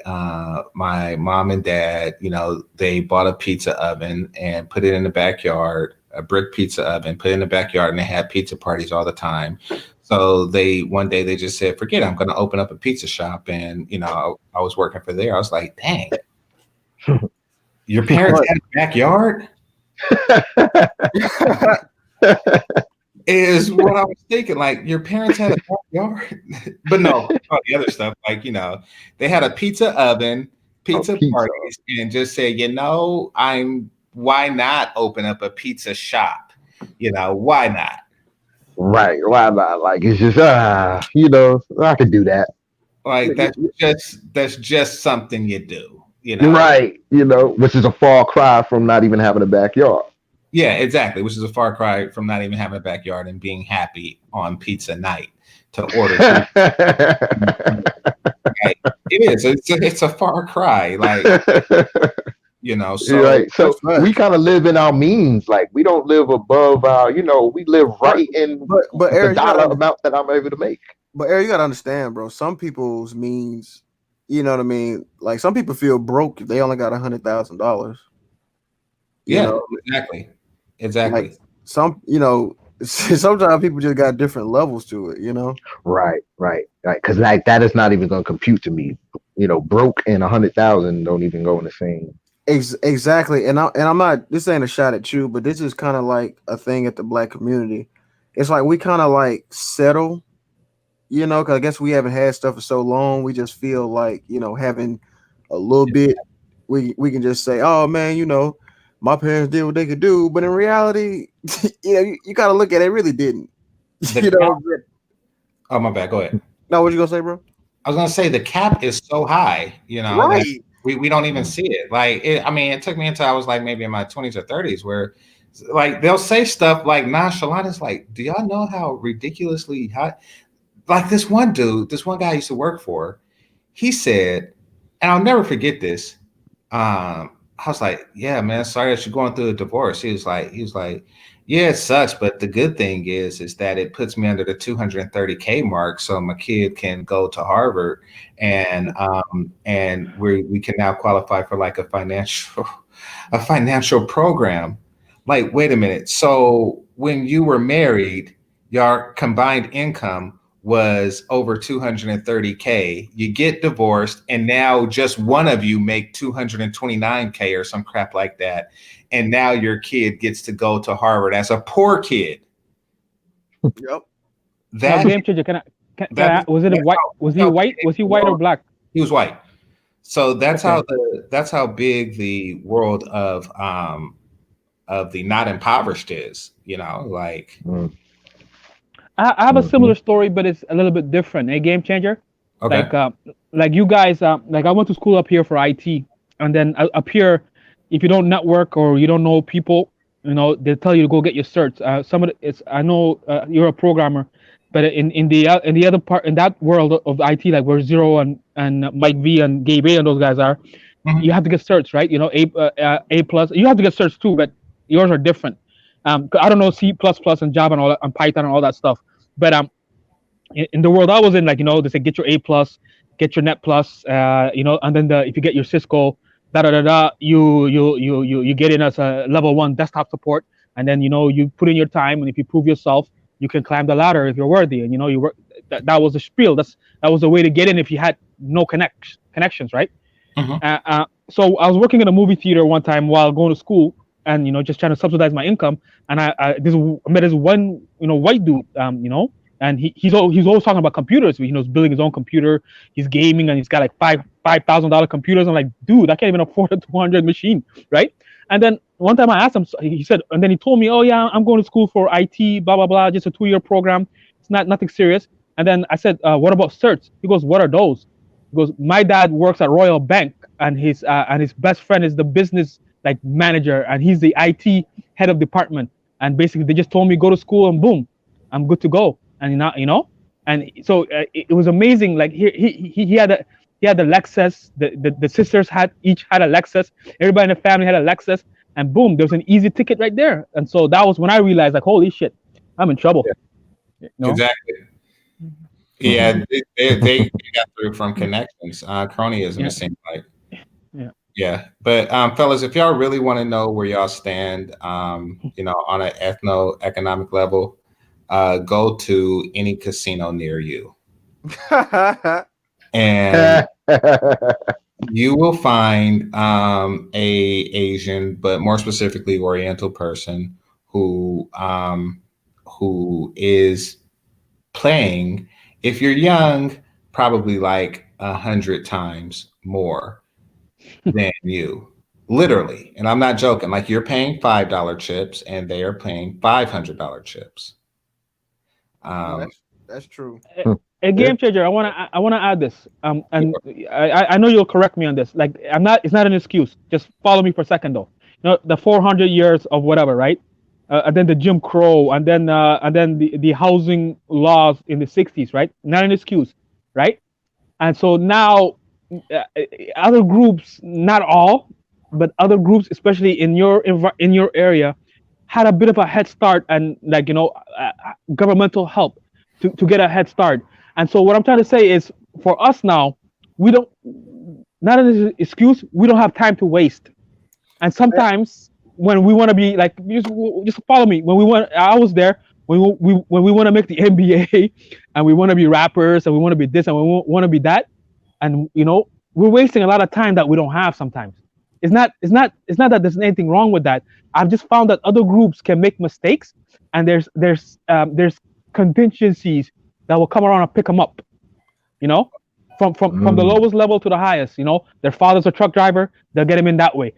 mom and dad, they bought a pizza oven and put it in the backyard, a brick pizza oven, put it in the backyard, and they had pizza parties all the time. So one day they just said, "Forget it, I'm going to open up a pizza shop." And I was working for there. I was like, "Dang." Your parents had a backyard? Is what I was thinking. Like, your parents had a backyard? But no, all the other stuff. Like, they had a pizza oven, pizza parties, and just say, why not open up a pizza shop? Why not? Right. Why not? Like it's just I could do that. Like that's just something you do, you know. Right. Which is a far cry from not even having a backyard. Yeah, exactly. Which is a far cry from not even having a backyard and being happy on pizza night to order food. Like, it is. It's a far cry. Like, so Right. So That's right. we kind of live in our means. Like we don't live above our, we live right in But the Eric, dollar amount that I'm able to make. you gotta understand, bro. Some people's means, you know what I mean. Like some people feel broke if they only got $100,000. You yeah, know, exactly. like sometimes people just got different levels to it. Right. Because like that is not even going to compute to me. Broke and 100,000 don't even go in the same. Exactly, and I'm not. This ain't a shot at you, but this is kind of like a thing at the Black community. It's like we kind of like settle, because I guess we haven't had stuff for so long. We just feel like having a little bit. We can just say, oh man, my parents did what they could do, but in reality, you got to look at it. Really didn't. Oh, my bad. Go ahead. No, what you gonna say, bro? I was gonna say the cap is so high, Right. that we don't even see it. Like, it took me until I was like maybe in my 20s or 30s where, like, they'll say stuff like nonchalant. It's like, do y'all know how ridiculously high? Like this one guy I used to work for, he said, and I'll never forget this. I was like, yeah, man, sorry that you're going through a divorce. He was like, yeah, it sucks, but the good thing is that it puts me under the 230K mark, so my kid can go to Harvard, and we can now qualify for like a financial program. Like, wait a minute. So when you were married, your combined income was over 230K. You get divorced, and now just one of you make 229K or some crap like that. And now your kid gets to go to Harvard as a poor kid. Yep. Now, game changer. Was it white? Was he white? Was he white or black? He was white. So that's Okay. that's how big the world of the not impoverished is. Like. I have a similar story, but it's a little bit different. A game changer. Okay. Like you guys, like I went to school up here for IT, and then up here, if you don't network or you don't know people, they tell you to go get your certs. I know you're a programmer, but in the other part, in that world of IT, like where Zero and Mike V and Gabe A and those guys are, you have to get certs, right? A plus. You have to get certs too, but yours are different. I don't know C++ and Java and all that, and Python and all that stuff, but in the world I was in, like they say get your A plus, get your Net plus, and then if you get your Cisco, you get in as a level 1 desktop support, and then you put in your time, and if you prove yourself, you can climb the ladder if you're worthy, and you work. That was the spiel. That was the way to get in if you had no connections, right? So I was working in a movie theater one time while going to school, and just trying to subsidize my income, and I met this one white dude, and he's always talking about computers. He's building his own computer, he's gaming, and he's got like $5,000 computers. I'm like, dude, I can't even afford a 200 machine, right? And then one time I asked him, he said, and then he told me, oh yeah, I'm going to school for IT, blah blah blah, just a 2-year program, it's nothing serious. And then I said, what about certs? He goes, what are those? He goes, my dad works at Royal Bank, and his best friend is the business like manager, and he's the IT head of department. And basically, they just told me go to school, and boom, I'm good to go. And and so it was amazing. Like he had the Lexus. The sisters each had a Lexus. Everybody in the family had a Lexus, and boom, there was an easy ticket right there. And so that was when I realized, like, holy shit, I'm in trouble. Yeah. Exactly. Yeah, they got through from connections. Cronyism, it seems like. Yeah, but fellas, if y'all really want to know where y'all stand, on an ethno-economic level, go to any casino near you, and you will find a Asian, but more specifically Oriental person who is playing. If you're young, probably like 100 times more than you, literally. And I'm not joking. Like, you're paying $5 chips and they are paying $500 chips. No, Um, that's true. A game changer. I wanna add this. And I know you'll correct me on this. Like I'm not. It's not an excuse. Just follow me for a second though. The 400 years of whatever, right? And then the Jim Crow, and then the housing laws in the 60s, right? Not an excuse, right? And so now, uh, other groups, not all, but other groups, especially in in your area, had a bit of a head start, and like governmental help to get a head start. And so what I'm trying to say is, for us now, we don't, not an excuse, we don't have time to waste. And sometimes when we want to be like, just follow me, when we want, I was there when we want to make the NBA, and we want to be rappers, and we want to be this, and we want to be that, and we're wasting a lot of time that we don't have sometimes. It's not that there's anything wrong with that. I've just found that other groups can make mistakes, and there's contingencies that will come around and pick them up, you know from the lowest level to the highest. Their father's a truck driver, they'll get him in that way.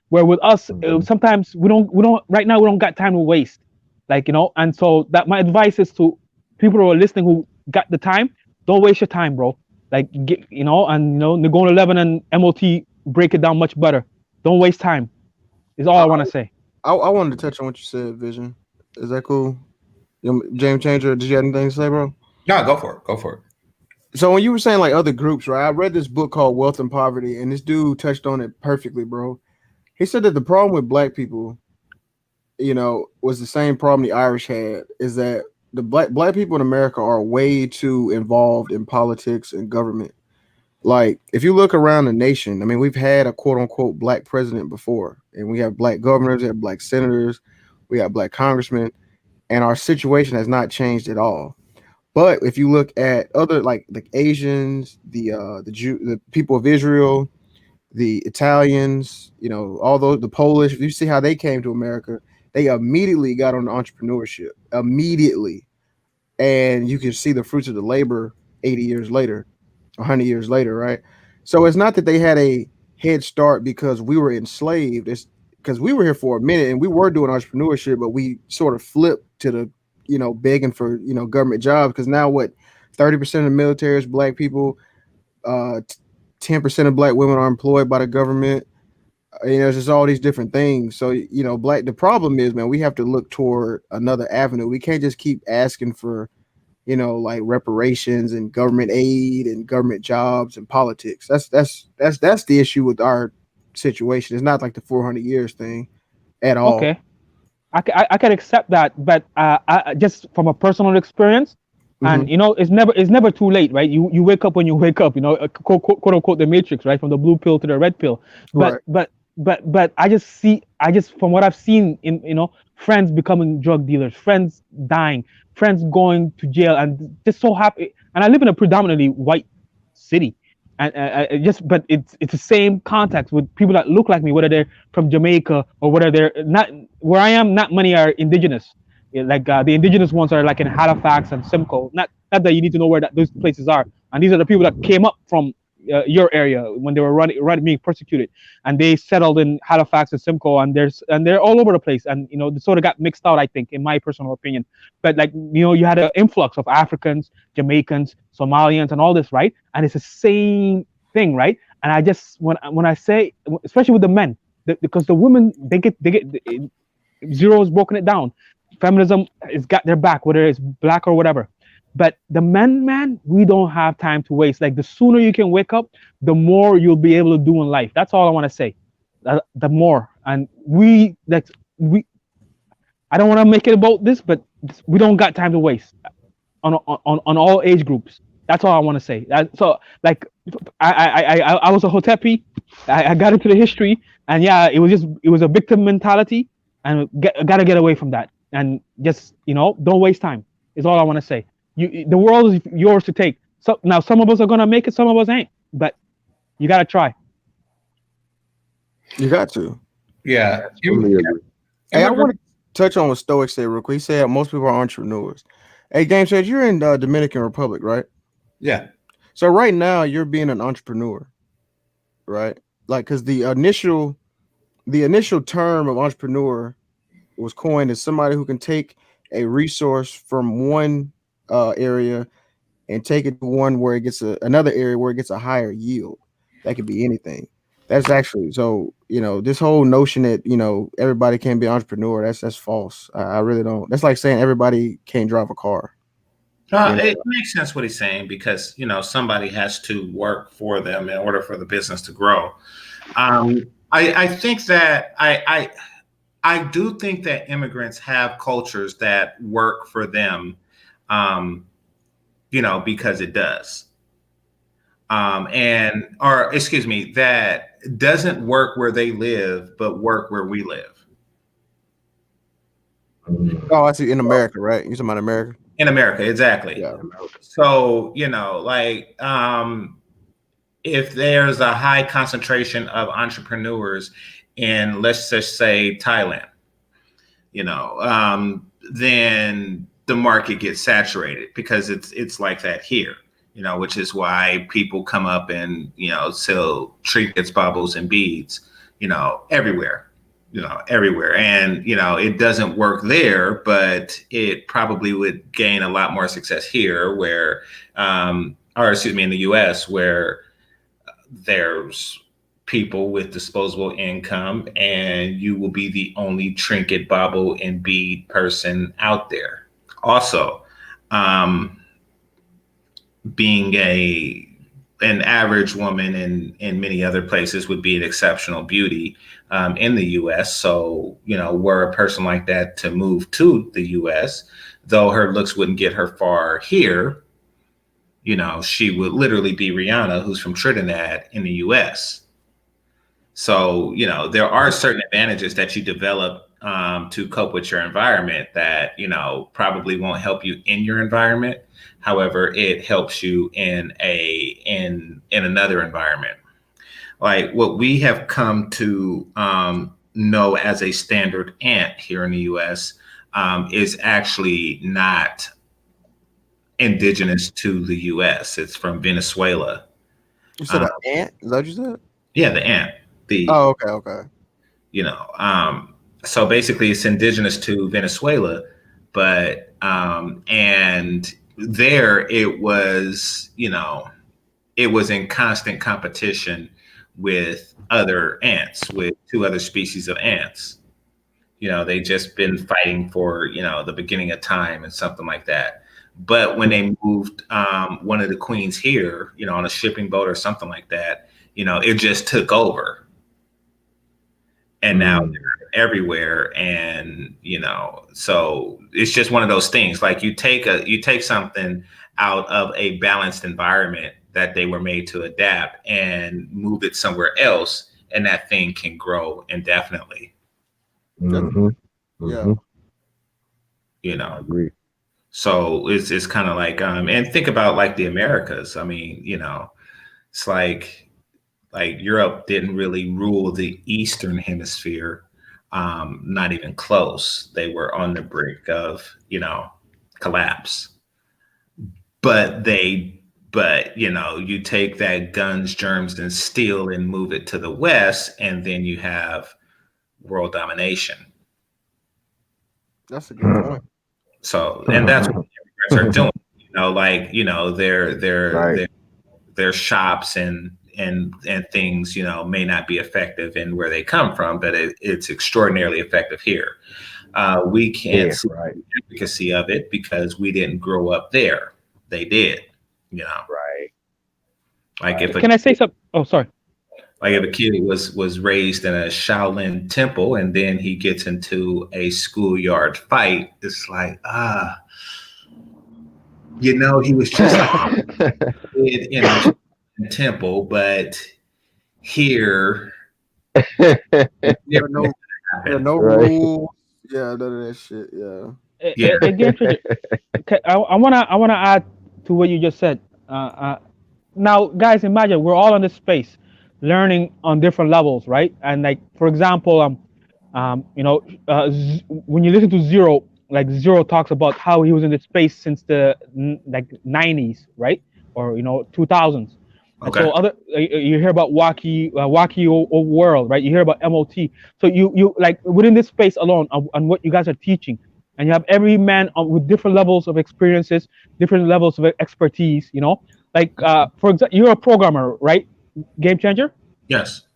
Where with us, sometimes we don't right now, we don't got time to waste, and so that my advice is to people who are listening, who got the time, don't waste your time, bro. Like, Nagona 11 and MOT break it down much better. Don't waste time is all I want to say. I wanted to touch on what you said, Vision. Is that cool? James Changer, did you have anything to say, bro? no, go for it. Go for it. So when you were saying like other groups, right? I read this book called Wealth and Poverty, and this dude touched on it perfectly, bro. He said that the problem with black people, was the same problem the Irish had, is that the black people in America are way too involved in politics and government. Like, if you look around the nation, I mean, we've had a quote unquote black president before, and we have black governors, we have black senators, we have black congressmen, and our situation has not changed at all. But if you look at other like the Asians, the people of Israel, the Italians, all those, the Polish, if you see how they came to America, they immediately got on entrepreneurship immediately, and you can see the fruits of the labor 80 years later, 100 years later, right? So it's not that they had a head start because we were enslaved. It's because we were here for a minute and we were doing entrepreneurship, but we sort of flipped to the begging for government jobs, because now what, 30% of the military is black people, 10% of black women are employed by the government. It's just all these different things. So the problem is, man, we have to look toward another avenue. We can't just keep asking for like reparations and government aid and government jobs and politics. That's the issue with our situation. It's not like the 400 years thing at all. Okay, I can accept that, but I just from a personal experience, and it's never too late, right? You wake up when you wake up, quote unquote the matrix, right? From the blue pill to the red pill. But Right. but I just from what I've seen in friends becoming drug dealers, friends dying, friends going to jail, and just so happy. And I live in a predominantly white city, and but it's the same context with people that look like me, whether they're from Jamaica or whether they're not. Where I am, not many are indigenous. Like the indigenous ones are like in Halifax and Simcoe. Not that you need to know where those places are. And these are the people that came up from your area when they were being persecuted, and they settled in Halifax and Simcoe, and they're all over the place, and they sort of got mixed out, I think, in my personal opinion. But like you had an influx of Africans, Jamaicans, Somalians, and all this, right? And it's the same thing, right? And I just when I say, especially with the men, because the women they get Zero has broken it down. Feminism has got their back, whether it's black or whatever. But the men, man, we don't have time to waste. Like, the sooner you can wake up, the more you'll be able to do in life. That's all I want to say. The more. And I don't want to make it about this, but we don't got time to waste on all age groups. That's all I want to say. So, like, I was a Hotepi. I got into the history, and yeah, it was a victim mentality, and gotta get away from that, and just don't waste time. Is all I want to say. The world is yours to take. So now some of us are gonna make it, some of us ain't. But you gotta try. You got to. Yeah. Hey, I want to touch on what Stoic said real quick. He said most people are entrepreneurs. Hey, James said you're in Dominican Republic, right? Yeah. So right now you're being an entrepreneur, right? Like, because the initial term of entrepreneur was coined as somebody who can take a resource from one area and take it to one where it gets another area where it gets a higher yield. That could be anything. That's actually so. This whole notion that everybody can be an entrepreneur. That's false. I really don't. That's like saying everybody can't drive a car. It makes sense what he's saying because somebody has to work for them in order for the business to grow. I think that I do think that immigrants have cultures that work for them, because it does. Or excuse me, that doesn't work where they live, but work where we live. Oh, I see. In America, right? You're talking about America? In America, exactly. Yeah. So, if there's a high concentration of entrepreneurs in, let's just say, Thailand, then the market gets saturated because it's like that here, which is why people come up and, sell trinkets, baubles, and beads, everywhere. Everywhere. And, it doesn't work there, but it probably would gain a lot more success here where, or excuse me, in the US where there's people with disposable income and you will be the only trinket, bauble, and bead person out there. Also, being an average woman in many other places would be an exceptional beauty in the US. So, were a person like that to move to the US, though her looks wouldn't get her far here, she would literally be Rihanna, who's from Trinidad in the US. So, there are certain advantages that you develop to cope with your environment that, probably won't help you in your environment. However, it helps you in another environment. Like what we have come to know as a standard ant here in the US is actually not indigenous to the US. It's from Venezuela. You said an ant? Is that what you said? Yeah, the ant. Oh, okay. So basically it's indigenous to Venezuela, but and there it was in constant competition with other ants, with two other species of ants. They just been fighting for the beginning of time and something like that. But when they moved one of the queens here, on a shipping boat or something like that, it just took over. And now they're everywhere. And, so it's just one of those things. Like you take something out of a balanced environment that they were made to adapt and move it somewhere else, and that thing can grow indefinitely. Mm-hmm. Yeah. I agree. So it's kind of like, and think about like the Americas. I mean, it's like Europe didn't really rule the Eastern Hemisphere, not even close. They were on the brink of, collapse. But you take that guns, germs, and steel and move it to the West, and then you have world domination. That's a good point. So, and that's what immigrants are doing. Their shops and things, may not be effective in where they come from, but it's extraordinarily effective here. We can't see the efficacy of it because we didn't grow up there. They did, Right. Like if Can I say something? Oh, sorry. Like if a kid was raised in a Shaolin temple and then he gets into a schoolyard fight, it's like, he was just like a kid in a temple, but here there are no rules. Yeah, none of that shit. Yeah. I wanna add to what you just said. Now, guys, imagine we're all in this space, learning on different levels, right? And like, for example, when you listen to Zero, like Zero talks about how he was in this space since the 90s, right? Or 2000s. Okay. And so you hear about Wacky World, right? You hear about MOT. So you like within this space alone on what you guys are teaching, and you have every man with different levels of experiences, different levels of expertise. Like for example, you're a programmer, right? Game changer. Yes.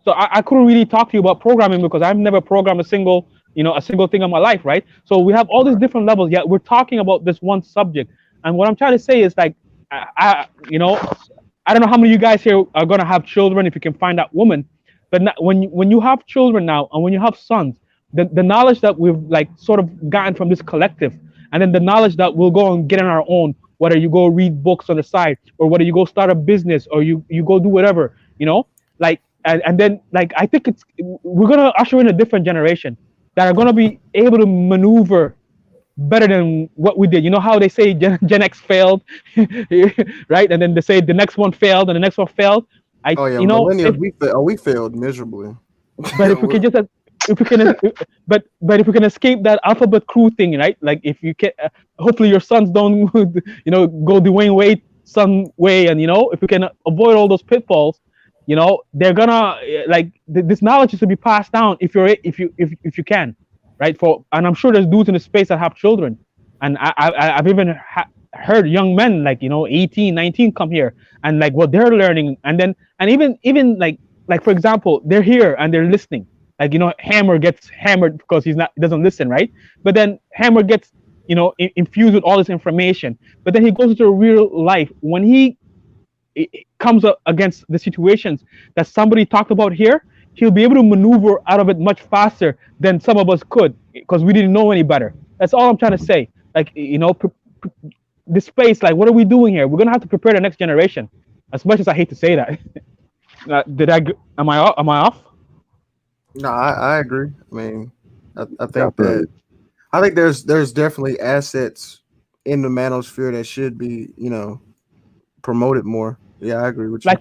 So I couldn't really talk to you about programming because I've never programmed a single thing in my life, right? So we have all these different levels. Yet we're talking about this one subject. And what I'm trying to say is like, I don't know how many of you guys here are gonna have children if you can find that woman, but when you have children now and when you have sons, the knowledge that we've like sort of gotten from this collective, and then the knowledge that we'll go and get on our own, whether you go read books on the side or whether you go start a business or you go do whatever, like and then like I think we're gonna usher in a different generation that are gonna be able to maneuver better than what we did. You know how they say Gen X failed, right? And then they say the next one failed and the next one failed. Oh yeah, millennials, we failed miserably. But if we can just if we can but if we can escape that alphabet crew thing, right? Like if you can, hopefully your sons don't go Dwayne Wade some way, and if we can avoid all those pitfalls, they're gonna like this knowledge is to be passed down if you can, right? And I'm sure there's dudes in the space that have children, and I've even heard young men like 18, 19 come here and like what they're learning, and even like for example, they're here and they're listening. Like Hammer gets hammered because he doesn't listen, right? But then Hammer gets infused with all this information. But then he goes into real life when he comes up against the situations that somebody talked about here. He'll be able to maneuver out of it much faster than some of us could because we didn't know any better. That's all I'm trying to say. Like this space, like what are we doing here? We're gonna have to prepare the next generation. As much as I hate to say that, am I off? No, I agree. I mean, I think there's definitely assets in the manosphere that should be promoted more. Yeah, I agree with you.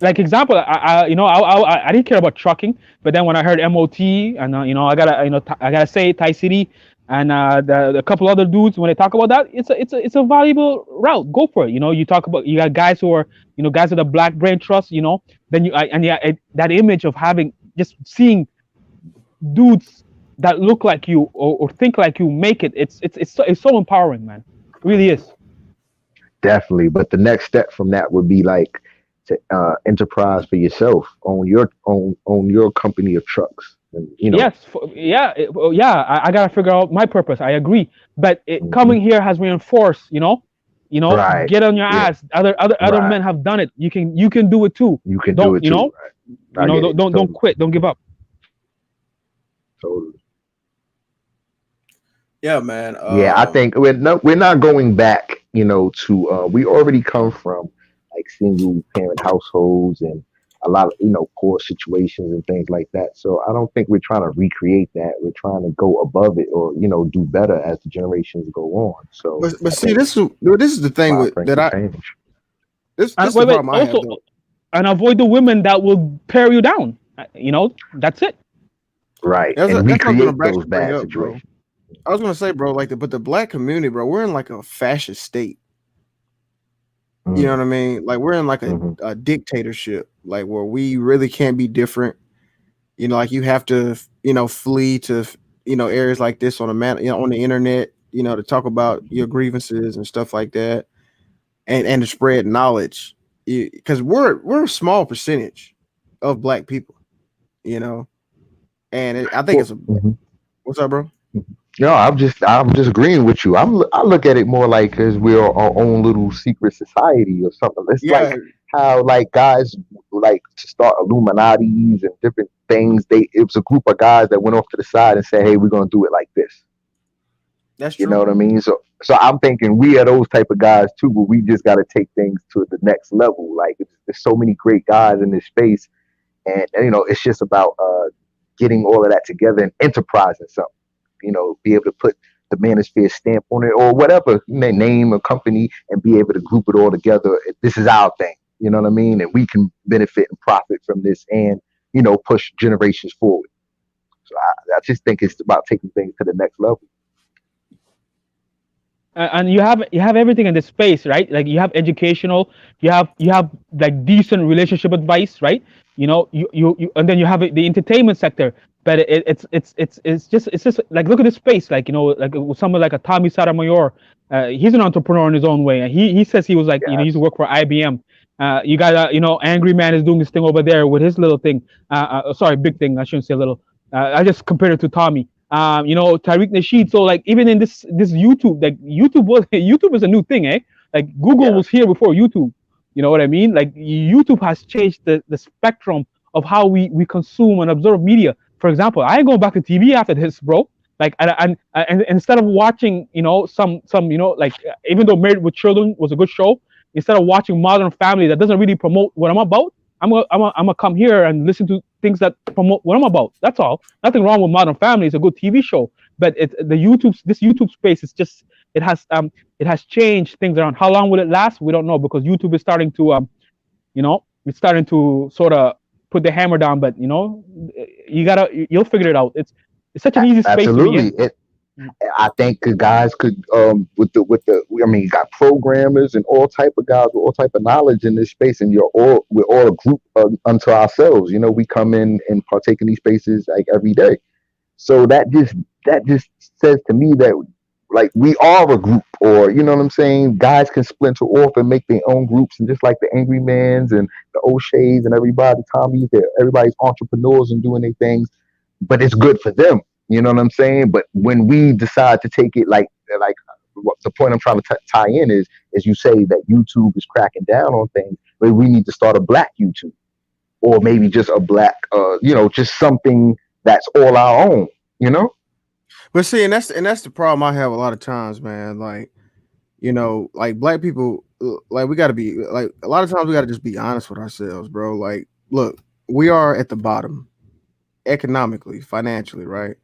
Like example, I didn't care about trucking, but then when I heard MOT and I gotta say Thai City and the couple other dudes when they talk about that, it's a valuable route. Go for it. You talk about you got guys who are guys with a black brain trust. Then that image of having just seeing dudes that look like you or think like you make it. It's so empowering, man. It really is. Definitely, but the next step from that would be like to enterprise for yourself, own your company of trucks. And, Yes, I gotta figure out my purpose. I agree, but coming here has reinforced. Right. Get on your ass. Other Right. men have done it. You can do it too. You can do it too. Right. Don't quit. Don't give up. Totally. Yeah, man. I think we're not going back. To we already come from like single parent households and a lot of poor situations and things like that. So I don't think we're trying to recreate that. We're trying to go above it or do better as the generations go on. So, but see, this is the thing with that this is the problem I have, though. And avoid the women that will tear you down. That's it. Right. And recreate those bad situations. I was gonna say, bro, but the black community, bro, we're in like a fascist state. You know what I mean? Like we're in like a dictatorship, like where we really can't be different. Like you have to, flee to, areas like this on on the internet, to talk about your grievances and stuff like that, and to spread knowledge, because we're a small percentage of black people, and I think it's a. What's up, bro? No, I'm just agreeing with you. I look at it more like as we're our own little secret society or something. It's like how like guys like to start Illuminati's and different things. It was a group of guys that went off to the side and said, "Hey, we're gonna do it like this." That's true. You know what I mean? So I'm thinking we are those type of guys too, but we just got to take things to the next level. Like there's so many great guys in this space, and it's just about getting all of that together and enterprising something. Be able to put the manosphere stamp on it or whatever name or company and be able to group it all together. This is our thing. You know what I mean? And we can benefit and profit from this and, push generations forward. So I just think it's about taking things to the next level. And you have everything in this space, right? Like you have educational, you have like decent relationship advice, right? You and then you have the entertainment sector. but it's just like, look at this space, like, like with someone like a Tommy Sotomayor. He's an entrepreneur in his own way, and he says he was like, he used to work for IBM. You got Angry Man is doing this thing over there with his little thing. Sorry, big thing. I shouldn't say little. I just compared it to Tommy. Tariq Nasheed. So like, even in this YouTube, like YouTube is a new thing, eh? Like Google was here before YouTube. You know what I mean? Like YouTube has changed the spectrum of how we consume and observe media. For example, I ain't going back to TV after this, bro. Like, and instead of watching, some, like, even though Married with Children was a good show, instead of watching Modern Family that doesn't really promote what I'm about, I'm gonna come here and listen to things that promote what I'm about. That's all. Nothing wrong with Modern Family. It's a good TV show, but this YouTube space is just, it has changed things around. How long will it last? We don't know, because YouTube is starting to it's starting to sort of put the hammer down. But you'll figure it out. It's such an easy space to be in. I think guys could with the I mean, you got programmers and all type of guys with all type of knowledge in this space, and we're all a group unto ourselves. We come in and partake in these spaces like every day. So that just says to me that, like, we are a group, or you know what I'm saying, guys can splinter off and make their own groups, and just like the Angry Mans and the O'Sheas and everybody, Tommy's, everybody's entrepreneurs and doing their things, but it's good for them. You know what I'm saying? But when we decide to take it like what the point I'm trying to tie in is you say that YouTube is cracking down on things, but we need to start a black YouTube, or maybe just a black, just something that's all our own, But see, and that's the problem I have a lot of times, man. Like, like black people, like we got to be like, a lot of times we got to just be honest with ourselves, bro. Like, look, we are at the bottom economically, financially, right?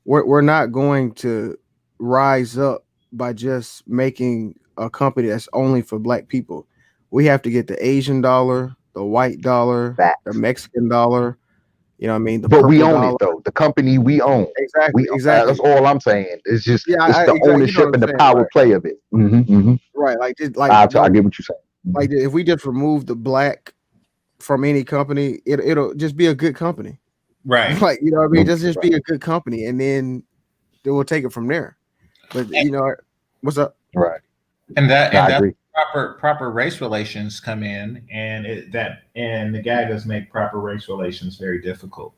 We're not going to rise up by just making a company that's only for black people. We have to get the Asian dollar, the white dollar, the Mexican dollar. You know what I mean? But we own it, though. The company we own. Exactly. That's all I'm saying. It's just it's the ownership and the power play of it. Right. Like I get what you're saying. Like, if we just remove the black from any company, it'll just be a good company. Right. Like, you know what I mean? Just be a good company, and then we'll take it from there. But what's up? Right. And that proper race relations come in, and the Nagas make proper race relations very difficult.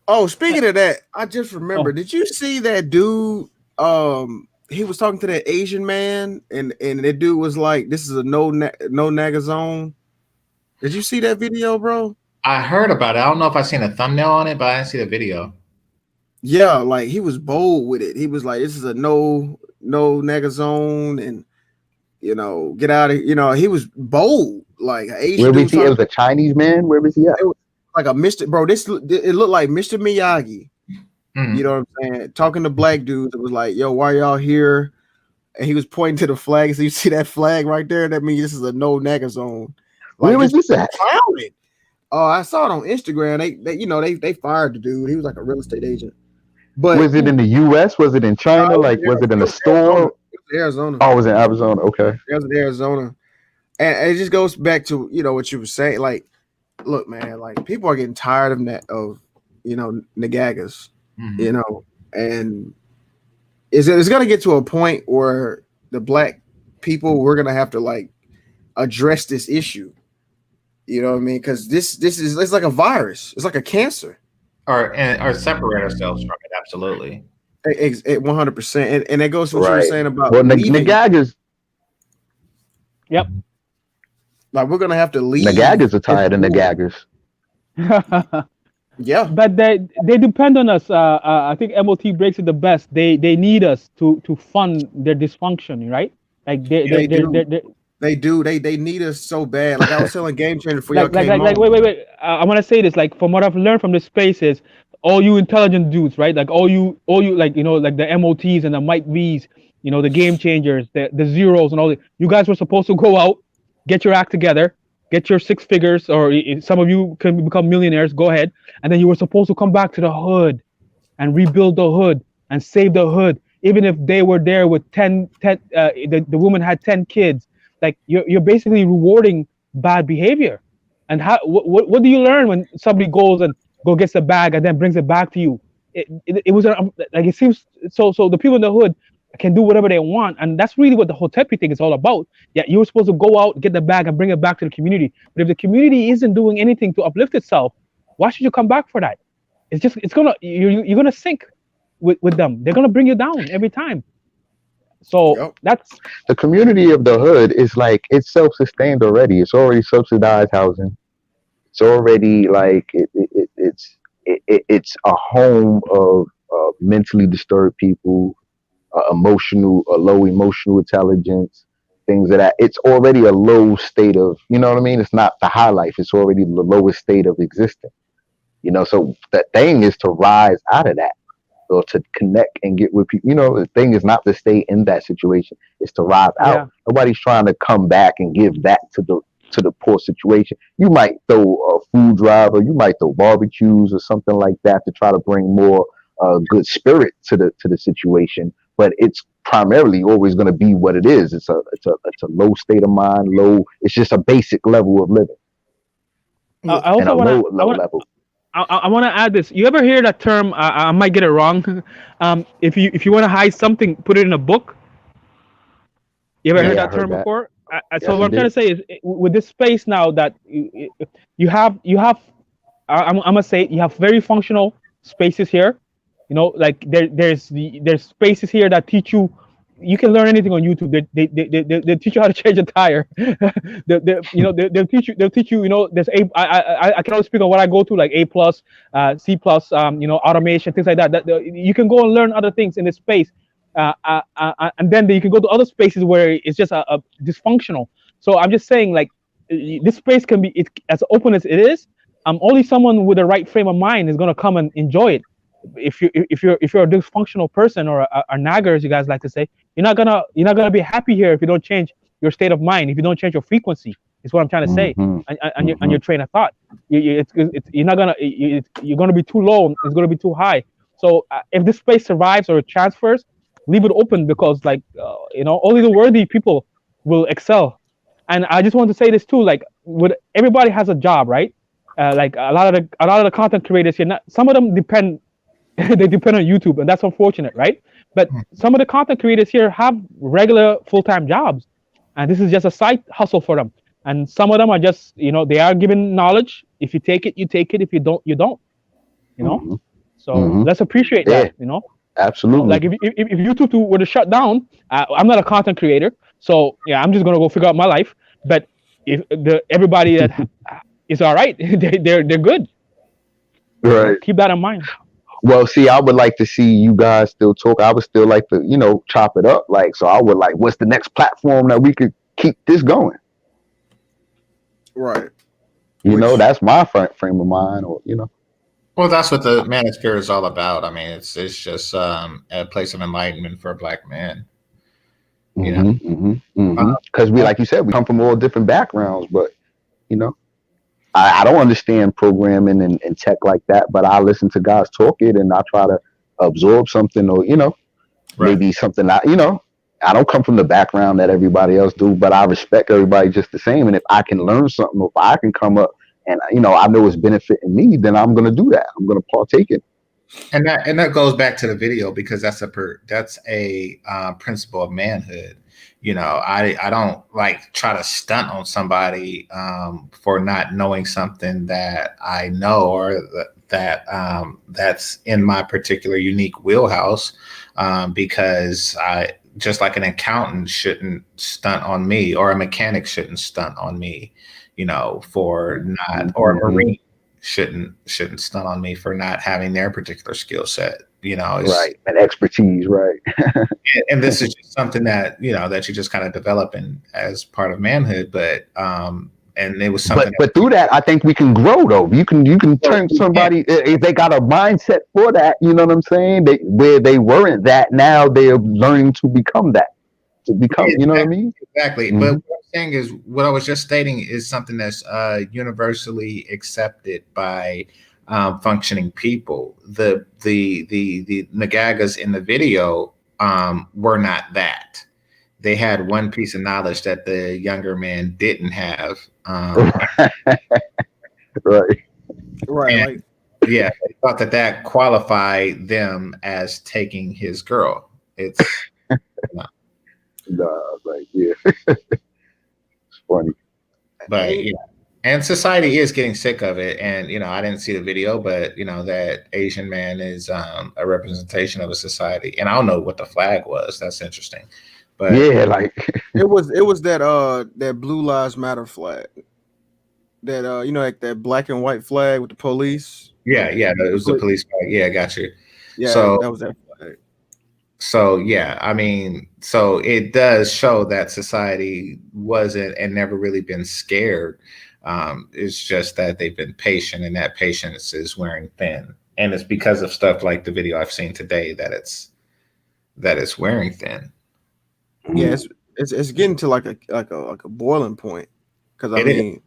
Oh, speaking of that, I just remember. Did you see that dude? He was talking to that Asian man, and that dude was like, "This is a no naga zone." Did you see that video, bro? I heard about it. I don't know if I seen a thumbnail on it, but I didn't see the video. Yeah, like, he was bold with it. He was like, "This is a no naga zone," and get out of here. He was bold, like Asian. Where was he? It was a Chinese man. Where was he at? It was like a Mr. Bro, it looked like Mr. Miyagi. Mm-hmm. You know what I'm saying? Talking to black dudes, it was like, "Yo, why y'all here?" And he was pointing to the flag. So you see that flag right there? That means this is a no naga zone. Like, where was this at? Oh, I saw it on Instagram. They fired the dude. He was like a real estate agent. But was it in the U.S.? Was it in China? Was it in a store? It was Arizona. Oh, it was in Arizona. Okay. It was in Arizona. And it just goes back to, what you were saying. Like, look, man, like, people are getting tired of nagagas, and it's going to get to a point where the black people, we're going to have to, like, address this issue. You know what I mean? Because it's like a virus. It's like a cancer. Or separate ourselves from it. Absolutely. 100%. And that goes to what you were saying about nagagas. Yep. Like, we're gonna have to leave. Nagagas are tired of nagagas. Yeah, but they depend on us. I think MOT breaks it the best. They need us to fund their dysfunction, right? Like they do. They need us so bad. Like, I was telling Game Changer for y'all. Wait. I want to say this. Like, from what I've learned from this space is, all you intelligent dudes, right? Like, all you, like, like the MOTs and the Mike V's, the Game Changers, the Zeros and all that. You guys were supposed to go out, get your act together, get your six figures, or some of you can become millionaires. Go ahead, and then you were supposed to come back to the hood and rebuild the hood and save the hood, even if they were there with 10 the woman had 10 kids. Like, you're basically rewarding bad behavior. And what do you learn when somebody goes and go gets the bag and then brings it back to you. It was like it seems so the people in the hood can do whatever they want, and that's really what the Hotepi thing is all about. Yeah, you're supposed to go out, get the bag, and bring it back to the community. But if the community isn't doing anything to uplift itself, why should you come back for that? You're gonna sink with them. They're gonna bring you down every time. So Yep. that's The community of the hood is like it's self-sustained already. It's already subsidized housing. It's already like it's a home of mentally disturbed people, low emotional intelligence, things of that. It's already a low state of, you know what I mean? It's not the high life. It's already the lowest state of existence. So the thing is to rise out of that, or to connect and get with people. The thing is not to stay in that situation. It's to rise out. yeah. Nobody's trying to come back and give that to the poor situation. You might throw a food drive, or you might throw barbecues or something like that to try to bring more good spirit to the situation. But it's primarily always going to be what it is. It's a low state of mind. It's just a basic level of living. I And also a low level. I want to add this. You ever hear that term? I might get it wrong. If you want to hide something, put it in a book. You ever heard Yeah, I that heard term that. before? So Yes, what I'm trying to say is, with this space now that you have, I'm gonna say you have very functional spaces here. Like there's spaces here that teach you. You can learn anything on YouTube. They teach you how to change a tire. They'll teach you. There's I can only speak on what I go to, like A+, C+, automation, things like that. You can go and learn other things in this space. And then you can go to other spaces where it's just a dysfunctional. So I'm just saying, like, this space can be as open as it is. Only someone with the right frame of mind is gonna come and enjoy it. If you're a dysfunctional person, or a naga, as you guys like to say, you're not gonna be happy here if you don't change your state of mind. If you don't change your frequency, is what I'm trying to say. And your train of thought. You're gonna be too low. It's gonna be too high. So if this space survives or transfers, leave it open, because only the worthy people will excel. And I just want to say this too, like, everybody has a job, right? Like a lot of the content creators here, some of them depend they depend on YouTube, and that's unfortunate, right? But some of the content creators here have regular full-time jobs, and this is just a side hustle for them. And some of them are just, they are given knowledge. If you take it, you take it. If you don't, you don't. So let's appreciate that. Absolutely. Like if YouTube were to shut down, I'm not a content creator, so yeah, I'm just gonna go figure out my life. But if everybody that is all right, they're good. Right. Keep that in mind. Well, see, I would like to see you guys still talk. I would still like to, chop it up. Like, so I would like, what's the next platform that we could keep this going? Right. That's my frame of mind, or. Well, that's what the Manosphere is all about. I mean, it's just a place of enlightenment for Black men. Because we, like you said, we come from all different backgrounds, but I don't understand programming and tech like that. But I listen to guys talk it, and I try to absorb something, or maybe something. I don't come from the background that everybody else do, but I respect everybody just the same. And if I can learn something, if I can come up, and I know it's benefiting me, then I'm going to do that. I'm going to partake in it. And that goes back to the video, because that's a principle of manhood. I don't like try to stunt on somebody for not knowing something that I know, or that's in my particular unique wheelhouse, because I, just like an accountant shouldn't stunt on me, or a mechanic shouldn't stunt on me, for not, or a Marine shouldn't stunt on me for not having their particular skill set, right, and expertise, right. and this is just something that that you just kind of develop as part of manhood, but and it was something. But through that, I think we can grow, though. You can turn somebody, if they got a mindset for that. You know what I'm saying? Where they weren't that, now they're learning to become that. To become, exactly, you know what I mean? Exactly. But what I'm saying is, what I was just stating is something that's universally accepted by functioning people. The nagagas in the video were not that. They had one piece of knowledge that the younger man didn't have. Right. Right. Yeah, they thought that qualified them as taking his girl. It's Nah, like yeah, it's funny. but And yeah, and society is getting sick of it. And I didn't see the video, but that Asian man is a representation of a society. And I don't know what the flag was. That's interesting. But Yeah, like it was that Blue Lives Matter flag. That like that black and white flag with the police. yeah, it was the police flag. Yeah, I got you. Yeah, So that was that flag. So yeah, I mean, so it does show that society wasn't and never really been scared. It's just that they've been patient, and that patience is wearing thin. And it's because of stuff like the video I've seen today that it's wearing thin. Yeah, it's getting to like a boiling point. Because I It is. mean,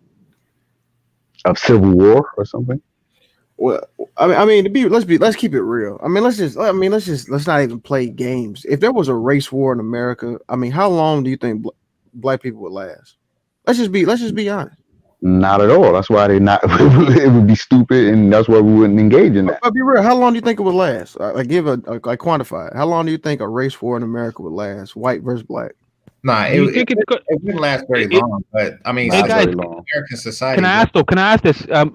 a civil war or something. well, I mean, let's keep it real. I mean, let's not even play games. If there was a race war in America, I mean, how long do you think black people would last? Let's just be honest. Not at all. That's why they not. It would be stupid, and that's why we wouldn't engage in that. But be real. How long do you think it would last? Like give like quantify it. How long do you think a race war in America would last? White versus black. Nah, Do you think it's good? it wouldn't last very it- long. But I mean, Not guys, very long. American society. Can I ask though? Can I ask this? Not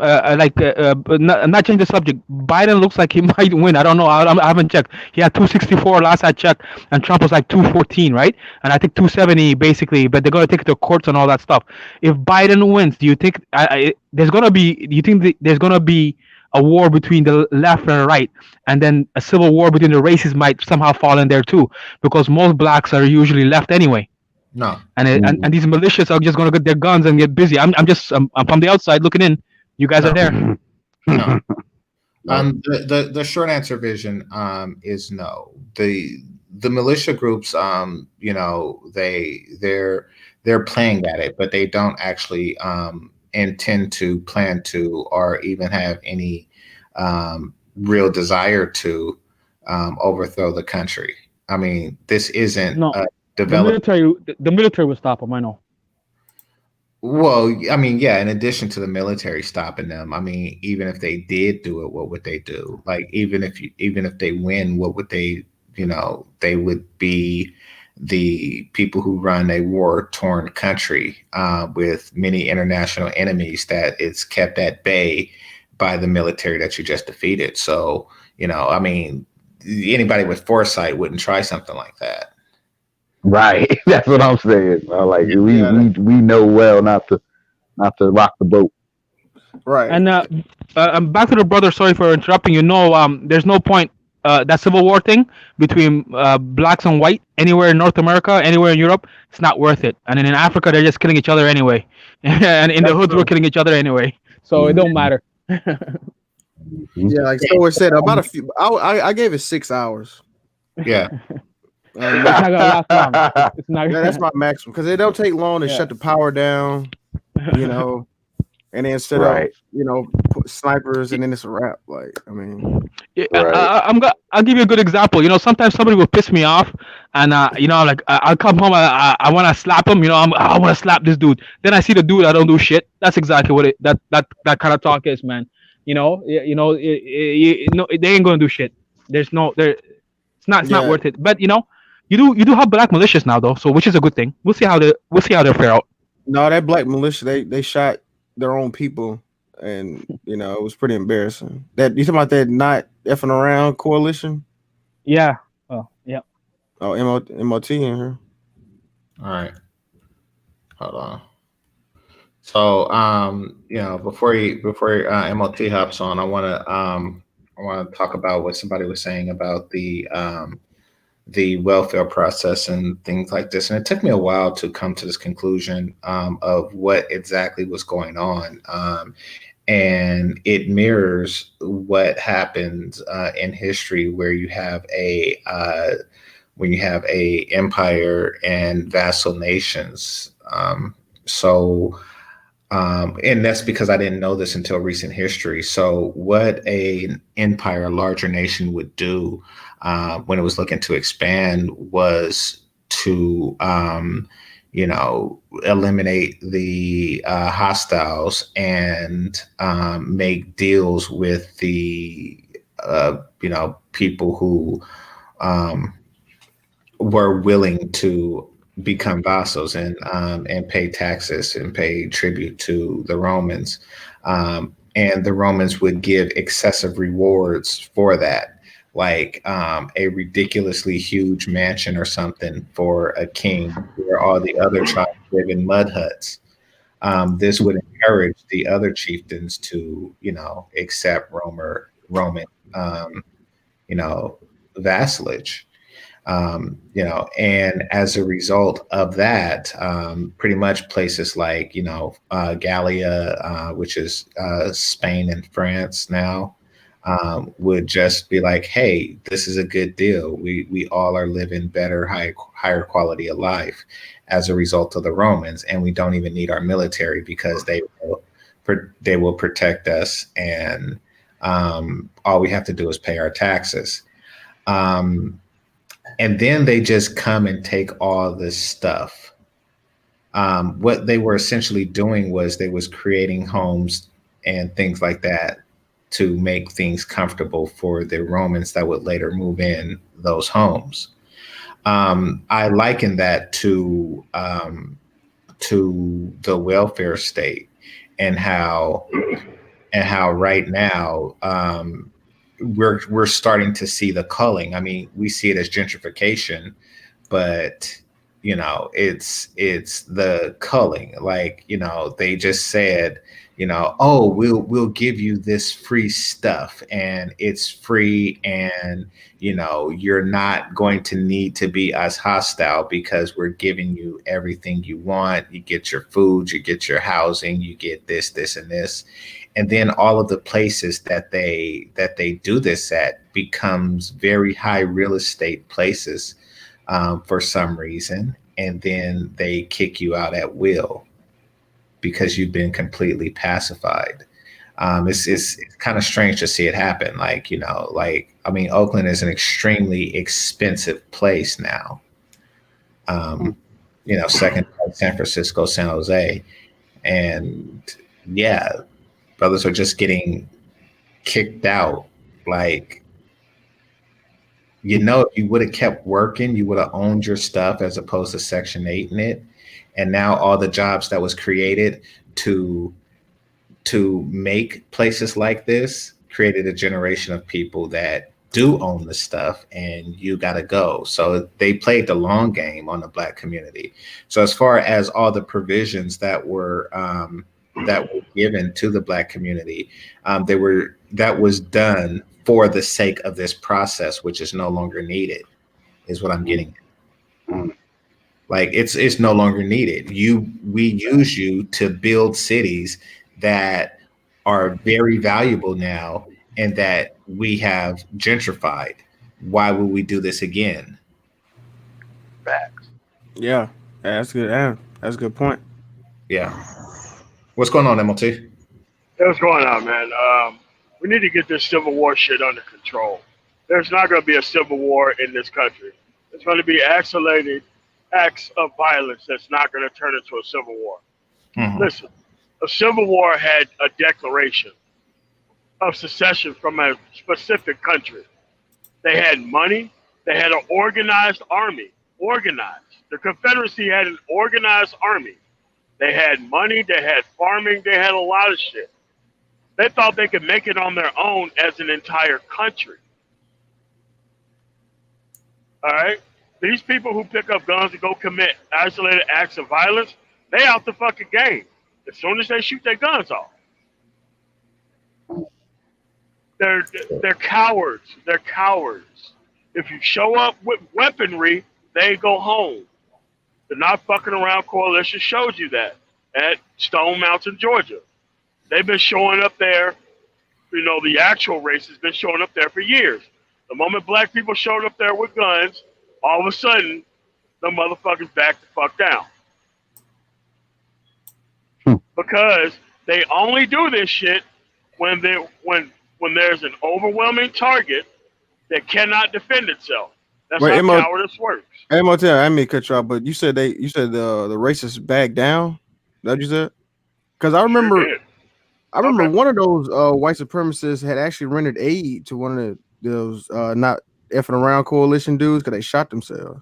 change the subject. Biden looks like he might win. I don't know. I haven't checked. He had 264 last I checked, and Trump was like 214, right? And I think 270 basically. But they're gonna take it to courts and all that stuff. If Biden wins, do you think there's gonna be? Do you think there's gonna be a war between the left and the right, and then a civil war between the races might somehow fall in there too? Because most blacks are usually left anyway. No, And these militias are just gonna get their guns and get busy. I'm from the outside looking in. You guys are there. no. The short answer vision is no. The militia groups, they're playing at it, but they don't actually intend to, plan to, or even have any real desire to overthrow the country. I mean, this isn't No. developed. The military will stop them. I know. Well, I mean, yeah, in addition to the military stopping them, I mean, even if they did do it, what would they do? Like, even if they win, what would they, they would be the people who run a war-torn country with many international enemies that it's kept at bay by the military that you just defeated. So, I mean, anybody with foresight wouldn't try something like that. Right. That's what I'm saying. Like we know well not to rock the boat. Right. And back to the brother. Sorry for interrupting. There's no point. That civil war thing between blacks and white anywhere in North America, anywhere in Europe, it's not worth it. And then in Africa, they're just killing each other anyway. And in the hoods, we're killing each other anyway. So it don't matter. Yeah, like Stower said, about a few. I gave it 6 hours. Yeah. It's not gonna last long. It's not. That's my maximum because it don't take long to shut the power down, and then set Right. up, put snipers, and then it's a wrap. Like, I mean, Yeah, Right. I'll give you a good example. Sometimes somebody will piss me off, and like I'll come home. I want to slap him. I want to slap this dude. Then I see the dude. I don't do shit. That's exactly what that kind of talk is, man. They ain't gonna do shit. It's not worth it. But you do have black militias now though, so which is a good thing. We'll see how they fare out. no, that black militia, they shot their own people, and it was pretty embarrassing. That you talking about that not effing around coalition? Yeah. Oh, yeah. Oh, MOT in here. All right. Hold on. So, before MLT hops on, I want to talk about what somebody was saying about the welfare process and things like this. And it took me a while to come to this conclusion of what exactly was going on. And it mirrors what happens in history, where you have when you have a empire and vassal nations. And that's because I didn't know this until recent history. So what an empire, a larger nation, would do when it was looking to expand was to eliminate the hostiles and make deals with the people who um, were willing to become vassals and pay taxes and pay tribute to the Romans, and the Romans would give excessive rewards for that, like a ridiculously huge mansion or something for a king, where all the other tribes live in mud huts. This would encourage the other chieftains to, accept Roman, um, you know, vassalage. And as a result of that, pretty much places like, Gallia, which is Spain and France now, would just be like, hey, this is a good deal. We all are living better, higher quality of life as a result of the Romans, and we don't even need our military because they will protect us, and all we have to do is pay our taxes. Um, and then they just come and take all this stuff. What they were essentially doing was they was creating homes and things like that to make things comfortable for the Romans that would later move in those homes. I liken that to the welfare state, and how right now, we're starting to see the culling. I mean, we see it as gentrification, but it's the culling. Like, they just said, oh, we'll give you this free stuff, and it's free, and you're not going to need to be as hostile because we're giving you everything you want. You get your food, you get your housing, you get this, and this. And then all of the places that they do this at becomes very high real estate places, for some reason, and then they kick you out at will because you've been completely pacified. It's kind of strange to see it happen. Like, I mean, Oakland is an extremely expensive place now. Second to San Francisco, San Jose, and yeah, brothers are just getting kicked out. Like, if you would have kept working, you would have owned your stuff as opposed to Section 8 in it. And now all the jobs that was created to make places like this created a generation of people that do own the stuff, and you got to go. So they played the long game on the Black community. So as far as all the provisions that were given to the Black community, that was done for the sake of this process, which is no longer needed, is what I'm getting at. Like, it's no longer needed. We use you to build cities that are very valuable now, and that we have gentrified. Why would we do this again? Facts. Yeah, that's good. Yeah, that's a good point. Yeah. What's going on, MLT? Hey, what's going on, man? We need to get this civil war shit under control. There's not going to be a civil war in this country. It's going to be isolated acts of violence that's not going to turn into a civil war. Mm-hmm. Listen, a civil war had a declaration of secession from a specific country. They had money. They had an organized army. Organized. The Confederacy had an organized army. They had money. They had farming. They had a lot of shit. They thought they could make it on their own as an entire country. All right? These people who pick up guns and go commit isolated acts of violence, they out the fucking game. As soon as they shoot their guns off. They're cowards. They're cowards. If you show up with weaponry, they go home. They're not fucking around. Coalition showed you that at Stone Mountain, Georgia. They've been showing up there. The actual race has been showing up there for years. The moment black people showed up there with guns, all of a sudden, the motherfuckers backed the fuck down. Because they only do this shit when there's an overwhelming target that cannot defend itself. That's But how Mo, cowardice works. Motel, I may cut you off, but you said the racists back down. That what you said? Because Sure did. I remember Okay. one of those white supremacists had actually rendered aid to one of those not effing around coalition dudes because they shot themselves,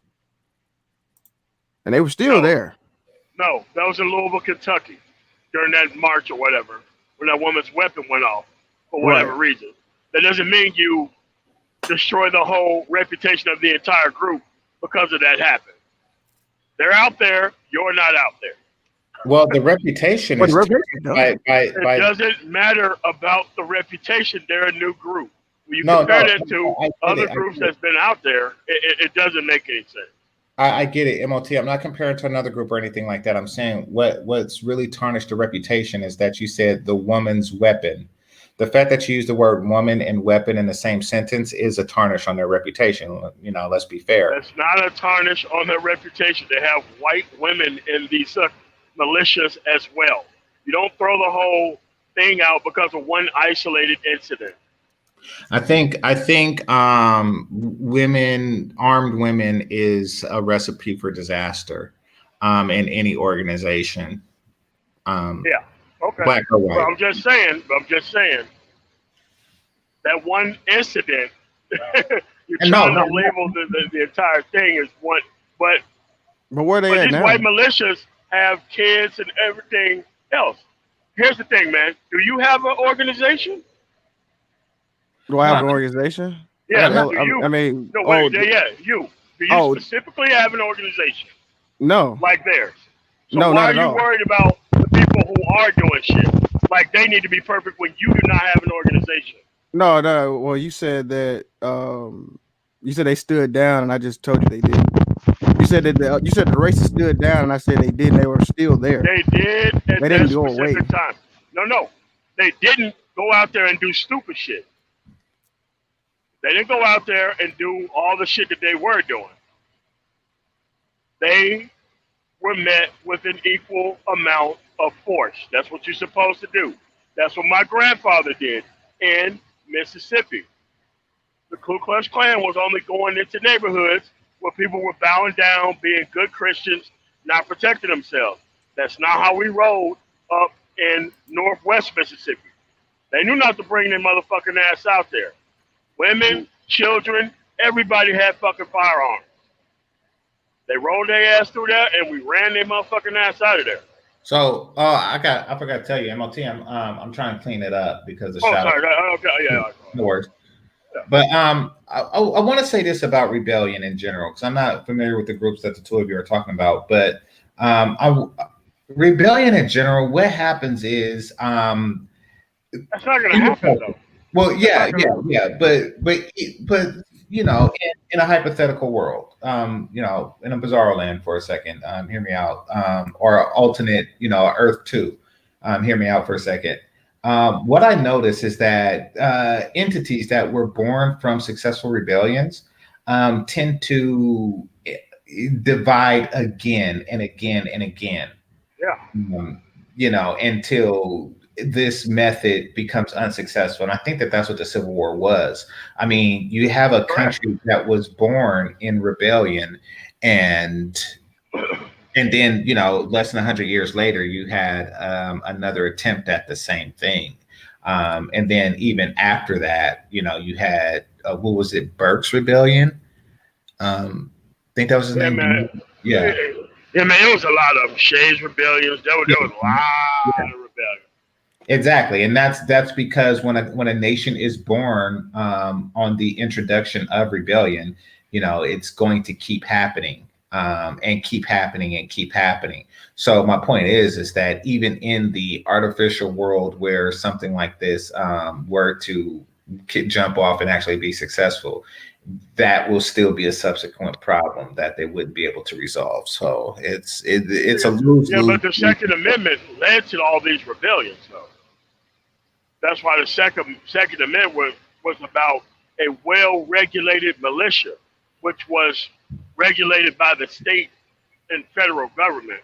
and they were still No, there. no, that was in Louisville, Kentucky, during that march or whatever, when that woman's weapon went off for Right. whatever reason. That doesn't mean you destroy the whole reputation of the entire group because of that happened. They're out there. You're not out there. Well, the reputation But the is reputation, tarnished It doesn't matter about the reputation. They're a new group. When you no, compare no, that to I get other it. groups that's been out there, it doesn't make any sense. I get it, MOT. I'm not comparing to another group or anything like that. I'm saying what's really tarnished the reputation is that you said the woman's weapon. The fact that you use the word woman and weapon in the same sentence is a tarnish on their reputation. You know, let's be fair. That's not a tarnish on their reputation. They have white women in these militias as well. You don't throw the whole thing out because of one isolated incident. I think armed women is a recipe for disaster in any organization. Yeah. Okay. Black or white. Well, I'm just saying that one incident, you're trying to label the entire thing as one, but where they at these now? white militias have kids and everything else. Here's the thing, man. Do you have an organization? Do I have an organization? Yeah. I mean, you. Do you specifically have an organization? No. Like theirs? So no, why not are you worried about the people who are doing shit? Like they need to be perfect when you do not have an organization. No. Well, you said that you said they stood down, and I just told you they didn't. You said that the racists stood down, and I said they didn't. They were still there. They did at they that didn't go specific away. time. No. They didn't go out there and do stupid shit. They didn't go out there and do all the shit that they were doing. They were met with an equal amount of force. That's what you're supposed to do. That's what my grandfather did in Mississippi. The Ku Klux Klan was only going into neighborhoods where people were bowing down, being good Christians, not protecting themselves. That's not how we rolled up in Northwest Mississippi. They knew not to bring their motherfucking ass out there. Women, children, everybody had fucking firearms. They rolled their ass through there, and we ran their motherfucking ass out of there. So, I forgot to tell you, MLT. I'm trying to clean it up because the sorry. Okay, yeah. No worries. Yeah. But I want to say this about rebellion in general because I'm not familiar with the groups that the two of you are talking about. But rebellion in general, what happens is that's not going to happen though. Well, yeah, but you know, in a hypothetical world, you know, in a bizarro land for a second, hear me out, or alternate, you know, Earth 2, hear me out for a second. What I notice is that entities that were born from successful rebellions tend to divide again and again and again. Yeah. You know, until this method becomes unsuccessful. And I think that that's what the Civil War was. I mean, you have a country that was born in rebellion and then, you know, less than 100 years later, you had another attempt at the same thing. And then even after that, you know, you had, what was it, Burke's Rebellion? I think that was his name. Man. Yeah, man, it was a lot of them. Shays rebellions. There was a lot of rebellions. Exactly, and that's because when a nation is born on the introduction of rebellion, you know, it's going to keep happening and keep happening and keep happening. So my point is that even in the artificial world where something like this were to jump off and actually be successful, that will still be a subsequent problem that they wouldn't be able to resolve. So it's a lose. Yeah, but the Second Amendment led to all these rebellions, though. That's why the Second Amendment was about a well-regulated militia, which was regulated by the state and federal government.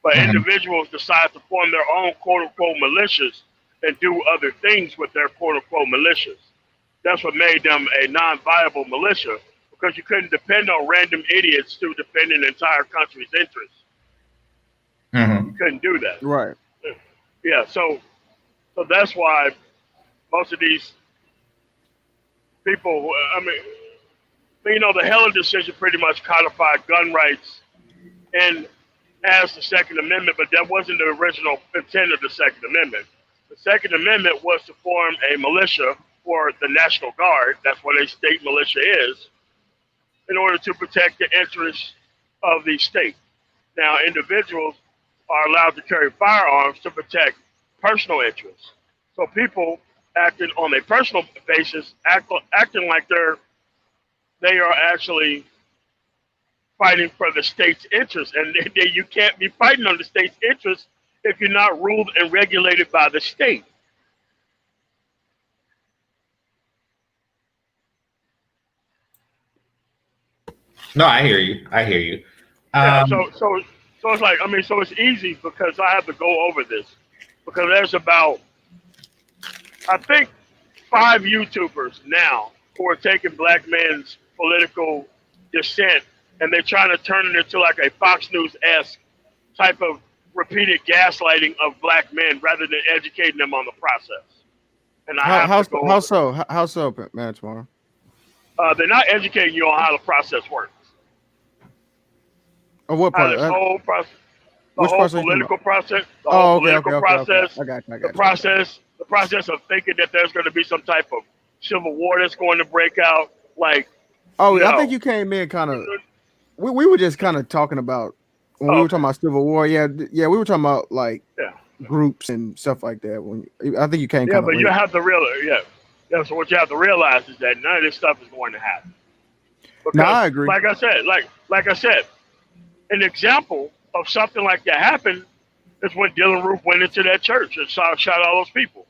But individuals decide to form their own quote-unquote militias and do other things with their quote-unquote militias. That's what made them a non-viable militia, because you couldn't depend on random idiots to defend an entire country's interests. You couldn't do that. Right. Yeah, so that's why most of these people, I mean, the Heller decision pretty much codified gun rights and as the Second Amendment, but that wasn't the original intent of the Second Amendment. The Second Amendment was to form a militia for the National Guard, that's what a state militia is, in order to protect the interests of the state. Now, individuals are allowed to carry firearms to protect personal interests. So people acting on a personal basis, acting like they are actually fighting for the state's interests, and you can't be fighting on the state's interests if you're not ruled and regulated by the state. No, I hear you. I hear you. Yeah, so it's like, so it's easy because I have to go over this because there's about, I think, 5 YouTubers now who are taking black men's political dissent and they're trying to turn it into like a Fox News-esque type of repeated gaslighting of black men rather than educating them on the process. And How so, man, tomorrow? They're not educating you on how the process works. Oh, what part? How this whole process, the Which whole process political process, the Oh, whole okay, political process, I got you. the process of thinking that there's going to be some type of civil war that's going to break out. Like, Oh, no. I think you came in kind of. We were just kind of talking about when we were talking about Civil War. Yeah, we were talking about like groups and stuff like that. When I think you came. Yeah, but you have to realize. Yeah. So what you have to realize is that none of this stuff is going to happen. Because, no, I agree. Like I said, an example of something like that happened is when Dylan Roof went into that church and shot all those people.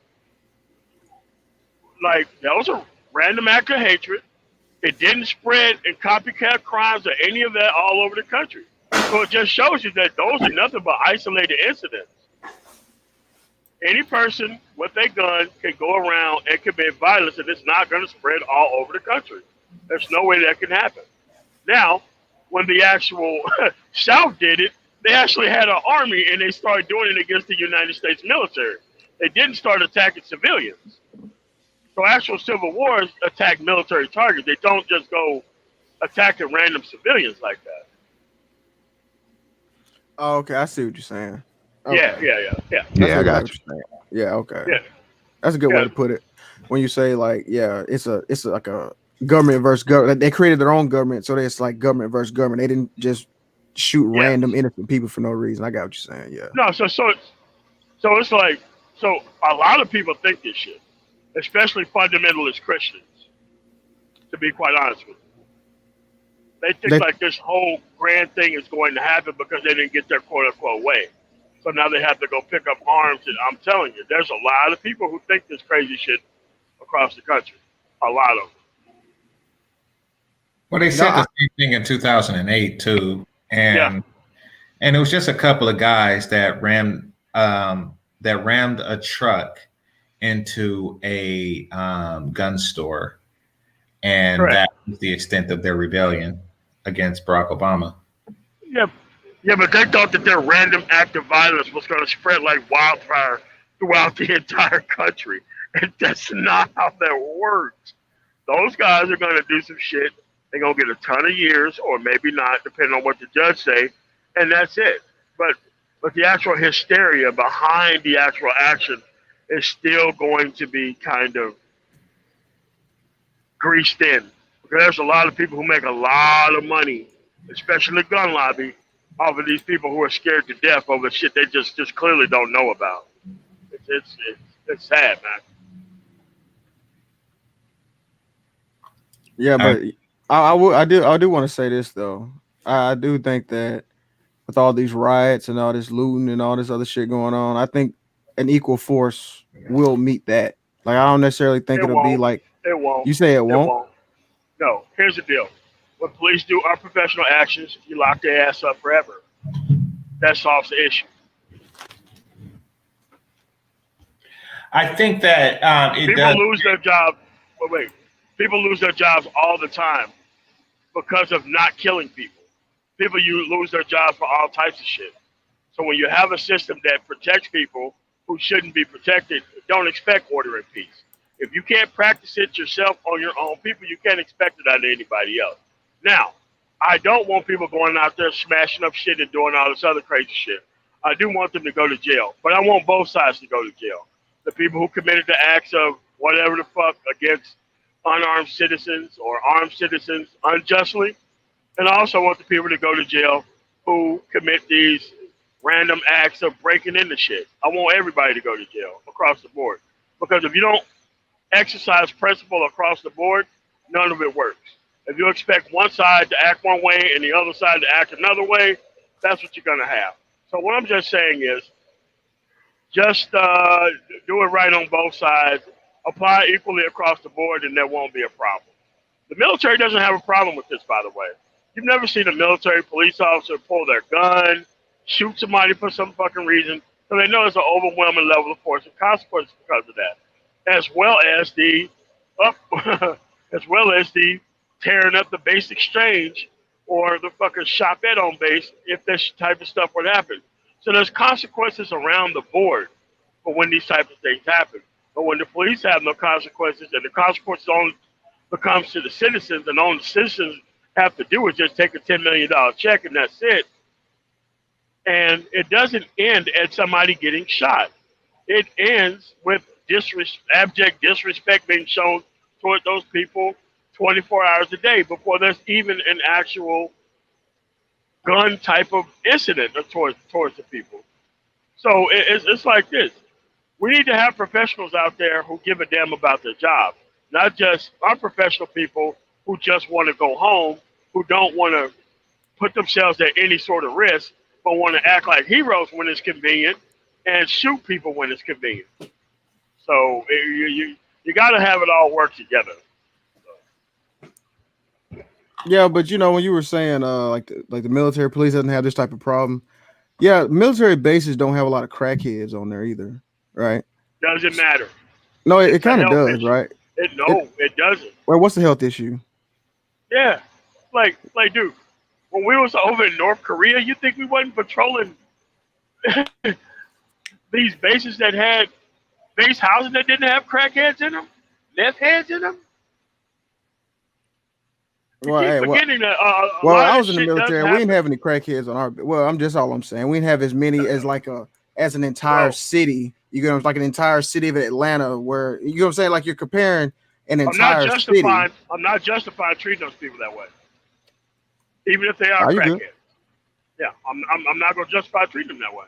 Like, that was a random act of hatred. It didn't spread in copycat crimes or any of that all over the country. So it just shows you that those are nothing but isolated incidents. Any person with a gun can go around and commit violence, and it's not going to spread all over the country. There's no way that can happen. Now, when the actual South did it, they actually had an army, and they started doing it against the United States military. They didn't start attacking civilians. So actual civil wars attack military targets. They don't just go attacking random civilians like that. Oh, okay, I see what you're saying. Okay. Yeah, I got you. Yeah, okay. Yeah. That's a good way to put it. When you say like, it's like a government versus government. They created their own government, so it's like government versus government. They didn't just shoot random innocent people for no reason. I got what you're saying. Yeah. No, so it's like, so a lot of people think this shit, especially fundamentalist Christians, to be quite honest with you. They think like this whole grand thing is going to happen because they didn't get their quote unquote way. So now they have to go pick up arms. And I'm telling you, there's a lot of people who think this crazy shit across the country. A lot of them. Well, they said the same thing in 2008 too. And it was just a couple of guys that rammed a truck into a gun store, and that was the extent of their rebellion against Barack Obama. Yeah, but they thought that their random act of violence was going to spread like wildfire throughout the entire country, and that's not how that works. Those guys are going to do some shit. They're going to get a ton of years, or maybe not, depending on what the judge say, and that's it. But the actual hysteria behind the actual action is still going to be kind of greased in. Because there's a lot of people who make a lot of money, especially the gun lobby, off of these people who are scared to death over shit they just clearly don't know about. It's sad, man. Yeah, but I do want to say this though. I do think that with all these riots and all this looting and all this other shit going on, I think an equal force will meet that. Like, I don't necessarily think it'll be like it won't. You say it won't? No. Here's the deal. When police do unprofessional actions, you lock their ass up forever. That solves the issue. I think that people lose their job. People lose their jobs all the time because of not killing people. People you lose their jobs for all types of shit. So when you have a system that protects people who shouldn't be protected, don't expect order and peace. If you can't practice it yourself on your own people, you can't expect it out of anybody else. Now, I don't want people going out there smashing up shit and doing all this other crazy shit. I do want them to go to jail, but I want both sides to go to jail. The people who committed the acts of whatever the fuck against unarmed citizens or armed citizens unjustly, and I also want the people to go to jail who commit these random acts of breaking into shit. I want everybody to go to jail across the board. Because if you don't exercise principle across the board, none of it works. If you expect one side to act one way and the other side to act another way, that's what you're going to have. So what I'm just saying is, just do it right on both sides, apply equally across the board, and there won't be a problem. The military doesn't have a problem with this, by the way. You've never seen a military police officer pull their gun, shoot somebody for some fucking reason, so they know there's an overwhelming level of force and consequences because of that, as well as the tearing up the base exchange or the fucking shopette on base if this type of stuff would happen. So there's consequences around the board for when these type of things happen. But when the police have no consequences and the consequences only becomes to the citizens, and all the citizens have to do is just take a $10 million check and that's it. And it doesn't end at somebody getting shot. It ends with abject disrespect being shown toward those people 24 hours a day before there's even an actual gun type of incident towards the people. So it's like this. We need to have professionals out there who give a damn about their job, not just unprofessional people who just want to go home, who don't want to put themselves at any sort of risk, but want to act like heroes when it's convenient and shoot people when it's convenient. So you got to have it all work together. Yeah, but you know, when you were saying like the military police doesn't have this type of problem. Yeah, military bases don't have a lot of crackheads on there either, right? Doesn't matter. No, it kind of does, issue. right? It doesn't. Well, what's the health issue? Yeah, like, dude, when we was over in North Korea, you think we wasn't patrolling these bases that had base houses that didn't have crackheads in them, meth heads in them? Well, hey, that, I was in the military. We didn't have any crackheads on our. Well, I'm saying. We didn't have as many as as an entire city. You know, like an entire city of Atlanta, where you know what I'm saying. Like you're comparing an entire city. I'm not justifying treating those people that way, even if they are crackheads. Yeah, I'm not going to justify treating them that way.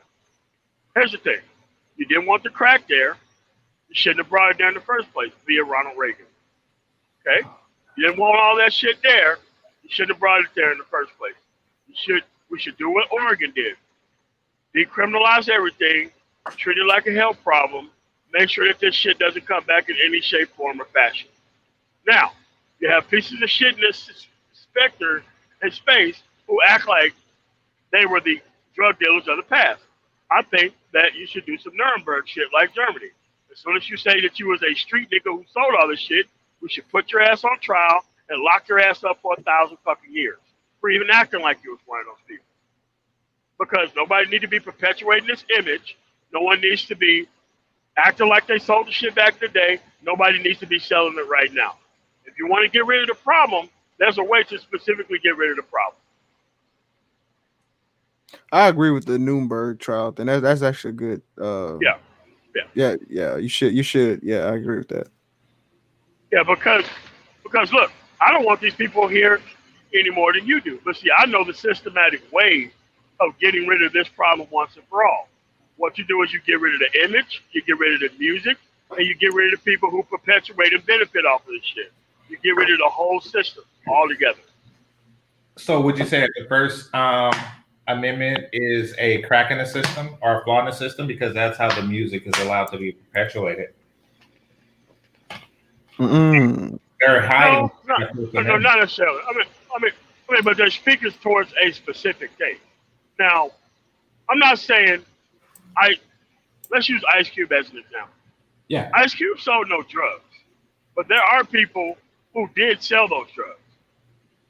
Here's the thing: you didn't want the crack there. You shouldn't have brought it there in the first place via Ronald Reagan. Okay. You didn't want all that shit there. You shouldn't have brought it there in the first place. We should do what Oregon did. Decriminalize everything, treat it like a health problem, make sure that this shit doesn't come back in any shape, form, or fashion. Now, you have pieces of shit in this specter and space who act like they were the drug dealers of the past. I think that you should do some Nuremberg shit like Germany. As soon as you say that you was a street nigga who sold all this shit, we should put your ass on trial and lock your ass up for 1,000 fucking years for even acting like you was one of those people. Because nobody needs to be perpetuating this image. No one needs to be acting like they sold the shit back in the day. Nobody needs to be selling it right now. If you want to get rid of the problem, there's a way to specifically get rid of the problem. I agree with the Nuremberg trial, and that's actually good. Yeah. You should. Yeah, I agree with that. Yeah, because look, I don't want these people here any more than you do. But see, I know the systematic way of getting rid of this problem once and for all. What you do is you get rid of the image, you get rid of the music, and you get rid of the people who perpetuate and benefit off of this shit. You get rid of the whole system altogether. So would you say that the first amendment is a crack in the system or a flaw in the system because that's how the music is allowed to be perpetuated? They're hiding. No, not necessarily. I mean, but they're speaking towards a specific thing. Now, I'm not saying let's use Ice Cube as an example. Yeah. Ice Cube sold no drugs, but there are people who did sell those drugs.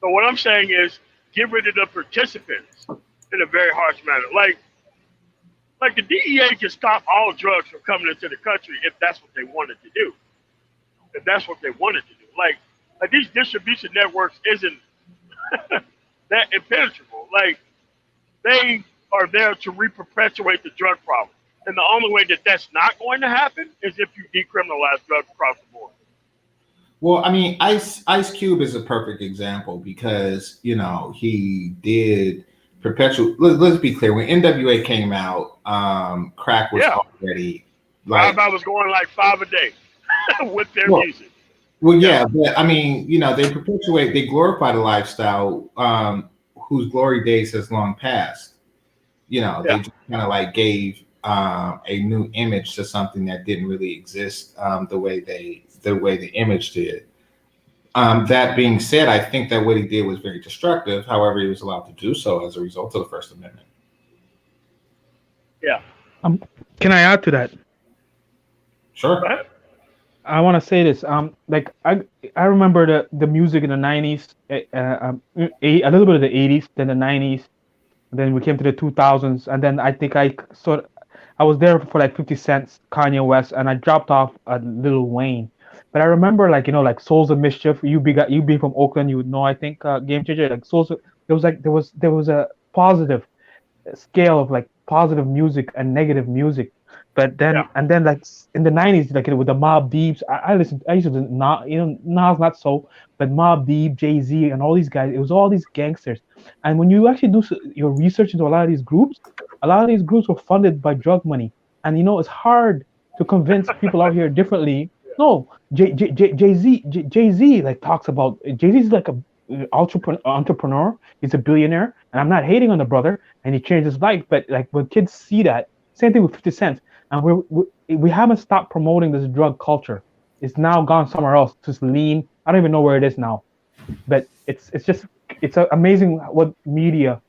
So what I'm saying is, get rid of the participants in a very harsh manner. Like the DEA can stop all drugs from coming into the country if that's what they wanted to do. If that's what they wanted to do. Like these distribution networks isn't that impenetrable. Like they are there to re-perpetuate the drug problem. And the only way that that's not going to happen is if you decriminalize drugs across the board. Well, I mean, Ice Cube is a perfect example because he did perpetual. Let's be clear. When NWA came out, crack was already like I was going like 5 a day with their music. Well, yeah, but I mean, they glorify the lifestyle whose glory days has long passed. They just kind of like gave a new image to something that didn't really exist the way the image did. That being said, I think that what he did was very destructive. However, he was allowed to do so as a result of the First Amendment. Yeah. Can I add to that? Sure. I want to say this. Like I remember the music in the 90s, a little bit of the 80s, then the 90s, then we came to the 2000s, and then I think I was there for like 50 Cent, Kanye West, and I dropped off a Lil Wayne. But I remember like Souls of Mischief. You be from Oakland, you would know. I think Game Changer, like Souls. There was a positive scale of like positive music and negative music. But then and then like in the 90s, like with the Mobb Deeps, I used to not Nas not so, but Mobb Deep, Jay-Z, and all these guys. It was all these gangsters. And when you actually do your research into a lot of these groups were funded by drug money. And it's hard to convince people out here differently. No, Jay-Z like talks about Jay-Z's like a entrepreneur. He's a billionaire, and I'm not hating on the brother, and he changed his life. But like when kids see that, same thing with 50 Cent. And we haven't stopped promoting this drug culture. It's now gone somewhere else. Just lean. I don't even know where it is now. But it's amazing what media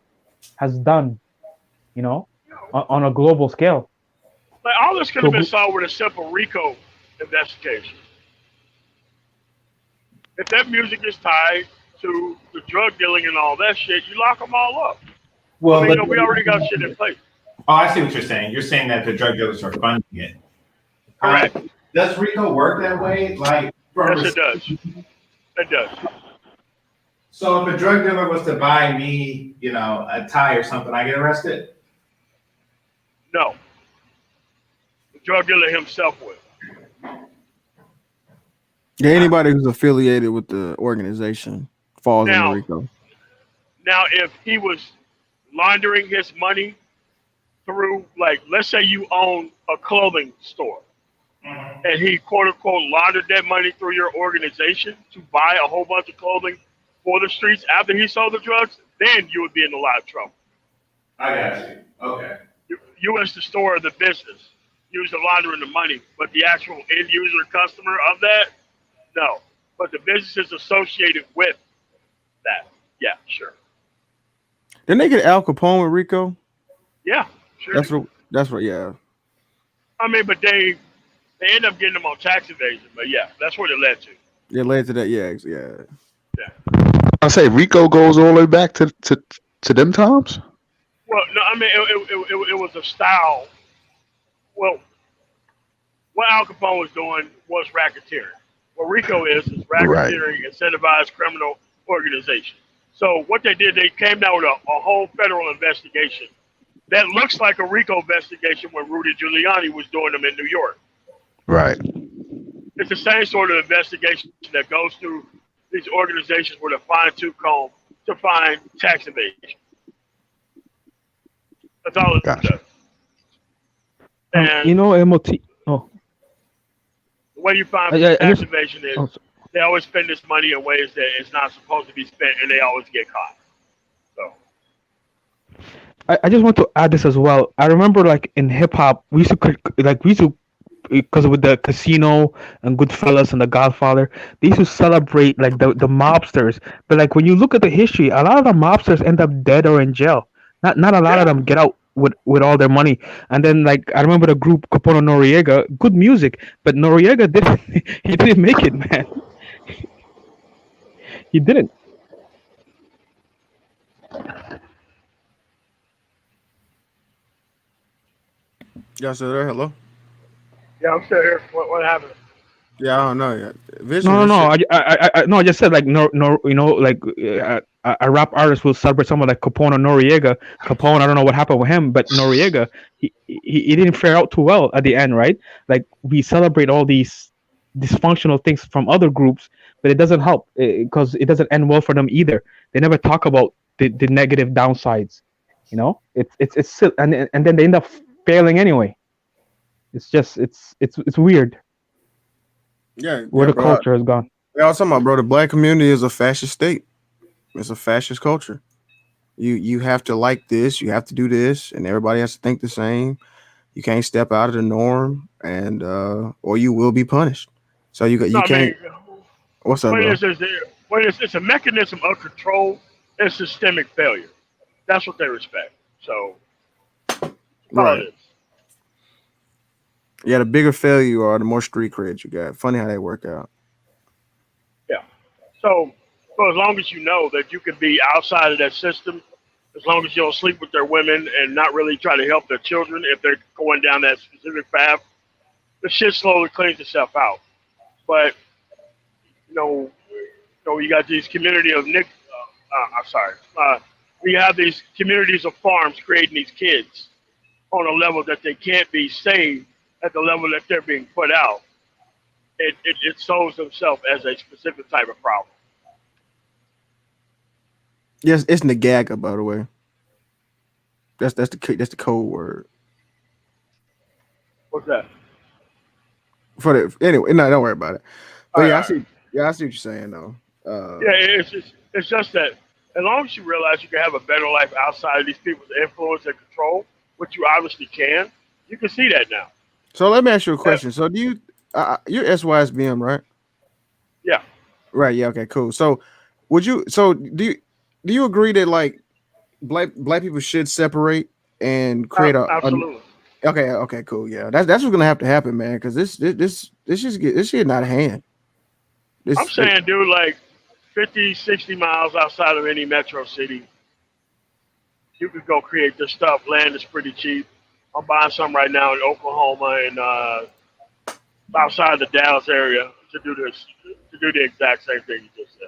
has done, on a global scale. Like all this could have been solved with a simple RICO investigation. If that music is tied to the drug dealing and all that shit, you lock them all up. Well, we already got shit in place. Oh, I see what you're saying. You're saying that the drug dealers are funding it. Correct. Does RICO work that way? Like, yes, it does. It does. So if a drug dealer was to buy me, a tie or something, I get arrested? No. The drug dealer himself would. Yeah, anybody who's affiliated with the organization falls under RICO. Now, if he was laundering his money through, like, let's say you own a clothing store, and he quote unquote laundered that money through your organization to buy a whole bunch of clothing for the streets after he sold the drugs, then you would be in a lot of trouble. I got you. Okay. You as the store or the business use the laundering the money, but the actual end user customer of that, no. But the businesses associated with that, yeah, sure. Didn't they get Al Capone with RICO? Yeah, sure. That's what. Yeah. I mean, but they end up getting them on tax evasion. But yeah, that's what it led to. It led to that. Yeah. I say RICO goes all the way back to them times. Well, no, I mean it was a style. Well, what Al Capone was doing was racketeering. What RICO is racketeering, incentivized criminal organization. So what they did, they came down with a whole federal investigation that looks like a RICO investigation when Rudy Giuliani was doing them in New York. Right. It's the same sort of investigation that goes through these organizations with a fine-tooth comb to find tax evasion. That's all it does. And MOT. Oh. The way you find tax evasion is they always spend this money in ways that it's not supposed to be spent, and they always get caught. So. I just want to add this as well. I remember, like in hip hop, we used to, because with the Casino and Goodfellas and The Godfather, they used to celebrate like the mobsters. But like when you look at the history, a lot of the mobsters end up dead or in jail. Not a lot of them get out with all their money. And then like I remember the group Capone Noriega, good music, but Noriega didn't make it, man. He didn't. Y'all still there? Hello? Yeah, I'm still here. What happened? Yeah, I don't know yet. Vision, No, no, this no. shit. No. I just said like no, no. Like a rap artist will celebrate someone like Capone or Noriega. Capone, I don't know what happened with him, but Noriega, he didn't fare out too well at the end, right? Like we celebrate all these dysfunctional things from other groups, but it doesn't help because it doesn't end well for them either. They never talk about the negative downsides. And then they end up failing anyway. It's just it's weird Yeah, where yeah, the bro. culture has gone. Yeah, I was talking about, bro. The black community is a fascist state. It's a fascist culture. You have to like this. You have to do this, and everybody has to think the same. You can't step out of the norm, and or you will be punished. So No, you I mean, can't. What's up, what it bro? it's a mechanism of control and systemic failure. That's what they respect. So that's all it Right. is. Yeah, the bigger failure you are, the more street cred you got. Funny how they work out. Yeah. So, so as long as you know that you can be outside of that system, as long as you don't sleep with their women and not really try to help their children if they're going down that specific path, the shit slowly cleans itself out. But you know, you got these community of Nick. I'm sorry. We have these communities of farms creating these kids on a level that they can't be saved at the level that they're being put out. It solves themselves as a specific type of problem. Yes, it's Nagaga, by the way. That's the code word What's that? for the. Anyway, no, don't worry about it. But All right, yeah, all right. I see what you're saying though. Yeah, it's just that as long as you realize you can have a better life outside of these people's influence and control, which you obviously can, you can see that now. So let me ask you a That, question. So you're SYSBM, right? yeah, Right. Yeah. Okay. Cool. So would you? So do you agree that like black people should separate and create a absolutely. okay, okay, cool. Yeah. That's what's gonna have to happen, man, because this shit not a hand. I'm This it, saying, dude, like 50, 60 miles outside of any metro city, you could go create this stuff. Land is pretty cheap. I'm buying some right now in Oklahoma and outside the Dallas area to do the exact same thing you just said.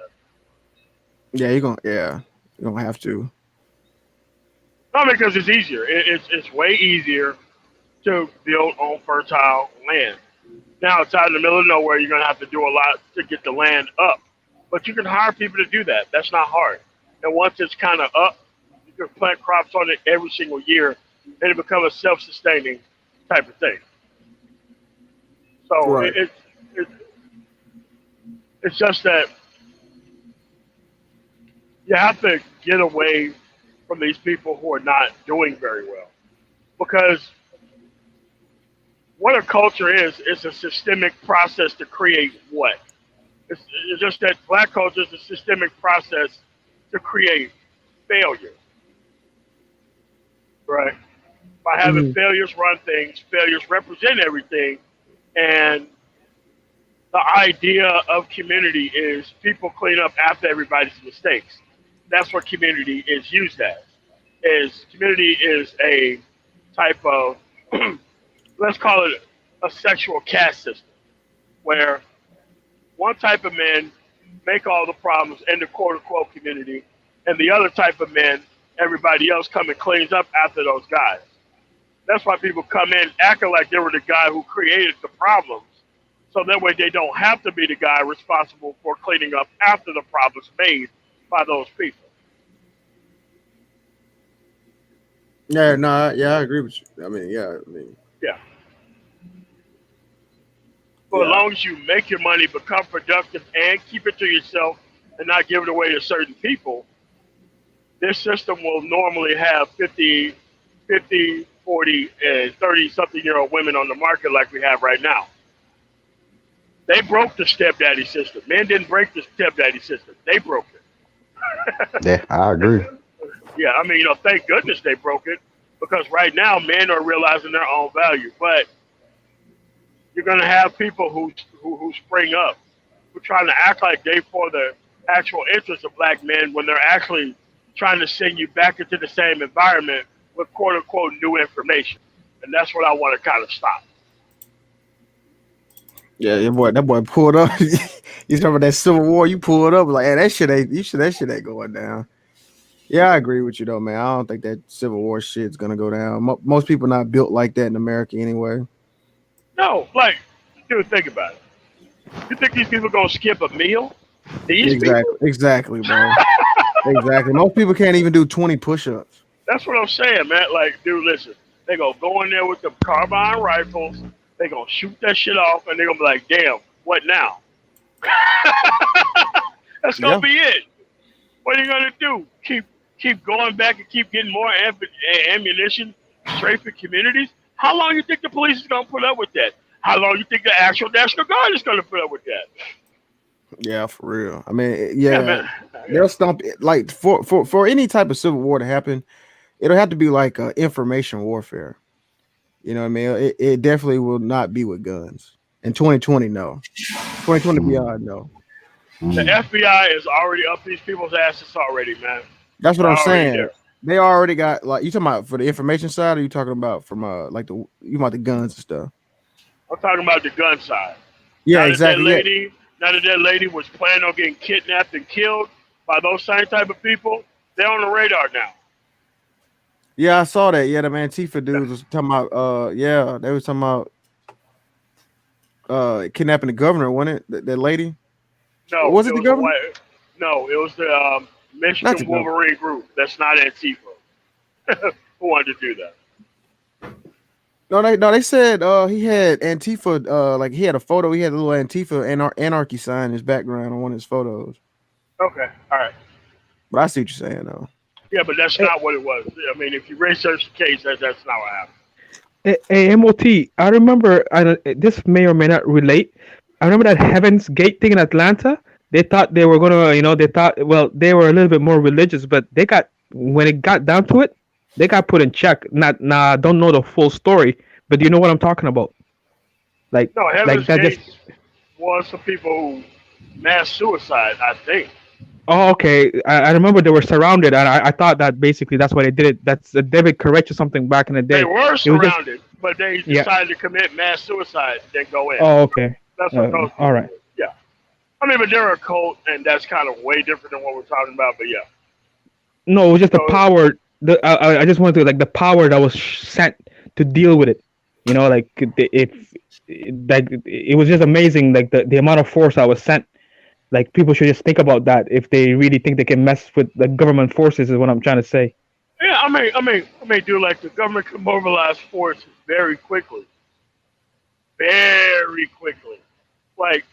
yeah, you're gonna have to. Not because it's easier. It's way easier to build on fertile land. Now, it's out in the middle of nowhere. You're going to have to do a lot to get the land up. But you can hire people to do that. That's not hard. And once it's kind of up, you can plant crops on it every single year, and it becomes a self-sustaining type of thing. So Right. it, it's just that you have to get away from these people who are not doing very well. Because what a culture is, it's a systemic process to create what? It's just that black culture is a systemic process to create failure, right? By having Mhm. failures run things, failures represent everything, and the idea of community is people clean up after everybody's mistakes. That's what community is used as. Is community is a type of let's call it a sexual caste system where one type of men make all the problems in the quote unquote community, and the other type of men, everybody else come and cleans up after those guys. That's why people come in acting like they were the guy who created the problems. So that way they don't have to be the guy responsible for cleaning up after the problems made by those people. Yeah, no, yeah, I agree with you. I mean, yeah, I mean, Yeah. So as yeah, long as you make your money, become productive, and keep it to yourself and not give it away to certain people, this system will normally have 50, 40, and 30 something year old women on the market like we have right now. They broke the stepdaddy system. Men didn't break the stepdaddy system. They broke it. Yeah, I agree. Yeah, I mean, thank goodness they broke it because right now men are realizing their own value. But you're going to have people who spring up who are trying to act like they for the actual interests of black men when they're actually trying to send you back into the same environment with quote unquote new information. and that's what I want to kind of stop. Yeah, that boy pulled up. You talking about that Civil War? You pulled up like, hey, that shit ain't. That shit ain't going down. Yeah, I agree with you though, man. I don't think that Civil War shit's gonna go down. Most people not built like that in America anyway. No, like, dude, think about it. You think these people gonna skip a meal? These people? Exactly, bro. Exactly. Most people can't even do 20 push-ups. That's what I'm saying, man. Like, dude, listen. They gonna go in there with the carbine rifles. They gonna shoot that shit off, and they gonna be like, "Damn, what now?" That's gonna be it. What are you gonna do? Keep going back and keep getting more ammunition straight for communities? How long you think the police is gonna put up with that? How long you think the actual National Guard is gonna put up with that? Yeah, for real. I mean, yeah, they'll stump it. Like for any type of civil war to happen, it'll have to be like information warfare. You know what I mean? It definitely will not be with guns. In 2020, no. 2020 beyond, no. The FBI is already up these people's asses already, man. That's what I'm saying. There. They already got, like, you talking about for the information side, or you talking about from like you about the guns and stuff? I'm talking about the gun side. Yeah, now exactly. Now that lady was planning on getting kidnapped and killed by those same type of people, they're on the radar now. Yeah, I saw that. Yeah, the Antifa dudes was talking about. Yeah, they was talking about kidnapping the governor, wasn't it? That lady. No, was it the governor? No, it was the Michigan Wolverine group. That's not Antifa. Who wanted to do that? No, they said he had Antifa. Like he had a photo. He had a little Antifa anarchy sign in his background on one of his photos. Okay, all right. But I see what you're saying, though. Yeah, but that's not what it was. I mean, if you research the case, that's not what happened. Hey, MOT, I remember, this may or may not relate. I remember that Heaven's Gate thing in Atlanta. They thought they were gonna, they were a little bit more religious, but when it got down to it, they got put in check. I don't know the full story, but you know what I'm talking about. Like, no, Heaven's that Gate was for people who mass suicide, I think. Oh, okay. I remember they were surrounded, and I thought that basically that's why they did it. That's David Koresh or something back in the day. They were surrounded, but they decided to commit mass suicide, then go in. Oh, okay. That's what those all right. Did. Yeah. I mean, but they're a cult, and that's kind of way different than what we're talking about, but yeah. No, it was just the power. I just wanted to, like, the power that was sent to deal with it. You know, like, it was just amazing, like, the amount of force that was sent. Like, people should just think about that if they really think they can mess with the government forces, is what I'm trying to say. Yeah, I mean, dude, like, the government can mobilize force very quickly. Very quickly. Like,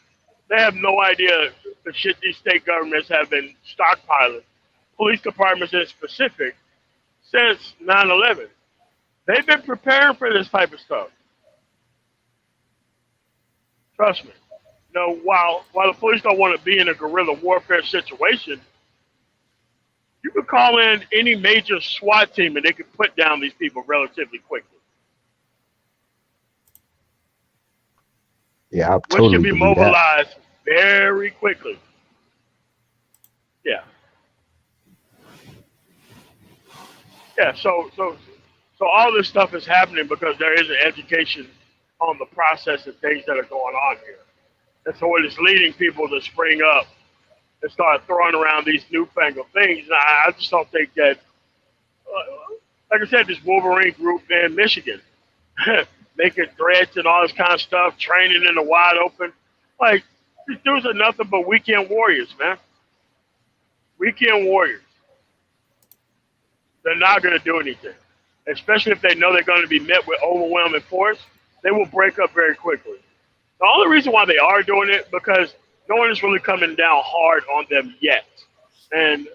they have no idea the shit these state governments have been stockpiling. Police departments in specific, since 9/11. They've been preparing for this type of stuff. Trust me. You know, while the police don't want to be in a guerrilla warfare situation, you could call in any major SWAT team and they could put down these people relatively quickly. Yeah, I totally which can be mobilized very quickly. Yeah. Yeah, so all this stuff is happening because there is an education on the process and things that are going on here. And so it is leading people to spring up and start throwing around these newfangled things. And I just don't think that, like I said, this Wolverine group in Michigan, making threats and all this kind of stuff, training in the wide open. Like, these dudes are nothing but weekend warriors, man. Weekend warriors. They're not going to do anything. Especially if they know they're going to be met with overwhelming force, they will break up very quickly. The only reason why they are doing it, because no one is really coming down hard on them yet. And,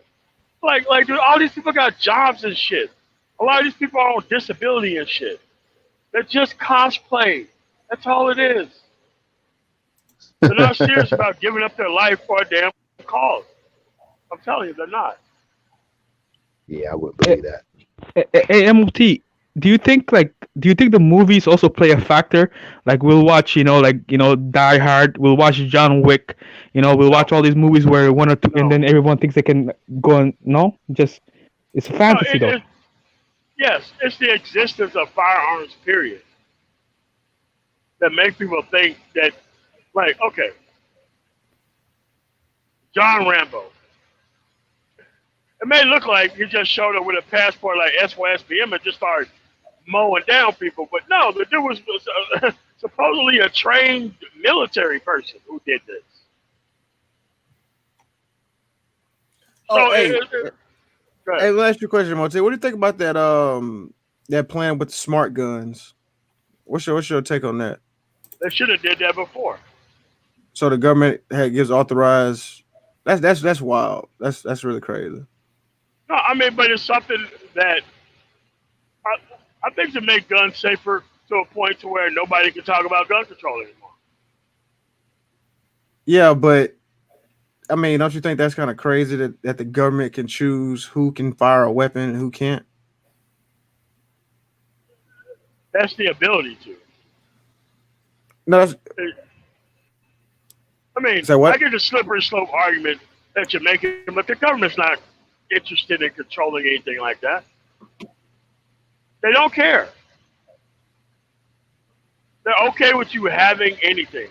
like, dude, all these people got jobs and shit. A lot of these people are on disability and shit. They're just cosplay. That's all it is. They're not serious about giving up their life for a damn cause. I'm telling you, they're not. Yeah, I would believe that. Hey, MOT, do you think the movies also play a factor? Like, we'll watch, Die Hard, we'll watch John Wick, we'll watch all these movies where one or two, and then everyone thinks they can go and, no? Just, it's fantasy, though. Yes, it's the existence of firearms, period, that make people think that, like, okay, John Rambo. It may look like he just showed up with a passport like SYSBM and just started mowing down people, but no, the dude was supposedly a trained military person who did this. Oh, So, hey, go ahead. hey, let me ask you a question, Mote. What do you think about that plan with the smart guns? What's your take on that? They should have did that before. So the government gives authorized. That's wild. That's really crazy. No, I mean, but it's something that I, I think to make guns safer to a point to where nobody can talk about gun control anymore. Yeah, but I mean, don't you think that's kind of crazy that the government can choose who can fire a weapon and who can't? That's the ability to. No, that's, I mean, say what? I get the slippery slope argument that you're making, but the government's not interested in controlling anything like that. They don't care. They're okay with you having anything.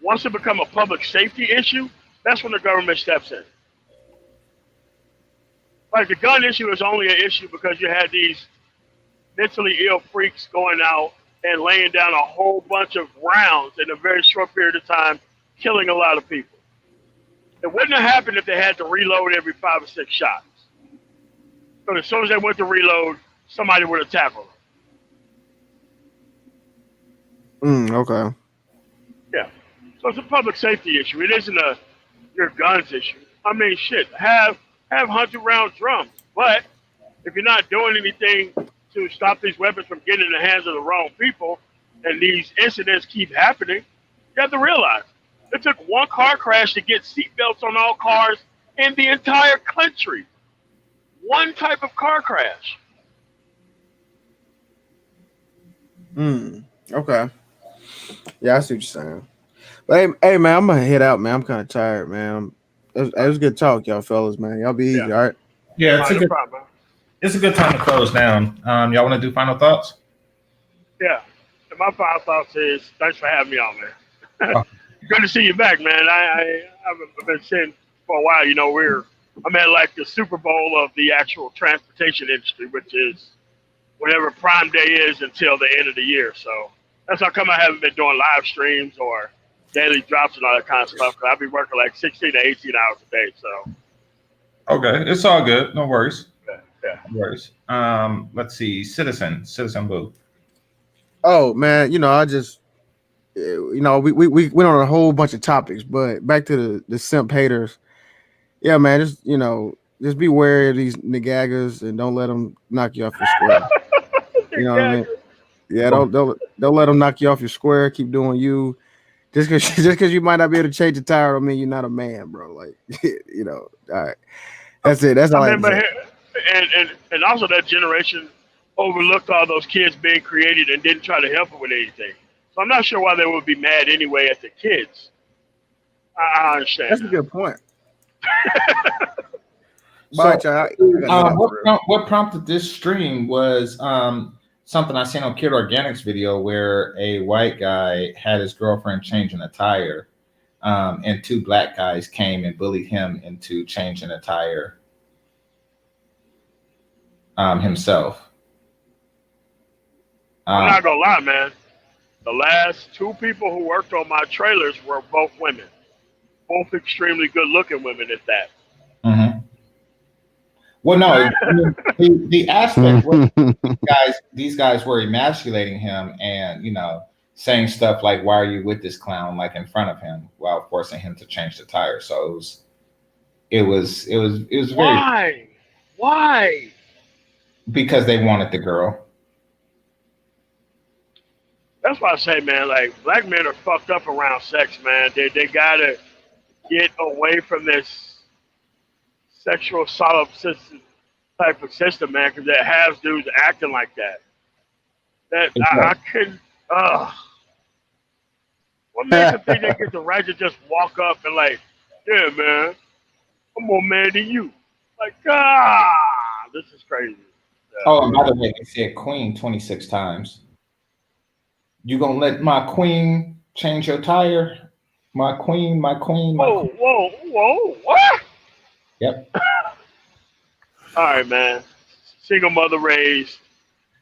Once it becomes a public safety issue, that's when the government steps in. Like the gun issue is only an issue because you had these mentally ill freaks going out and laying down a whole bunch of rounds in a very short period of time, killing a lot of people. It wouldn't have happened if they had to reload every 5 or 6 shots. So as soon as they went to reload, somebody would have tackled them. Okay. Yeah. So it's a public safety issue. It isn't your guns issue. I mean, shit, have 100-round drums. But if you're not doing anything to stop these weapons from getting in the hands of the wrong people, and these incidents keep happening, you have to realize it took one car crash to get seatbelts on all cars in the entire country. One type of car crash. Okay. Yeah, I see what you're saying. But hey, man, I'm gonna head out, man. I'm kind of tired, man. It was good talk, y'all fellas, man. Y'all be easy, all right? Yeah, No problem, man. it's a good time to close down. Y'all want to do final thoughts? Yeah. And my final thoughts is thanks for having me on, man. Oh. Good to see you back, man. I've been saying for a while, I'm at like the Super Bowl of the actual transportation industry, which is whatever Prime Day is until the end of the year. So that's how come I haven't been doing live streams or daily drops and all that kind of stuff. Cause I'll be working like 16 to 18 hours a day. So. Okay, it's all good. No worries. Yeah. No worries. Let's see. Citizen Boo. Oh man, I just we went on a whole bunch of topics, but back to the simp haters. Yeah, man, just be wary of these nagagas and don't let them knock you off your square. You know what I mean? Yeah, don't let them knock you off your square. Keep doing you. Just because you might not be able to change the tire, don't mean you're not a man, bro. Like, all right. That's it. That's all I remember, and also that generation overlooked all those kids being created and didn't try to help them with anything. So I'm not sure why they would be mad anyway at the kids. I understand. That's a good point. What prompted this stream was something I seen on Kid Organics video where a white guy had his girlfriend changing a tire, and 2 black guys came and bullied him into changing a tire himself. I'm not gonna lie, man. The last 2 people who worked on my trailers were both women, both extremely good-looking women at that. Mm-hmm. Well, no, the aspect was these guys were emasculating him and saying stuff like, "Why are you with this clown?" like in front of him while forcing him to change the tire. So it was very. Why? Because they wanted the girl. That's why I say, man, like black men are fucked up around sex, man. They gotta get away from this sexual solipsistic type of system, man, because that has dudes acting like that. I couldn't. What makes them think they get the right to just walk up and like, yeah, man, I'm more man than you? Like, this is crazy. Oh, and by the way, they said queen 26 times. You gonna let my queen change your tire? My queen, my queen, my Whoa, queen. whoa, whoa, what? Yep. All right, man. Single mother raised.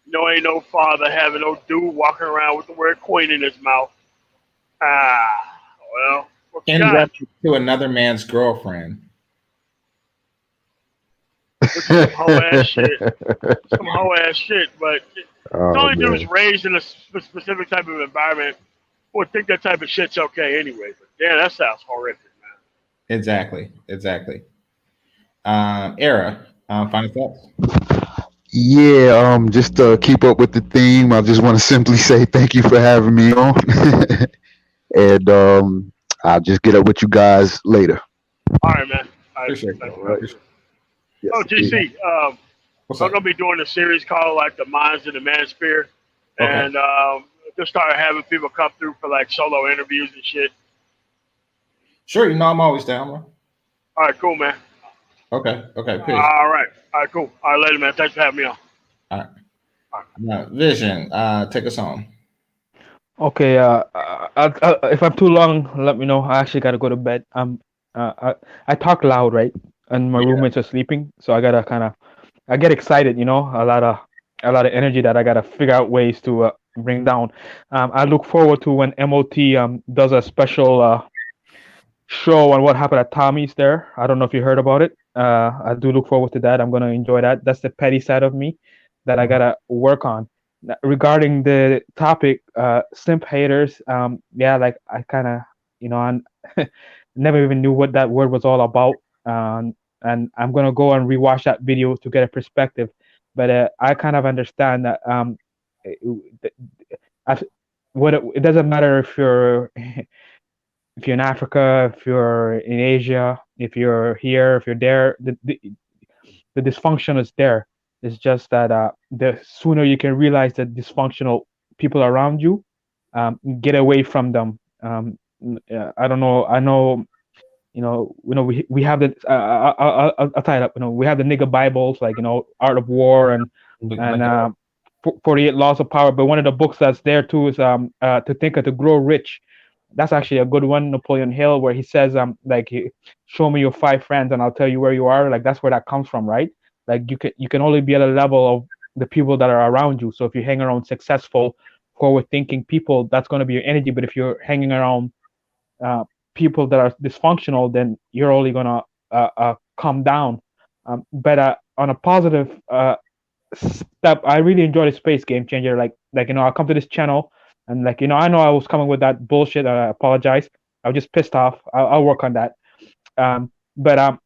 No, ain't no father having no dude walking around with the word queen in his mouth. Well, what you In got? reference to another man's girlfriend. Which is some hoe ass shit. Some hoe ass shit, but it's Oh only dudes man. raised in a specific type of environment would think that type of shit's okay anyway. But damn, that sounds horrific, man. Exactly. Exactly. Era. Final thoughts. Yeah, just to keep up with the theme, I just want to simply say thank you for having me on. And I'll just get up with you guys later. All right, man. All right, Appreciate thank that. you, All man. right. Appreciate Oh, Yes, indeed. GC, What's so I'm up? gonna be doing a series called like the Minds of the Manosphere, Okay. and just start having people come through for like solo interviews and shit. Sure, you know I'm always down, bro. All right, cool, man. Okay. Okay. Peace. All right, cool. All right, later, man. Thanks for having me on. All right. All right. Vision. Take us home. Okay. If I'm too long, let me know. I actually gotta go to bed. I talk loud, right? And my Yeah. roommates are sleeping, so I gotta kind of. I get excited, a lot of energy that I gotta figure out ways to bring down. I look forward to when MOT does a special show on what happened at Tommy's there. I don't know if you heard about it. I do look forward to that. I'm gonna enjoy that. That's the petty side of me that I gotta work on. Regarding the topic, simp haters. Yeah, like I kind of, I never even knew what that word was all about. And I'm gonna go and rewatch that video to get a perspective. But I kind of understand that it, I, it doesn't matter if you're if you're in Africa, if you're in Asia, if you're here, if you're there, the dysfunction is there. It's just that the sooner you can realize that dysfunctional people around you, get away from them. I don't know. I know. We have the. I'll tie it up. We have the nigga Bibles, like Art of War and 48 Laws of Power. But one of the books that's there too is To Think and to Grow Rich. That's actually a good one, Napoleon Hill, where he says show me your 5 friends and I'll tell you where you are. Like that's where that comes from, right? Like you can only be at a level of the people that are around you. So if you hang around successful, forward thinking people, that's going to be your energy. But if you're hanging around uh, people that are dysfunctional, then you're only gonna come down. But on a positive step, I really enjoy the space Game Changer. I come to this channel and I know I was coming with that bullshit. I apologize. I was just pissed off. I'll work on that. But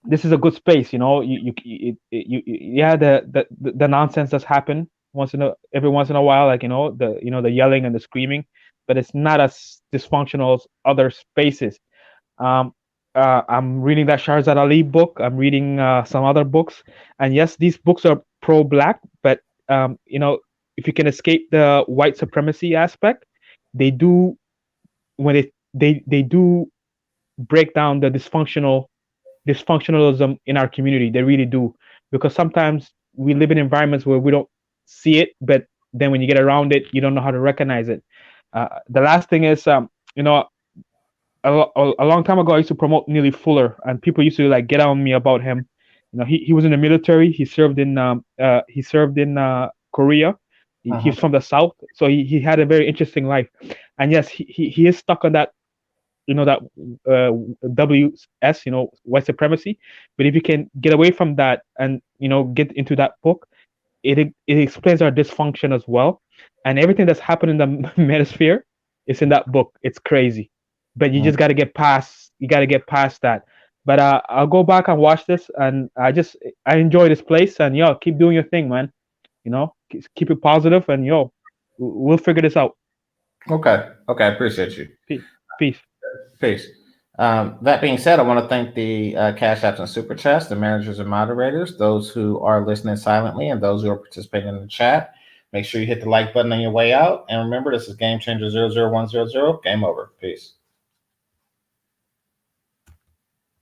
this is a good space. Yeah, the nonsense that's happened every once in a while, the yelling and the screaming, but it's not as dysfunctional as other spaces. Um, I'm reading that Shahrzad Ali book. I'm reading some other books, and yes, these books are pro-black, but if you can escape the white supremacy aspect, they do when they do break down the dysfunctionalism in our community. They really do, because sometimes we live in environments where we don't see it, but then when you get around it, you don't know how to recognize it. The last thing is, you know, a long time ago, I used to promote Neely Fuller, and people used to get on me about him. He was in the military. He served in Korea. He's from the South, so he had a very interesting life. And yes, he is stuck on that that WS, white supremacy. But if you can get away from that and get into that book, it explains our dysfunction as well, and everything that's happened in the manosphere is in that book. It's crazy, but you just got to get past. You got to get past that. But I'll go back and watch this, and I enjoy this place, and keep doing your thing, man. Keep it positive, and we'll figure this out. Okay. Okay. I appreciate you. Peace. Peace. That being said, I want to thank the Cash Apps and Super Chats, the managers and moderators, those who are listening silently, and those who are participating in the chat. Make sure you hit the like button on your way out. And remember, this is Game Changer 00100. Game over. Peace.